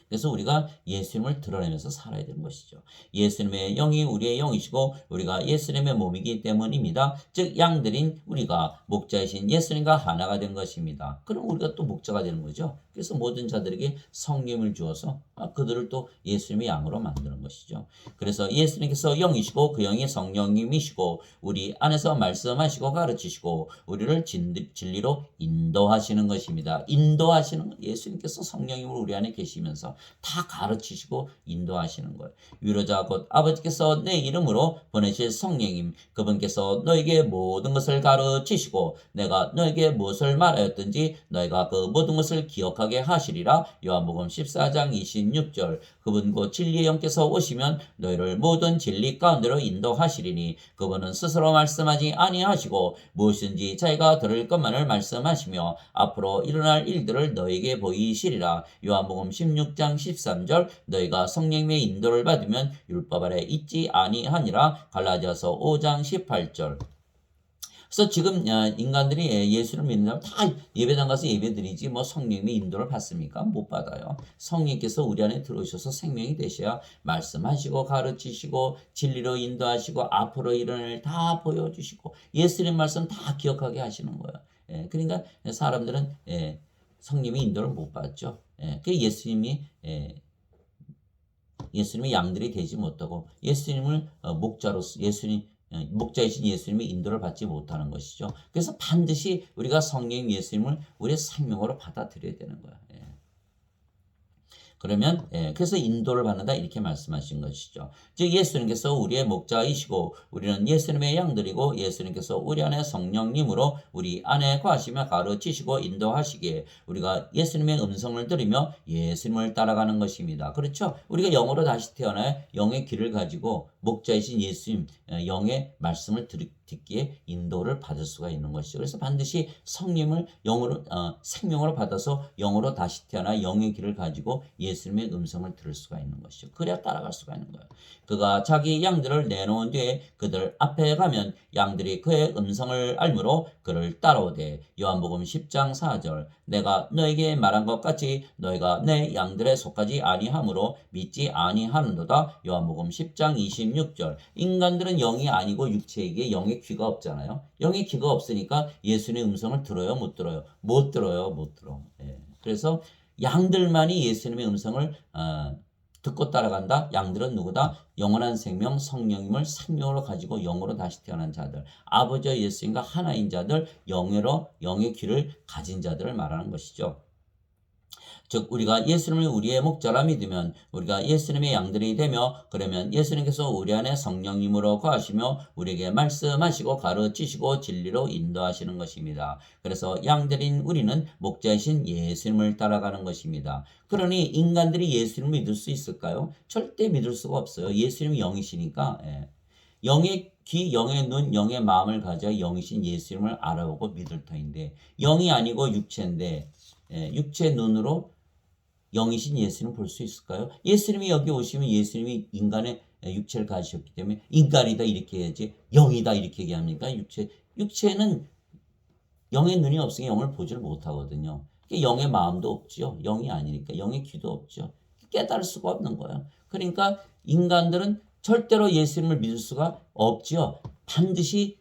그래서 우리가 예수님을 드러내면서 살아야 되는 것이죠. 예수님의 영이 우리의 영이시고 우리가 예수님의 몸이기 때문입니다. 즉 양들인 우리가 목자이신 예수님과 하나가 된 것입니다. 그럼 우리가 또 목자가 되는 거죠. 그래서 모든 자들에게 성령을 주어서 그들을 또 예수님의 양으로 만드는 것이죠. 그래서 예수님께서 영이시고 그 영이 성령님이시고 우리 안에서 말씀하시고 가르치시고 우리를 진리로 인도하시는 것입니다. 인도하시는 예수님께서 성령님으로 우리 안에 계시면서 다 가르치시고 인도하시는 거예요. 위로자 곧 아버지께서 내 이름으로 보내실 성령님 그분께서 너에게 모든 것을 가르치시고 내가 너에게 무엇을 말하였든지 너희가 그 모든 것을 기억하게 하시리라. 요한복음 14장 26절. 그분 곧 진리의 영께서 오시면 너희를 모든 진리 가운데로 인도하시리니 그분은 스스로 말씀하지 아니하시고 무엇인지 자기가 들을 것만을 말씀하시며 앞으로 일어날 일들을 너희에게 보이시리라. 요한복음 16장 13절. 너희가 성령의 인도를 받으면 율법 아래 있지 아니하니라. 갈라디아서 5장 18절. 그래서 지금 인간들이 예수를 믿는다면 다 예배당 가서 예배드리지 뭐 성령님의 인도를 받습니까? 못 받아요. 성령께서 우리 안에 들어오셔서 생명이 되셔야 말씀하시고 가르치시고 진리로 인도하시고 앞으로 일어날 일 다 보여주시고 예수님 말씀 다 기억하게 하시는 거예요. 그러니까 사람들은 성령님의 인도를 못 받죠. 그 예수님의 양들이 되지 못하고 예수님을 목자로서 목자이신 예수님의 인도를 받지 못하는 것이죠. 그래서 반드시 우리가 성령 예수님을 우리의 생명으로 받아들여야 되는 거야. 그러면 그래서 인도를 받는다 이렇게 말씀하신 것이죠. 즉 예수님께서 우리의 목자이시고 우리는 예수님의 양들이고 예수님께서 우리 안에 성령님으로 우리 안에 거하시며 가르치시고 인도하시기에 우리가 예수님의 음성을 들으며 예수님을 따라가는 것입니다. 그렇죠? 우리가 영으로 다시 태어나야 영의 길을 가지고 목자이신 예수님 영의 말씀을 듣기에 인도를 받을 수가 있는 것이죠. 그래서 반드시 성령을 영으로 생명으로 받아서 영으로 다시 태어나 영의 길을 가지고 예수님의 음성을 들을 수가 있는 것이죠. 그래야 따라갈 수가 있는 거예요. 그가 자기 양들을 내놓은 뒤에 그들 앞에 가면 양들이 그의 음성을 알므로 그를 따라오되 요한복음 10장 4절 내가 너에게 말한 것 같이 너희가 내 양들에 속하지 아니하므로 믿지 아니하는도다. 요한복음 10장 26절 인간들은 영이 아니고 육체에게 영의 귀가 없잖아요. 영의 귀가 없으니까 예수님의 음성을 들어요? 못 들어요? 못 들어요. 못 들어. 그래서 양들만이 예수님의 음성을 듣고 따라간다. 양들은 누구다? 영원한 생명 성령님을 생명으로 가지고 영으로 다시 태어난 자들, 아버지와 예수님과 하나인 자들, 영의 귀를 가진 자들을 말하는 것이죠. 즉 우리가 예수님을 우리의 목자라 믿으면 우리가 예수님의 양들이 되며 그러면 예수님께서 우리 안에 성령님으로 거하시며 우리에게 말씀하시고 가르치시고 진리로 인도하시는 것입니다. 그래서 양들인 우리는 목자이신 예수님을 따라가는 것입니다. 그러니 인간들이 예수님을 믿을 수 있을까요? 절대 믿을 수가 없어요. 예수님이 영이시니까. 영의 귀, 영의 눈, 영의 마음을 가져야 영이신 예수님을 알아보고 믿을 터인데 영이 아니고 육체인데 육체 눈으로 영이신 예수님 볼 수 있을까요? 예수님이 여기 오시면 예수님이 인간의 육체를 가지셨기 때문에 인간이다 이렇게 해야지 영이다 이렇게 얘기합니까? 육체는 영의 눈이 없으니 영을 보지를 못하거든요. 영의 마음도 없죠. 영이 아니니까 영의 귀도 없죠. 깨달을 수가 없는 거예요. 그러니까 인간들은 절대로 예수님을 믿을 수가 없죠. 반드시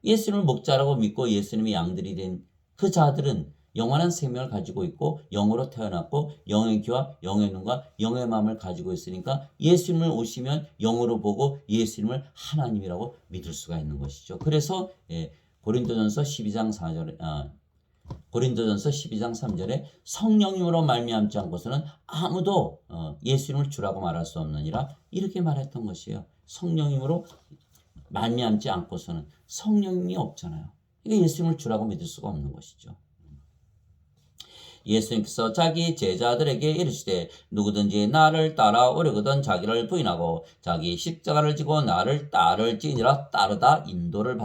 예수님을 목자라고 믿고 예수님의 양들이 된 그 자들은 영원한 생명을 가지고 있고 영으로 태어났고 영의 귀와 영의 눈과 영의 마음을 가지고 있으니까 예수님을 오시면 영으로 보고 예수님을 하나님이라고 믿을 수가 있는 것이죠. 그래서 고린도전서 12장 3절에 성령님으로 말미암지 않고서는 아무도 예수님을 주라고 말할 수 없느니라 이렇게 말했던 것이에요. 성령님으로 말미암지 않고서는 성령님이 없잖아요. 이게 예수님을 주라고 믿을 수가 없는 것이죠. 예수님께서 자기 제자들에게 이르시되 누구든지 나를 따라오려거든 자기를 부인하고 자기 십자가를 지고 나를 따를지니라. 따르다 인도를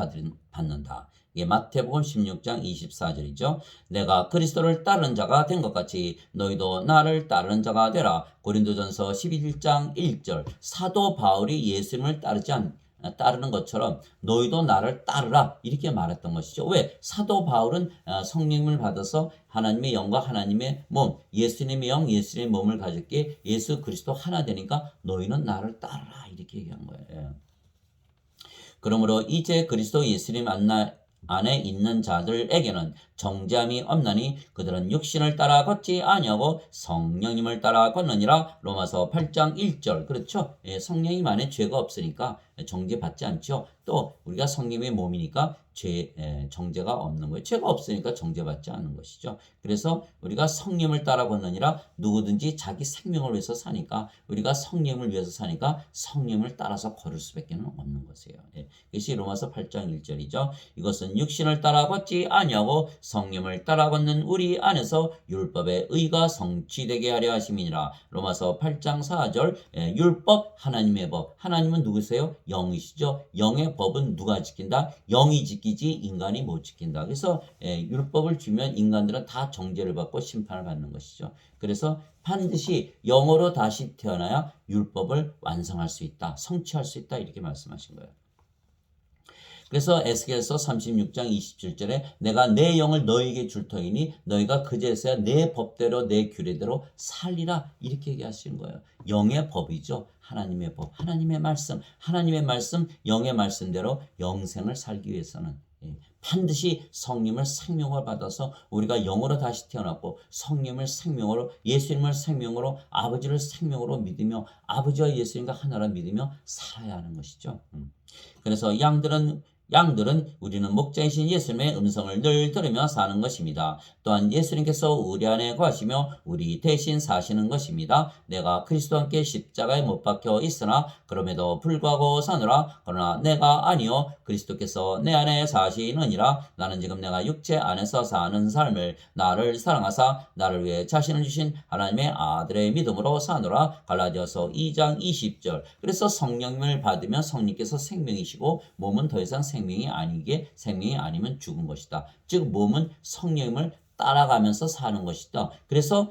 받는다. 이게 마태복음 16장 24절이죠. 내가 그리스도를 따르는 자가 된 것 같이 너희도 나를 따르는 자가 되라. 고린도전서 11장 1절 사도 바울이 예수님을 따르는 것처럼 너희도 나를 따르라 이렇게 말했던 것이죠. 왜? 사도 바울은 성령을 받아서 하나님의 영과 하나님의 몸, 예수님의 영, 예수님의 몸을 가졌기에 예수 그리스도 하나 되니까 너희는 나를 따르라 이렇게 얘기한 거예요. 그러므로 이제 그리스도 예수님 안에 있는 자들에게는 정죄함이 없나니 그들은 육신을 따라 걷지 아니하고 성령님을 따라 걷느니라. 로마서 8장 1절 그렇죠? 성령님 안에 죄가 없으니까 정죄받지 않죠. 또 우리가 성령의 몸이니까 정죄가 없는 거예요. 죄가 없으니까 정죄받지 않는 것이죠. 그래서 우리가 성령을 따라 걷느니라. 누구든지 자기 생명을 위해서 사니까 우리가 성령을 위해서 사니까 성령을 따라서 걸을 수밖에 없는 것이에요. 이것이 로마서 8장 1절이죠. 이것은 육신을 따라 걷지 아니하고 성령을 따라 걷는 우리 안에서 율법의 의가 성취되게 하려 하심이니라. 로마서 8장 4절 율법 하나님의 법. 하나님은 누구세요? 영이시죠. 영의 법은 누가 지킨다? 영이 지키지 인간이 못 지킨다. 그래서 율법을 주면 인간들은 다 정죄를 받고 심판을 받는 것이죠. 그래서 반드시 영으로 다시 태어나야 율법을 완성할 수 있다. 성취할 수 있다. 이렇게 말씀하신 거예요. 그래서 에스겔서 36장 27절에 내가 내 영을 너희에게 줄 터이니 너희가 그제서야 내 법대로 내 규례대로 살리라 이렇게 얘기하시는 거예요. 영의 법이죠. 하나님의 법, 하나님의 말씀, 영의 말씀대로 영생을 살기 위해서는 반드시 성령을 생명을 받아서 우리가 영으로 다시 태어났고 성령을 생명으로 예수님을 생명으로 아버지를 생명으로 믿으며 아버지와 예수님과 하나라 믿으며 살아야 하는 것이죠. 그래서 양들은 우리는 목자이신 예수님의 음성을 늘 들으며 사는 것입니다. 또한 예수님께서 우리 안에 거하시며 우리 대신 사시는 것입니다. 내가 그리스도와 함께 십자가에 못 박혀 있으나 그럼에도 불구하고 사노라. 그러나 내가 아니요 그리스도께서 내 안에 사시느니라. 나는 지금 내가 육체 안에서 사는 삶을 나를 사랑하사 나를 위해 자신을 주신 하나님의 아들의 믿음으로 사노라. 갈라디아서 2장 20절. 그래서 성령을 받으면 성령께서 생명이시고 몸은 더 이상 생명이 아니면 죽은 것이다. 즉 몸은 성령을 따라가면서 사는 것이다. 그래서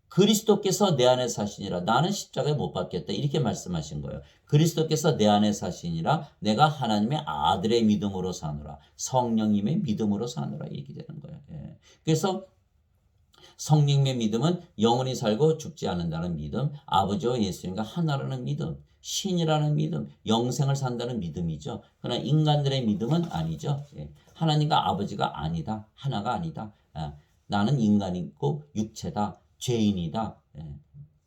그리스도께서 내 안에 사시니라. 나는 십자가에 못 박혔다. 이렇게 말씀하신 거예요. 그리스도께서 내 안에 사시니라. 내가 하나님의 아들의 믿음으로 사노라. 성령님의 믿음으로 사노라. 이렇게 되는 거예요. 그래서 성령님의 믿음은 영원히 살고 죽지 않는다는 믿음, 아버지와 예수님과 하나라는 믿음, 신이라는 믿음, 영생을 산다는 믿음이죠. 그러나 인간들의 믿음은 아니죠. 하나님과 아버지가 아니다. 하나가 아니다. 나는 인간이고 육체다. 죄인이다.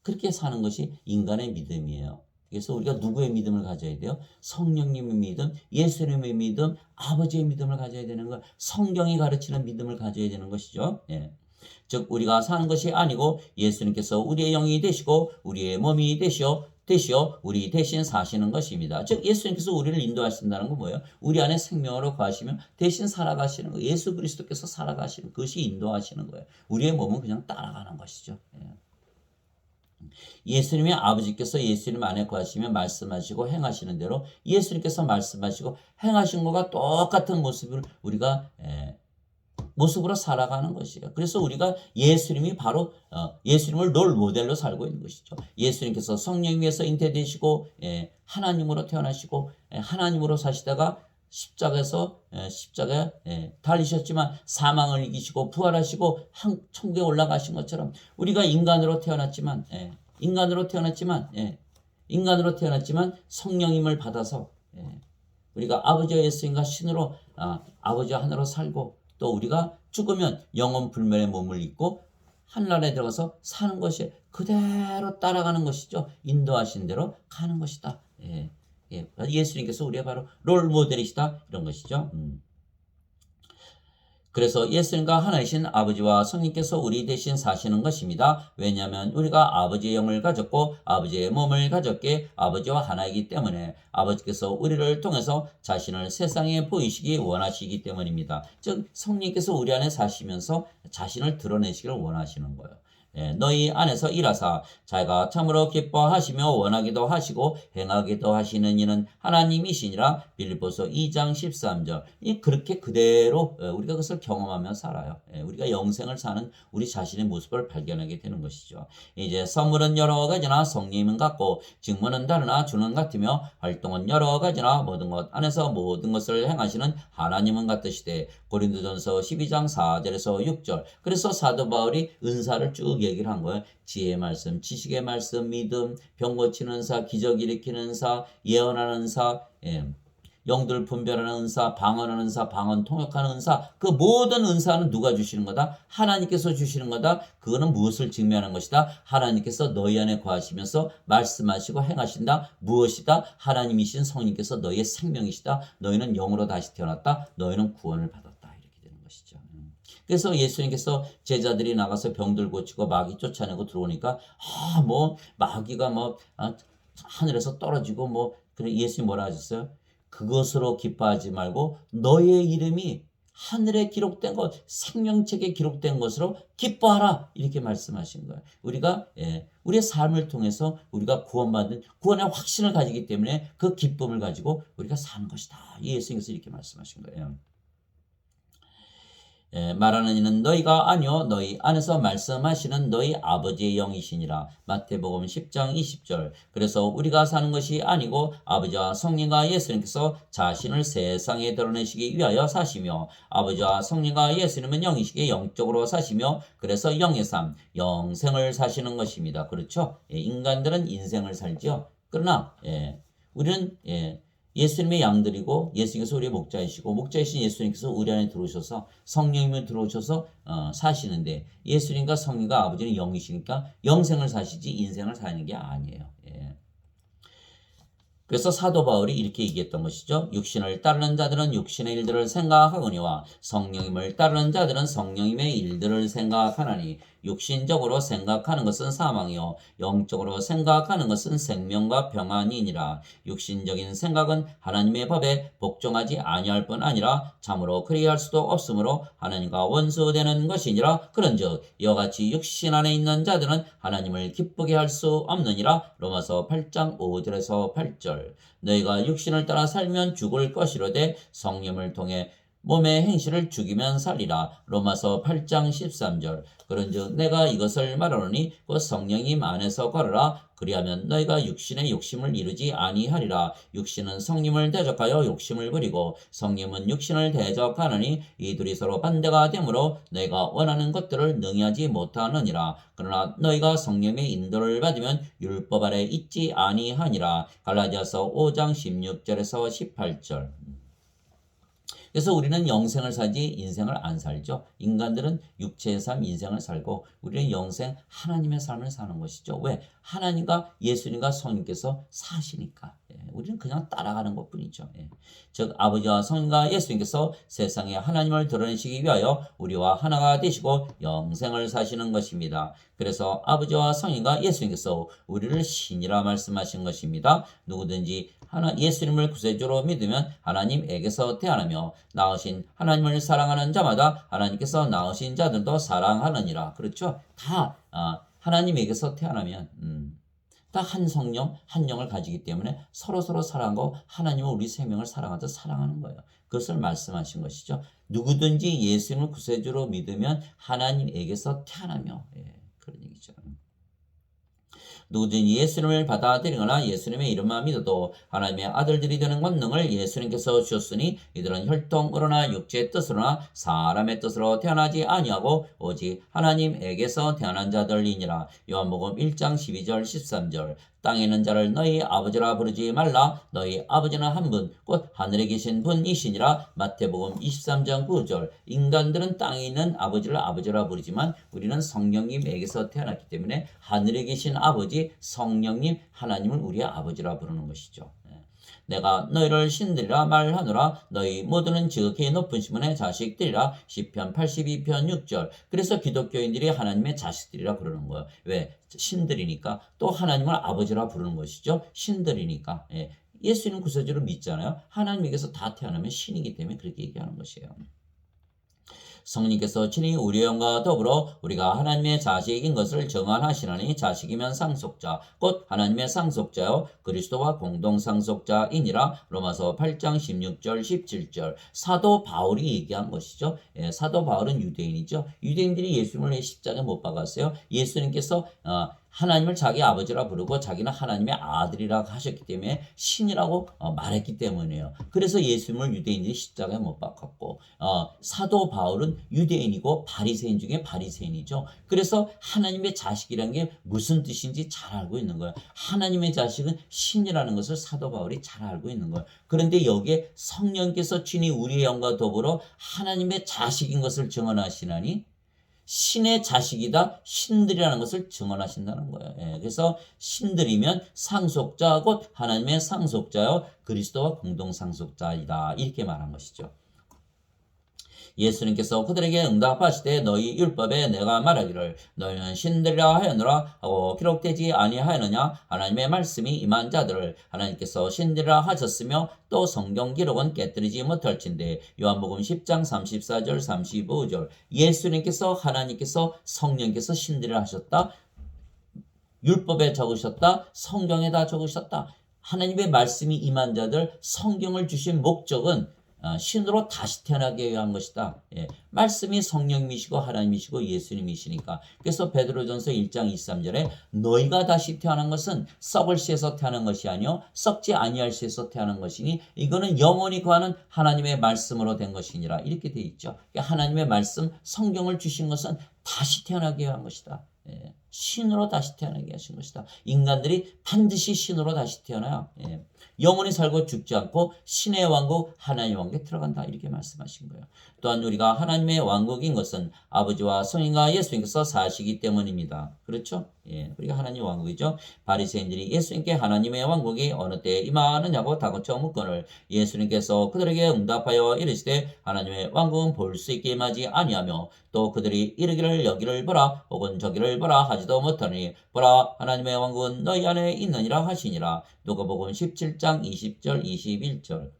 그렇게 사는 것이 인간의 믿음이에요. 그래서 우리가 누구의 믿음을 가져야 돼요? 성령님의 믿음, 예수님의 믿음, 아버지의 믿음을 가져야 되는 거, 성경이 가르치는 믿음을 가져야 되는 것이죠. 즉 우리가 사는 것이 아니고 예수님께서 우리의 영이 되시고 우리의 몸이 되시어 우리 대신 사시는 것입니다. 즉 예수님께서 우리를 인도하신다는 건 뭐예요? 우리 안에 생명으로 거하시며 대신 살아가시는 거예요. 예수 그리스도께서 살아가시는 그것이 인도하시는 거예요. 우리의 몸은 그냥 따라가는 것이죠. 예수님의 아버지께서 예수님 안에 거하시며 말씀하시고 행하시는 대로 예수님께서 말씀하시고 행하신 것과 똑같은 모습을 우리가 모습으로 살아가는 것이에요. 그래서 우리가 예수님이 바로 예수님을 롤 모델로 살고 있는 것이죠. 예수님께서 성령님에서 잉태되시고 하나님으로 태어나시고 하나님으로 사시다가 십자가에 달리셨지만 사망을 이기시고 부활하시고 천국에 올라가신 것처럼 우리가 인간으로 태어났지만 성령님을 받아서 우리가 아버지와 예수님과 신으로 아버지와 하나로 살고 또 우리가 죽으면 영원 불멸의 몸을 입고 하늘나라에 들어가서 사는 것이 그대로 따라가는 것이죠. 인도하신 대로 가는 것이다. 예수님께서 우리의 바로 롤 모델이시다. 이런 것이죠. 그래서 예수님과 하나이신 아버지와 성령께서 우리 대신 사시는 것입니다. 왜냐하면 우리가 아버지의 영을 가졌고 아버지의 몸을 가졌기에 아버지와 하나이기 때문에 아버지께서 우리를 통해서 자신을 세상에 보이시기 원하시기 때문입니다. 즉 성령께서 우리 안에 사시면서 자신을 드러내시기를 원하시는 거예요. 너희 안에서 일하사 자기가 참으로 기뻐하시며 원하기도 하시고 행하기도 하시는 이는 하나님이시니라. 빌립보서 2장 13절. 그렇게 그대로 우리가 그것을 경험하며 살아요. 우리가 영생을 사는 우리 자신의 모습을 발견하게 되는 것이죠. 이제 선물은 여러 가지나 성령은 같고 직무는 다르나 주는 같으며 활동은 여러 가지나 모든 것 안에서 모든 것을 행하시는 하나님은 같으시되. 고린도전서 12장 4절에서 6절. 그래서 사도 바울이 은사를 쭉 얘기를 한 거예요. 지혜의 말씀, 지식의 말씀, 믿음, 병 고치는 은사, 기적 일으키는 은사, 예언하는 은사, 영들 분별하는 은사, 방언하는 은사, 방언 통역하는 은사. 그 모든 은사는 누가 주시는 거다? 하나님께서 주시는 거다. 그거는 무엇을 증명하는 것이다? 하나님께서 너희 안에 거하시면서 말씀하시고 행하신다. 무엇이다? 하나님이신 성령께서 너희의 생명이시다. 너희는 영으로 다시 태어났다. 너희는 구원을 받았다. 그래서 예수님께서 제자들이 나가서 병들 고치고 마귀 쫓아내고 들어오니까 마귀가 하늘에서 떨어지고 그래 예수님 뭐라 하셨어요? 그것으로 기뻐하지 말고 너의 이름이 하늘에 기록된 것, 생명책에 기록된 것으로 기뻐하라. 이렇게 말씀하신 거예요. 우리가 우리의 삶을 통해서 우리가 구원받은 구원의 확신을 가지기 때문에 그 기쁨을 가지고 우리가 사는 것이다. 예수님께서 이렇게 말씀하신 거예요. 말하는 이는 너희가 아니요 너희 안에서 말씀하시는 너희 아버지의 영이시니라. 마태복음 10장 20절. 그래서 우리가 사는 것이 아니고 아버지와 성령과 예수님께서 자신을 세상에 드러내시기 위하여 사시며 아버지와 성령과 예수님은 영이시기에 영적으로 사시며 그래서 영의 삶, 영생을 사시는 것입니다. 그렇죠? 인간들은 인생을 살죠. 그러나 우리는 예수님의 양들이고 예수님께서 우리의 목자이시고 목자이신 예수님께서 우리 안에 들어오셔서 성령님이 들어오셔서 사시는데 예수님과 성령과 아버지는 영이시니까 영생을 사시지 인생을 사는 게 아니에요. 그래서 사도 바울이 이렇게 얘기했던 것이죠. 육신을 따르는 자들은 육신의 일들을 생각하거니와 성령님을 따르는 자들은 성령님의 일들을 생각하나니 육신적으로 생각하는 것은 사망이요 영적으로 생각하는 것은 생명과 평안이니라. 육신적인 생각은 하나님의 법에 복종하지 아니할 뿐 아니라 참으로 그리할 수도 없으므로 하나님과 원수되는 것이니라. 그런즉 이와 같이 육신 안에 있는 자들은 하나님을 기쁘게 할 수 없느니라. 로마서 8장 5절에서 8절. 너희가 육신을 따라 살면 죽을 것이로되 성령을 통해 몸의 행실을 죽이면 살리라. 로마서 8장 13절. 그런즉 내가 이것을 말하노니 그 성령님 안에서 걸으라. 그리하면 너희가 육신의 욕심을 이루지 아니하리라. 육신은 성령을 대적하여 욕심을 부리고 성령은 육신을 대적하느니 이 둘이 서로 반대가 되므로 너희가 원하는 것들을 능히 하지 못하느니라. 그러나 너희가 성령의 인도를 받으면 율법 아래 있지 아니하니라. 갈라디아서 5장 16절에서 18절. 그래서 우리는 영생을 살지 인생을 안 살죠. 인간들은 육체의 삶, 인생을 살고 우리는 영생, 하나님의 삶을 사는 것이죠. 왜? 하나님과 예수님과 성령께서 사시니까. 우리는 그냥 따라가는 것뿐이죠. 즉 아버지와 성령과 예수님께서 세상에 하나님을 드러내시기 위하여 우리와 하나가 되시고 영생을 사시는 것입니다. 그래서 아버지와 성령과 예수님께서 우리를 신이라 말씀하신 것입니다. 누구든지 예수님을 구세주로 믿으면 하나님에게서 태어나며 낳으신 하나님을 사랑하는 자마다 하나님께서 낳으신 자들도 사랑하느니라. 그렇죠? 다 하나님에게서 태어나면 다 한 성령, 한 영을 가지기 때문에 서로서로 사랑하고 하나님은 우리 생명을 사랑하듯 사랑하는 거예요. 그것을 말씀하신 것이죠. 누구든지 예수님을 구세주로 믿으면 하나님에게서 태어나며 그런 얘기죠. 누구든지 예수님을 받아들이거나 예수님의 이름만 믿어도 하나님의 아들들이 되는 권능을 예수님께서 주셨으니 이들은 혈통으로나 육체의 뜻으로나 사람의 뜻으로 태어나지 아니하고 오직 하나님에게서 태어난 자들이니라. 요한복음 1장 12절 13절. 땅에 있는 자를 너희 아버지라 부르지 말라. 너희 아버지는 한 분, 곧 하늘에 계신 분이시니라. 마태복음 23장 9절. 인간들은 땅에 있는 아버지를 아버지라 부르지만 우리는 성령님에게서 태어났기 때문에 하늘에 계신 아버지, 성령님, 하나님을 우리의 아버지라 부르는 것이죠. 내가 너희를 신들이라 말하노라. 너희 모두는 지극히 높은 시몬의 자식들이라. 시편 82편 6절. 그래서 기독교인들이 하나님의 자식들이라 부르는 거예요. 왜? 신들이니까. 또 하나님을 아버지라 부르는 것이죠. 신들이니까. 예수님 구세주를 믿잖아요. 하나님에게서 다 태어나면 신이기 때문에 그렇게 얘기하는 것이에요. 성령께서 친히 우리 영과 더불어 우리가 하나님의 자식인 것을 증언하시나니 자식이면 상속자 곧 하나님의 상속자요 그리스도와 공동 상속자이니라. 로마서 8장 16절 17절. 사도 바울이 얘기한 것이죠. 사도 바울은 유대인이죠. 유대인들이 예수님을 십자가에 못 박았어요. 예수님께서 하나님을 자기 아버지라 부르고 자기는 하나님의 아들이라고 하셨기 때문에 신이라고 말했기 때문이에요. 그래서 예수님을 유대인들이 십자가에 못 박았고 사도 바울은 유대인이고 바리새인 중에 바리새인이죠. 그래서 하나님의 자식이라는 게 무슨 뜻인지 잘 알고 있는 거예요. 하나님의 자식은 신이라는 것을 사도 바울이 잘 알고 있는 거예요. 그런데 여기에 성령께서 친히 우리의 영과 더불어 하나님의 자식인 것을 증언하시나니 신의 자식이다, 신들이라는 것을 증언하신다는 거예요. 그래서 신들이면 상속자 곧 하나님의 상속자요 그리스도와 공동 상속자이다 이렇게 말한 것이죠. 예수님께서 그들에게 응답하시되 너희 율법에 내가 말하기를 너희는 신들이라 하였노라 하고 기록되지 아니하였느냐. 하나님의 말씀이 임한 자들을 하나님께서 신들이라 하셨으며 또 성경 기록은 깨뜨리지 못할진대. 요한복음 10장 34절 35절. 예수님께서 하나님께서 성령께서 신들이라 하셨다. 율법에 적으셨다. 성경에다 적으셨다. 하나님의 말씀이 임한 자들, 성경을 주신 목적은 신으로 다시 태어나게 위한 것이다. 예. 말씀이 성령이시고 하나님이시고 예수님이시니까. 그래서 베드로전서 1장 23절에 너희가 다시 태어난 것은 썩을 씨에서 태어난 것이 아니요 썩지 아니할 씨에서 태어난 것이니 이거는 영원히 거하는 하나님의 말씀으로 된 것이니라. 이렇게 되어 있죠. 하나님의 말씀 성경을 주신 것은 다시 태어나게 위한 것이다. 예. 신으로 다시 태어나게 하신 것이다. 인간들이 반드시 신으로 다시 태어나요. 예. 영원히 살고 죽지 않고 신의 왕국 하나님의 왕국에 들어간다. 이렇게 말씀하신 거예요. 또한 우리가 하나님의 왕국인 것은 아버지와 성인과 예수님께서 사시기 때문입니다. 그렇죠? 예, 우리가 하나님의 왕국이죠. 바리새인들이 예수님께 하나님의 왕국이 어느 때에 임하느냐고 다그쳐 묻거늘 예수님께서 그들에게 응답하여 이르시되 하나님의 왕국은 볼 수 있게 임하지 아니하며 또 그들이 이르기를 여기를 보라 혹은 저기를 보라 하지도 못하니 보라 하나님의 왕국은 너희 안에 있느니라 하시니라. 누가복음 17장 20절 21절.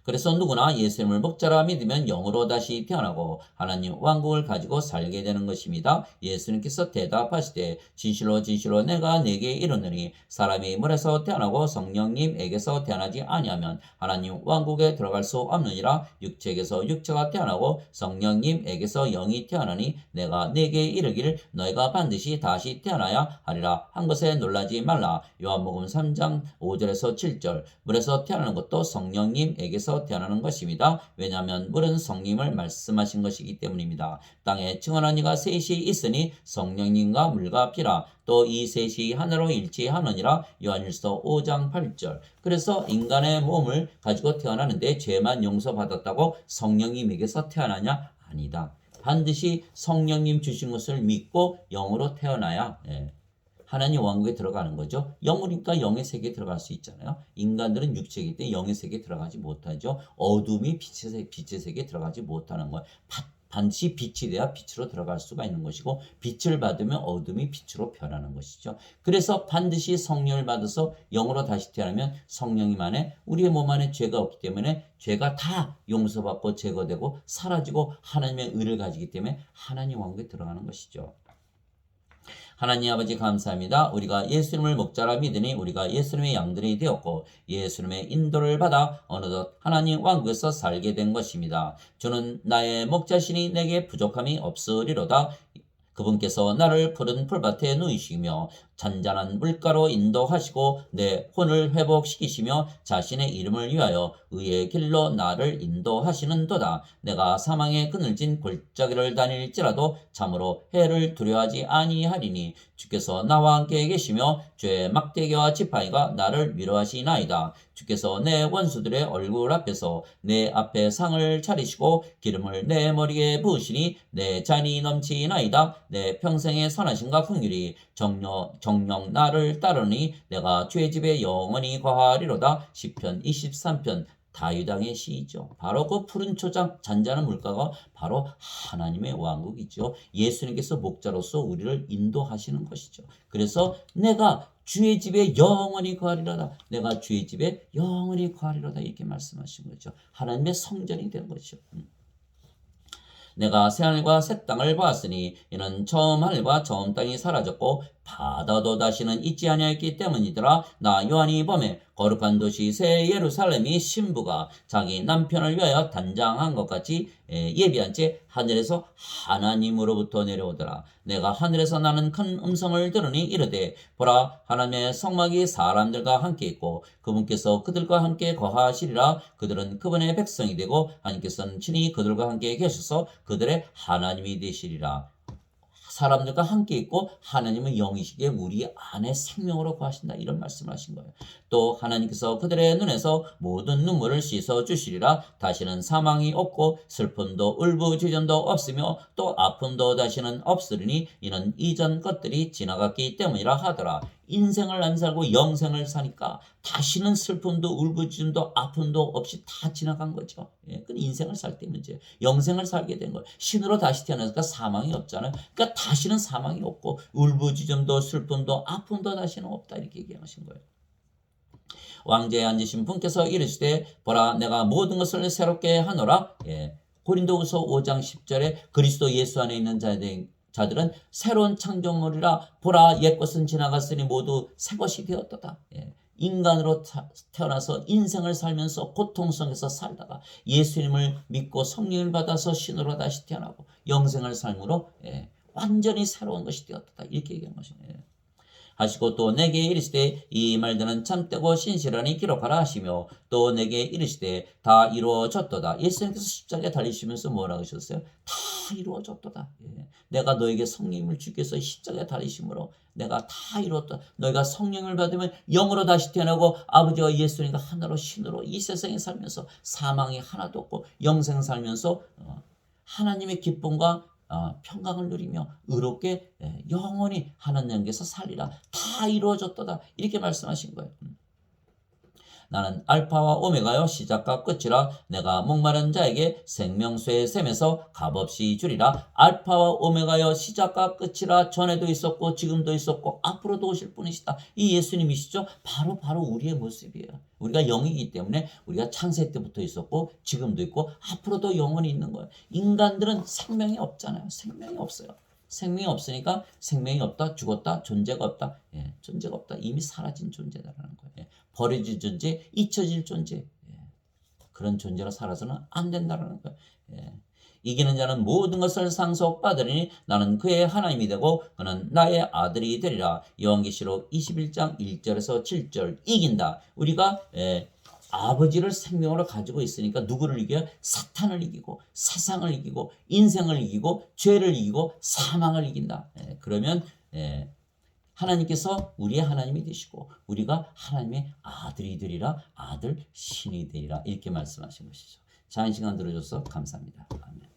그래서 누구나 예수님을 목자라 믿으면 영으로 다시 태어나고 하나님 왕국을 가지고 살게 되는 것입니다. 예수님께서 대답하시되 진실로 진실로 내가 네게 이르노니 사람이 물에서 태어나고 성령님에게서 태어나지 아니하면 하나님 왕국에 들어갈 수 없느니라. 육체에게서 육체가 태어나고 성령님에게서 영이 태어나니 내가 네게 이르기를 너희가 반드시 다시 태어나야 하리라 한 것에 놀라지 말라. 요한복음 3장 5절에서 7절. 물에서 태어나는 것도 성령님에게서 태어나는 것입니다. 왜냐하면 물은 성령님을 말씀하신 것이기 때문입니다. 땅에 증언한 이가 셋이 있으니 성령님과 물과 피라. 또 이 셋이 하나로 일치하느니라. 요한일서 5장 8절. 그래서 인간의 몸을 가지고 태어나는데 죄만 용서받았다고 성령님에게서 태어나냐? 아니다. 반드시 성령님 주신 것을 믿고 영으로 태어나야 하나님 왕국에 들어가는 거죠. 영이니까 영의 세계에 들어갈 수 있잖아요. 인간들은 육체이기 때문에 영의 세계에 들어가지 못하죠. 어둠이 빛의 세계에 들어가지 못하는 거예요. 반드시 빛이 돼야 빛으로 들어갈 수가 있는 것이고 빛을 받으면 어둠이 빛으로 변하는 것이죠. 그래서 반드시 성령을 받아서 영으로 다시 태어나면 성령님 안에 우리의 몸 안에 죄가 없기 때문에 죄가 다 용서받고 제거되고 사라지고 하나님의 의를 가지기 때문에 하나님 왕국에 들어가는 것이죠. 하나님 아버지 감사합니다. 우리가 예수님을 목자라 믿으니 우리가 예수님의 양들이 되었고 예수님의 인도를 받아 어느덧 하나님 왕국에서 살게 된 것입니다. 주는 나의 목자시니 내게 부족함이 없으리로다. 그분께서 나를 푸른 풀밭에 누이시며 잔잔한 물가로 인도하시고 내 혼을 회복시키시며 자신의 이름을 위하여 의의 길로 나를 인도하시는도다. 내가 사망의 그늘진 골짜기를 다닐지라도 참으로 해를 두려워하지 아니하리니 주께서 나와 함께 계시며 죄의 막대기와 지팡이가 나를 위로하시나이다. 주께서 내 원수들의 얼굴 앞에서 내 앞에 상을 차리시고 기름을 내 머리에 부으시니 내 잔이 넘치나이다. 내 평생의 선하심과 긍휼이 정령 나를 따르니 내가 주의 집에 영원히 거하리로다. 시편 23편 다윗왕의 시이죠. 바로 그 푸른 초장 잔잔한 물가가 바로 하나님의 왕국이죠. 예수님께서 목자로서 우리를 인도하시는 것이죠. 그래서 내가 주의 집에 영원히 거하리로다. 내가 주의 집에 영원히 거하리로다. 이렇게 말씀하신 거죠. 하나님의 성전이 되는 것이죠. 내가 새하늘과 새 땅을 보았으니 이는 처음 하늘과 처음 땅이 사라졌고 바다도 다시는 있지 아니하였기 때문이더라. 나 요한이 보매 거룩한 도시 새 예루살렘이 신부가 자기 남편을 위하여 단장한 것 같이 예비한 채 하늘에서 하나님으로부터 내려오더라. 내가 하늘에서 나는 큰 음성을 들으니 이르되 보라 하나님의 성막이 사람들과 함께 있고 그분께서 그들과 함께 거하시리라. 그들은 그분의 백성이 되고 하나님께서는 친히 그들과 함께 계셔서 그들의 하나님이 되시리라. 사람들과 함께 있고 하나님은 영이시기에 우리 안에 생명으로 거하신다. 이런 말씀을 하신 거예요. 또 하나님께서 그들의 눈에서 모든 눈물을 씻어주시리라. 다시는 사망이 없고 슬픔도 울부짖음도 없으며 또 아픔도 다시는 없으리니 이는 이전 것들이 지나갔기 때문이라 하더라. 인생을 안 살고 영생을 사니까 다시는 슬픔도 울부짖음도 아픔도 없이 다 지나간 거죠. 그 인생을 살 때 문제, 영생을 살게 된 거예요. 신으로 다시 태어나니까 사망이 없잖아요. 그러니까 다시는 사망이 없고 울부짖음도 슬픔도 아픔도 다시는 없다. 이렇게 얘기하신 거예요. 왕좌에 앉으신 분께서 이르시되 보라 내가 모든 것을 새롭게 하노라. 고린도후서 5장 10절에 그리스도 예수 안에 있는 자들은 새로운 창조물이라 보라 옛것은 지나갔으니 모두 새것이 되었도다. 인간으로 태어나서 인생을 살면서 고통 속에서 살다가 예수님을 믿고 성령을 받아서 신으로 다시 태어나고 영생을 삶으로 완전히 새로운 것이 되었다. 이렇게 얘기한 것이네요. 하시고 또 내게 이르시되 이 말들은 참되고 신실하니 기록하라 하시며 또 내게 이르시되 다 이루어졌도다. 예수님께서 십자가에 달리시면서 뭐라고 하셨어요? 다 이루어졌도다. 내가 너에게 성령을 주기 위해서 십자가에 달리심으로 내가 다 이루었다. 너희가 성령을 받으면 영으로 다시 태어나고 아버지와 예수님과 하나로 신으로 이 세상에 살면서 사망이 하나도 없고 영생 살면서 하나님의 기쁨과 평강을 누리며 의롭게 영원히 하나님께서 살리라. 다 이루어졌도다. 이렇게 말씀하신 거예요. 나는 알파와 오메가요 시작과 끝이라. 내가 목마른 자에게 생명수의 샘에서 값없이 주리라. 알파와 오메가요 시작과 끝이라. 전에도 있었고 지금도 있었고 앞으로도 오실 분이시다. 이 예수님이시죠. 바로 우리의 모습이에요. 우리가 영이기 때문에 우리가 창세 때부터 있었고 지금도 있고 앞으로도 영원히 있는 거예요. 인간들은 생명이 없잖아요. 생명이 없어요. 생명이 없으니까 생명이 없다, 죽었다, 존재가 없다. 존재가 없다. 이미 사라진 존재다라는 거예요. 버려질 존재, 잊혀질 존재. 그런 존재로 살아서는 안 된다라는 거예요. 이기는 자는 모든 것을 상속받으리니 나는 그의 하나님이 되고 그는 나의 아들이 되리라. 요한계시록 21장 1절에서 7절. 이긴다. 우리가 아버지를 생명으로 가지고 있으니까 누구를 이겨요? 사탄을 이기고 세상을 이기고 인생을 이기고 죄를 이기고 사망을 이긴다. 그러면 하나님께서 우리의 하나님이 되시고 우리가 하나님의 아들이 되리라. 아들 신이 되리라. 이렇게 말씀하신 것이죠. 자, 이 시간 들어줘서 감사합니다. 아멘.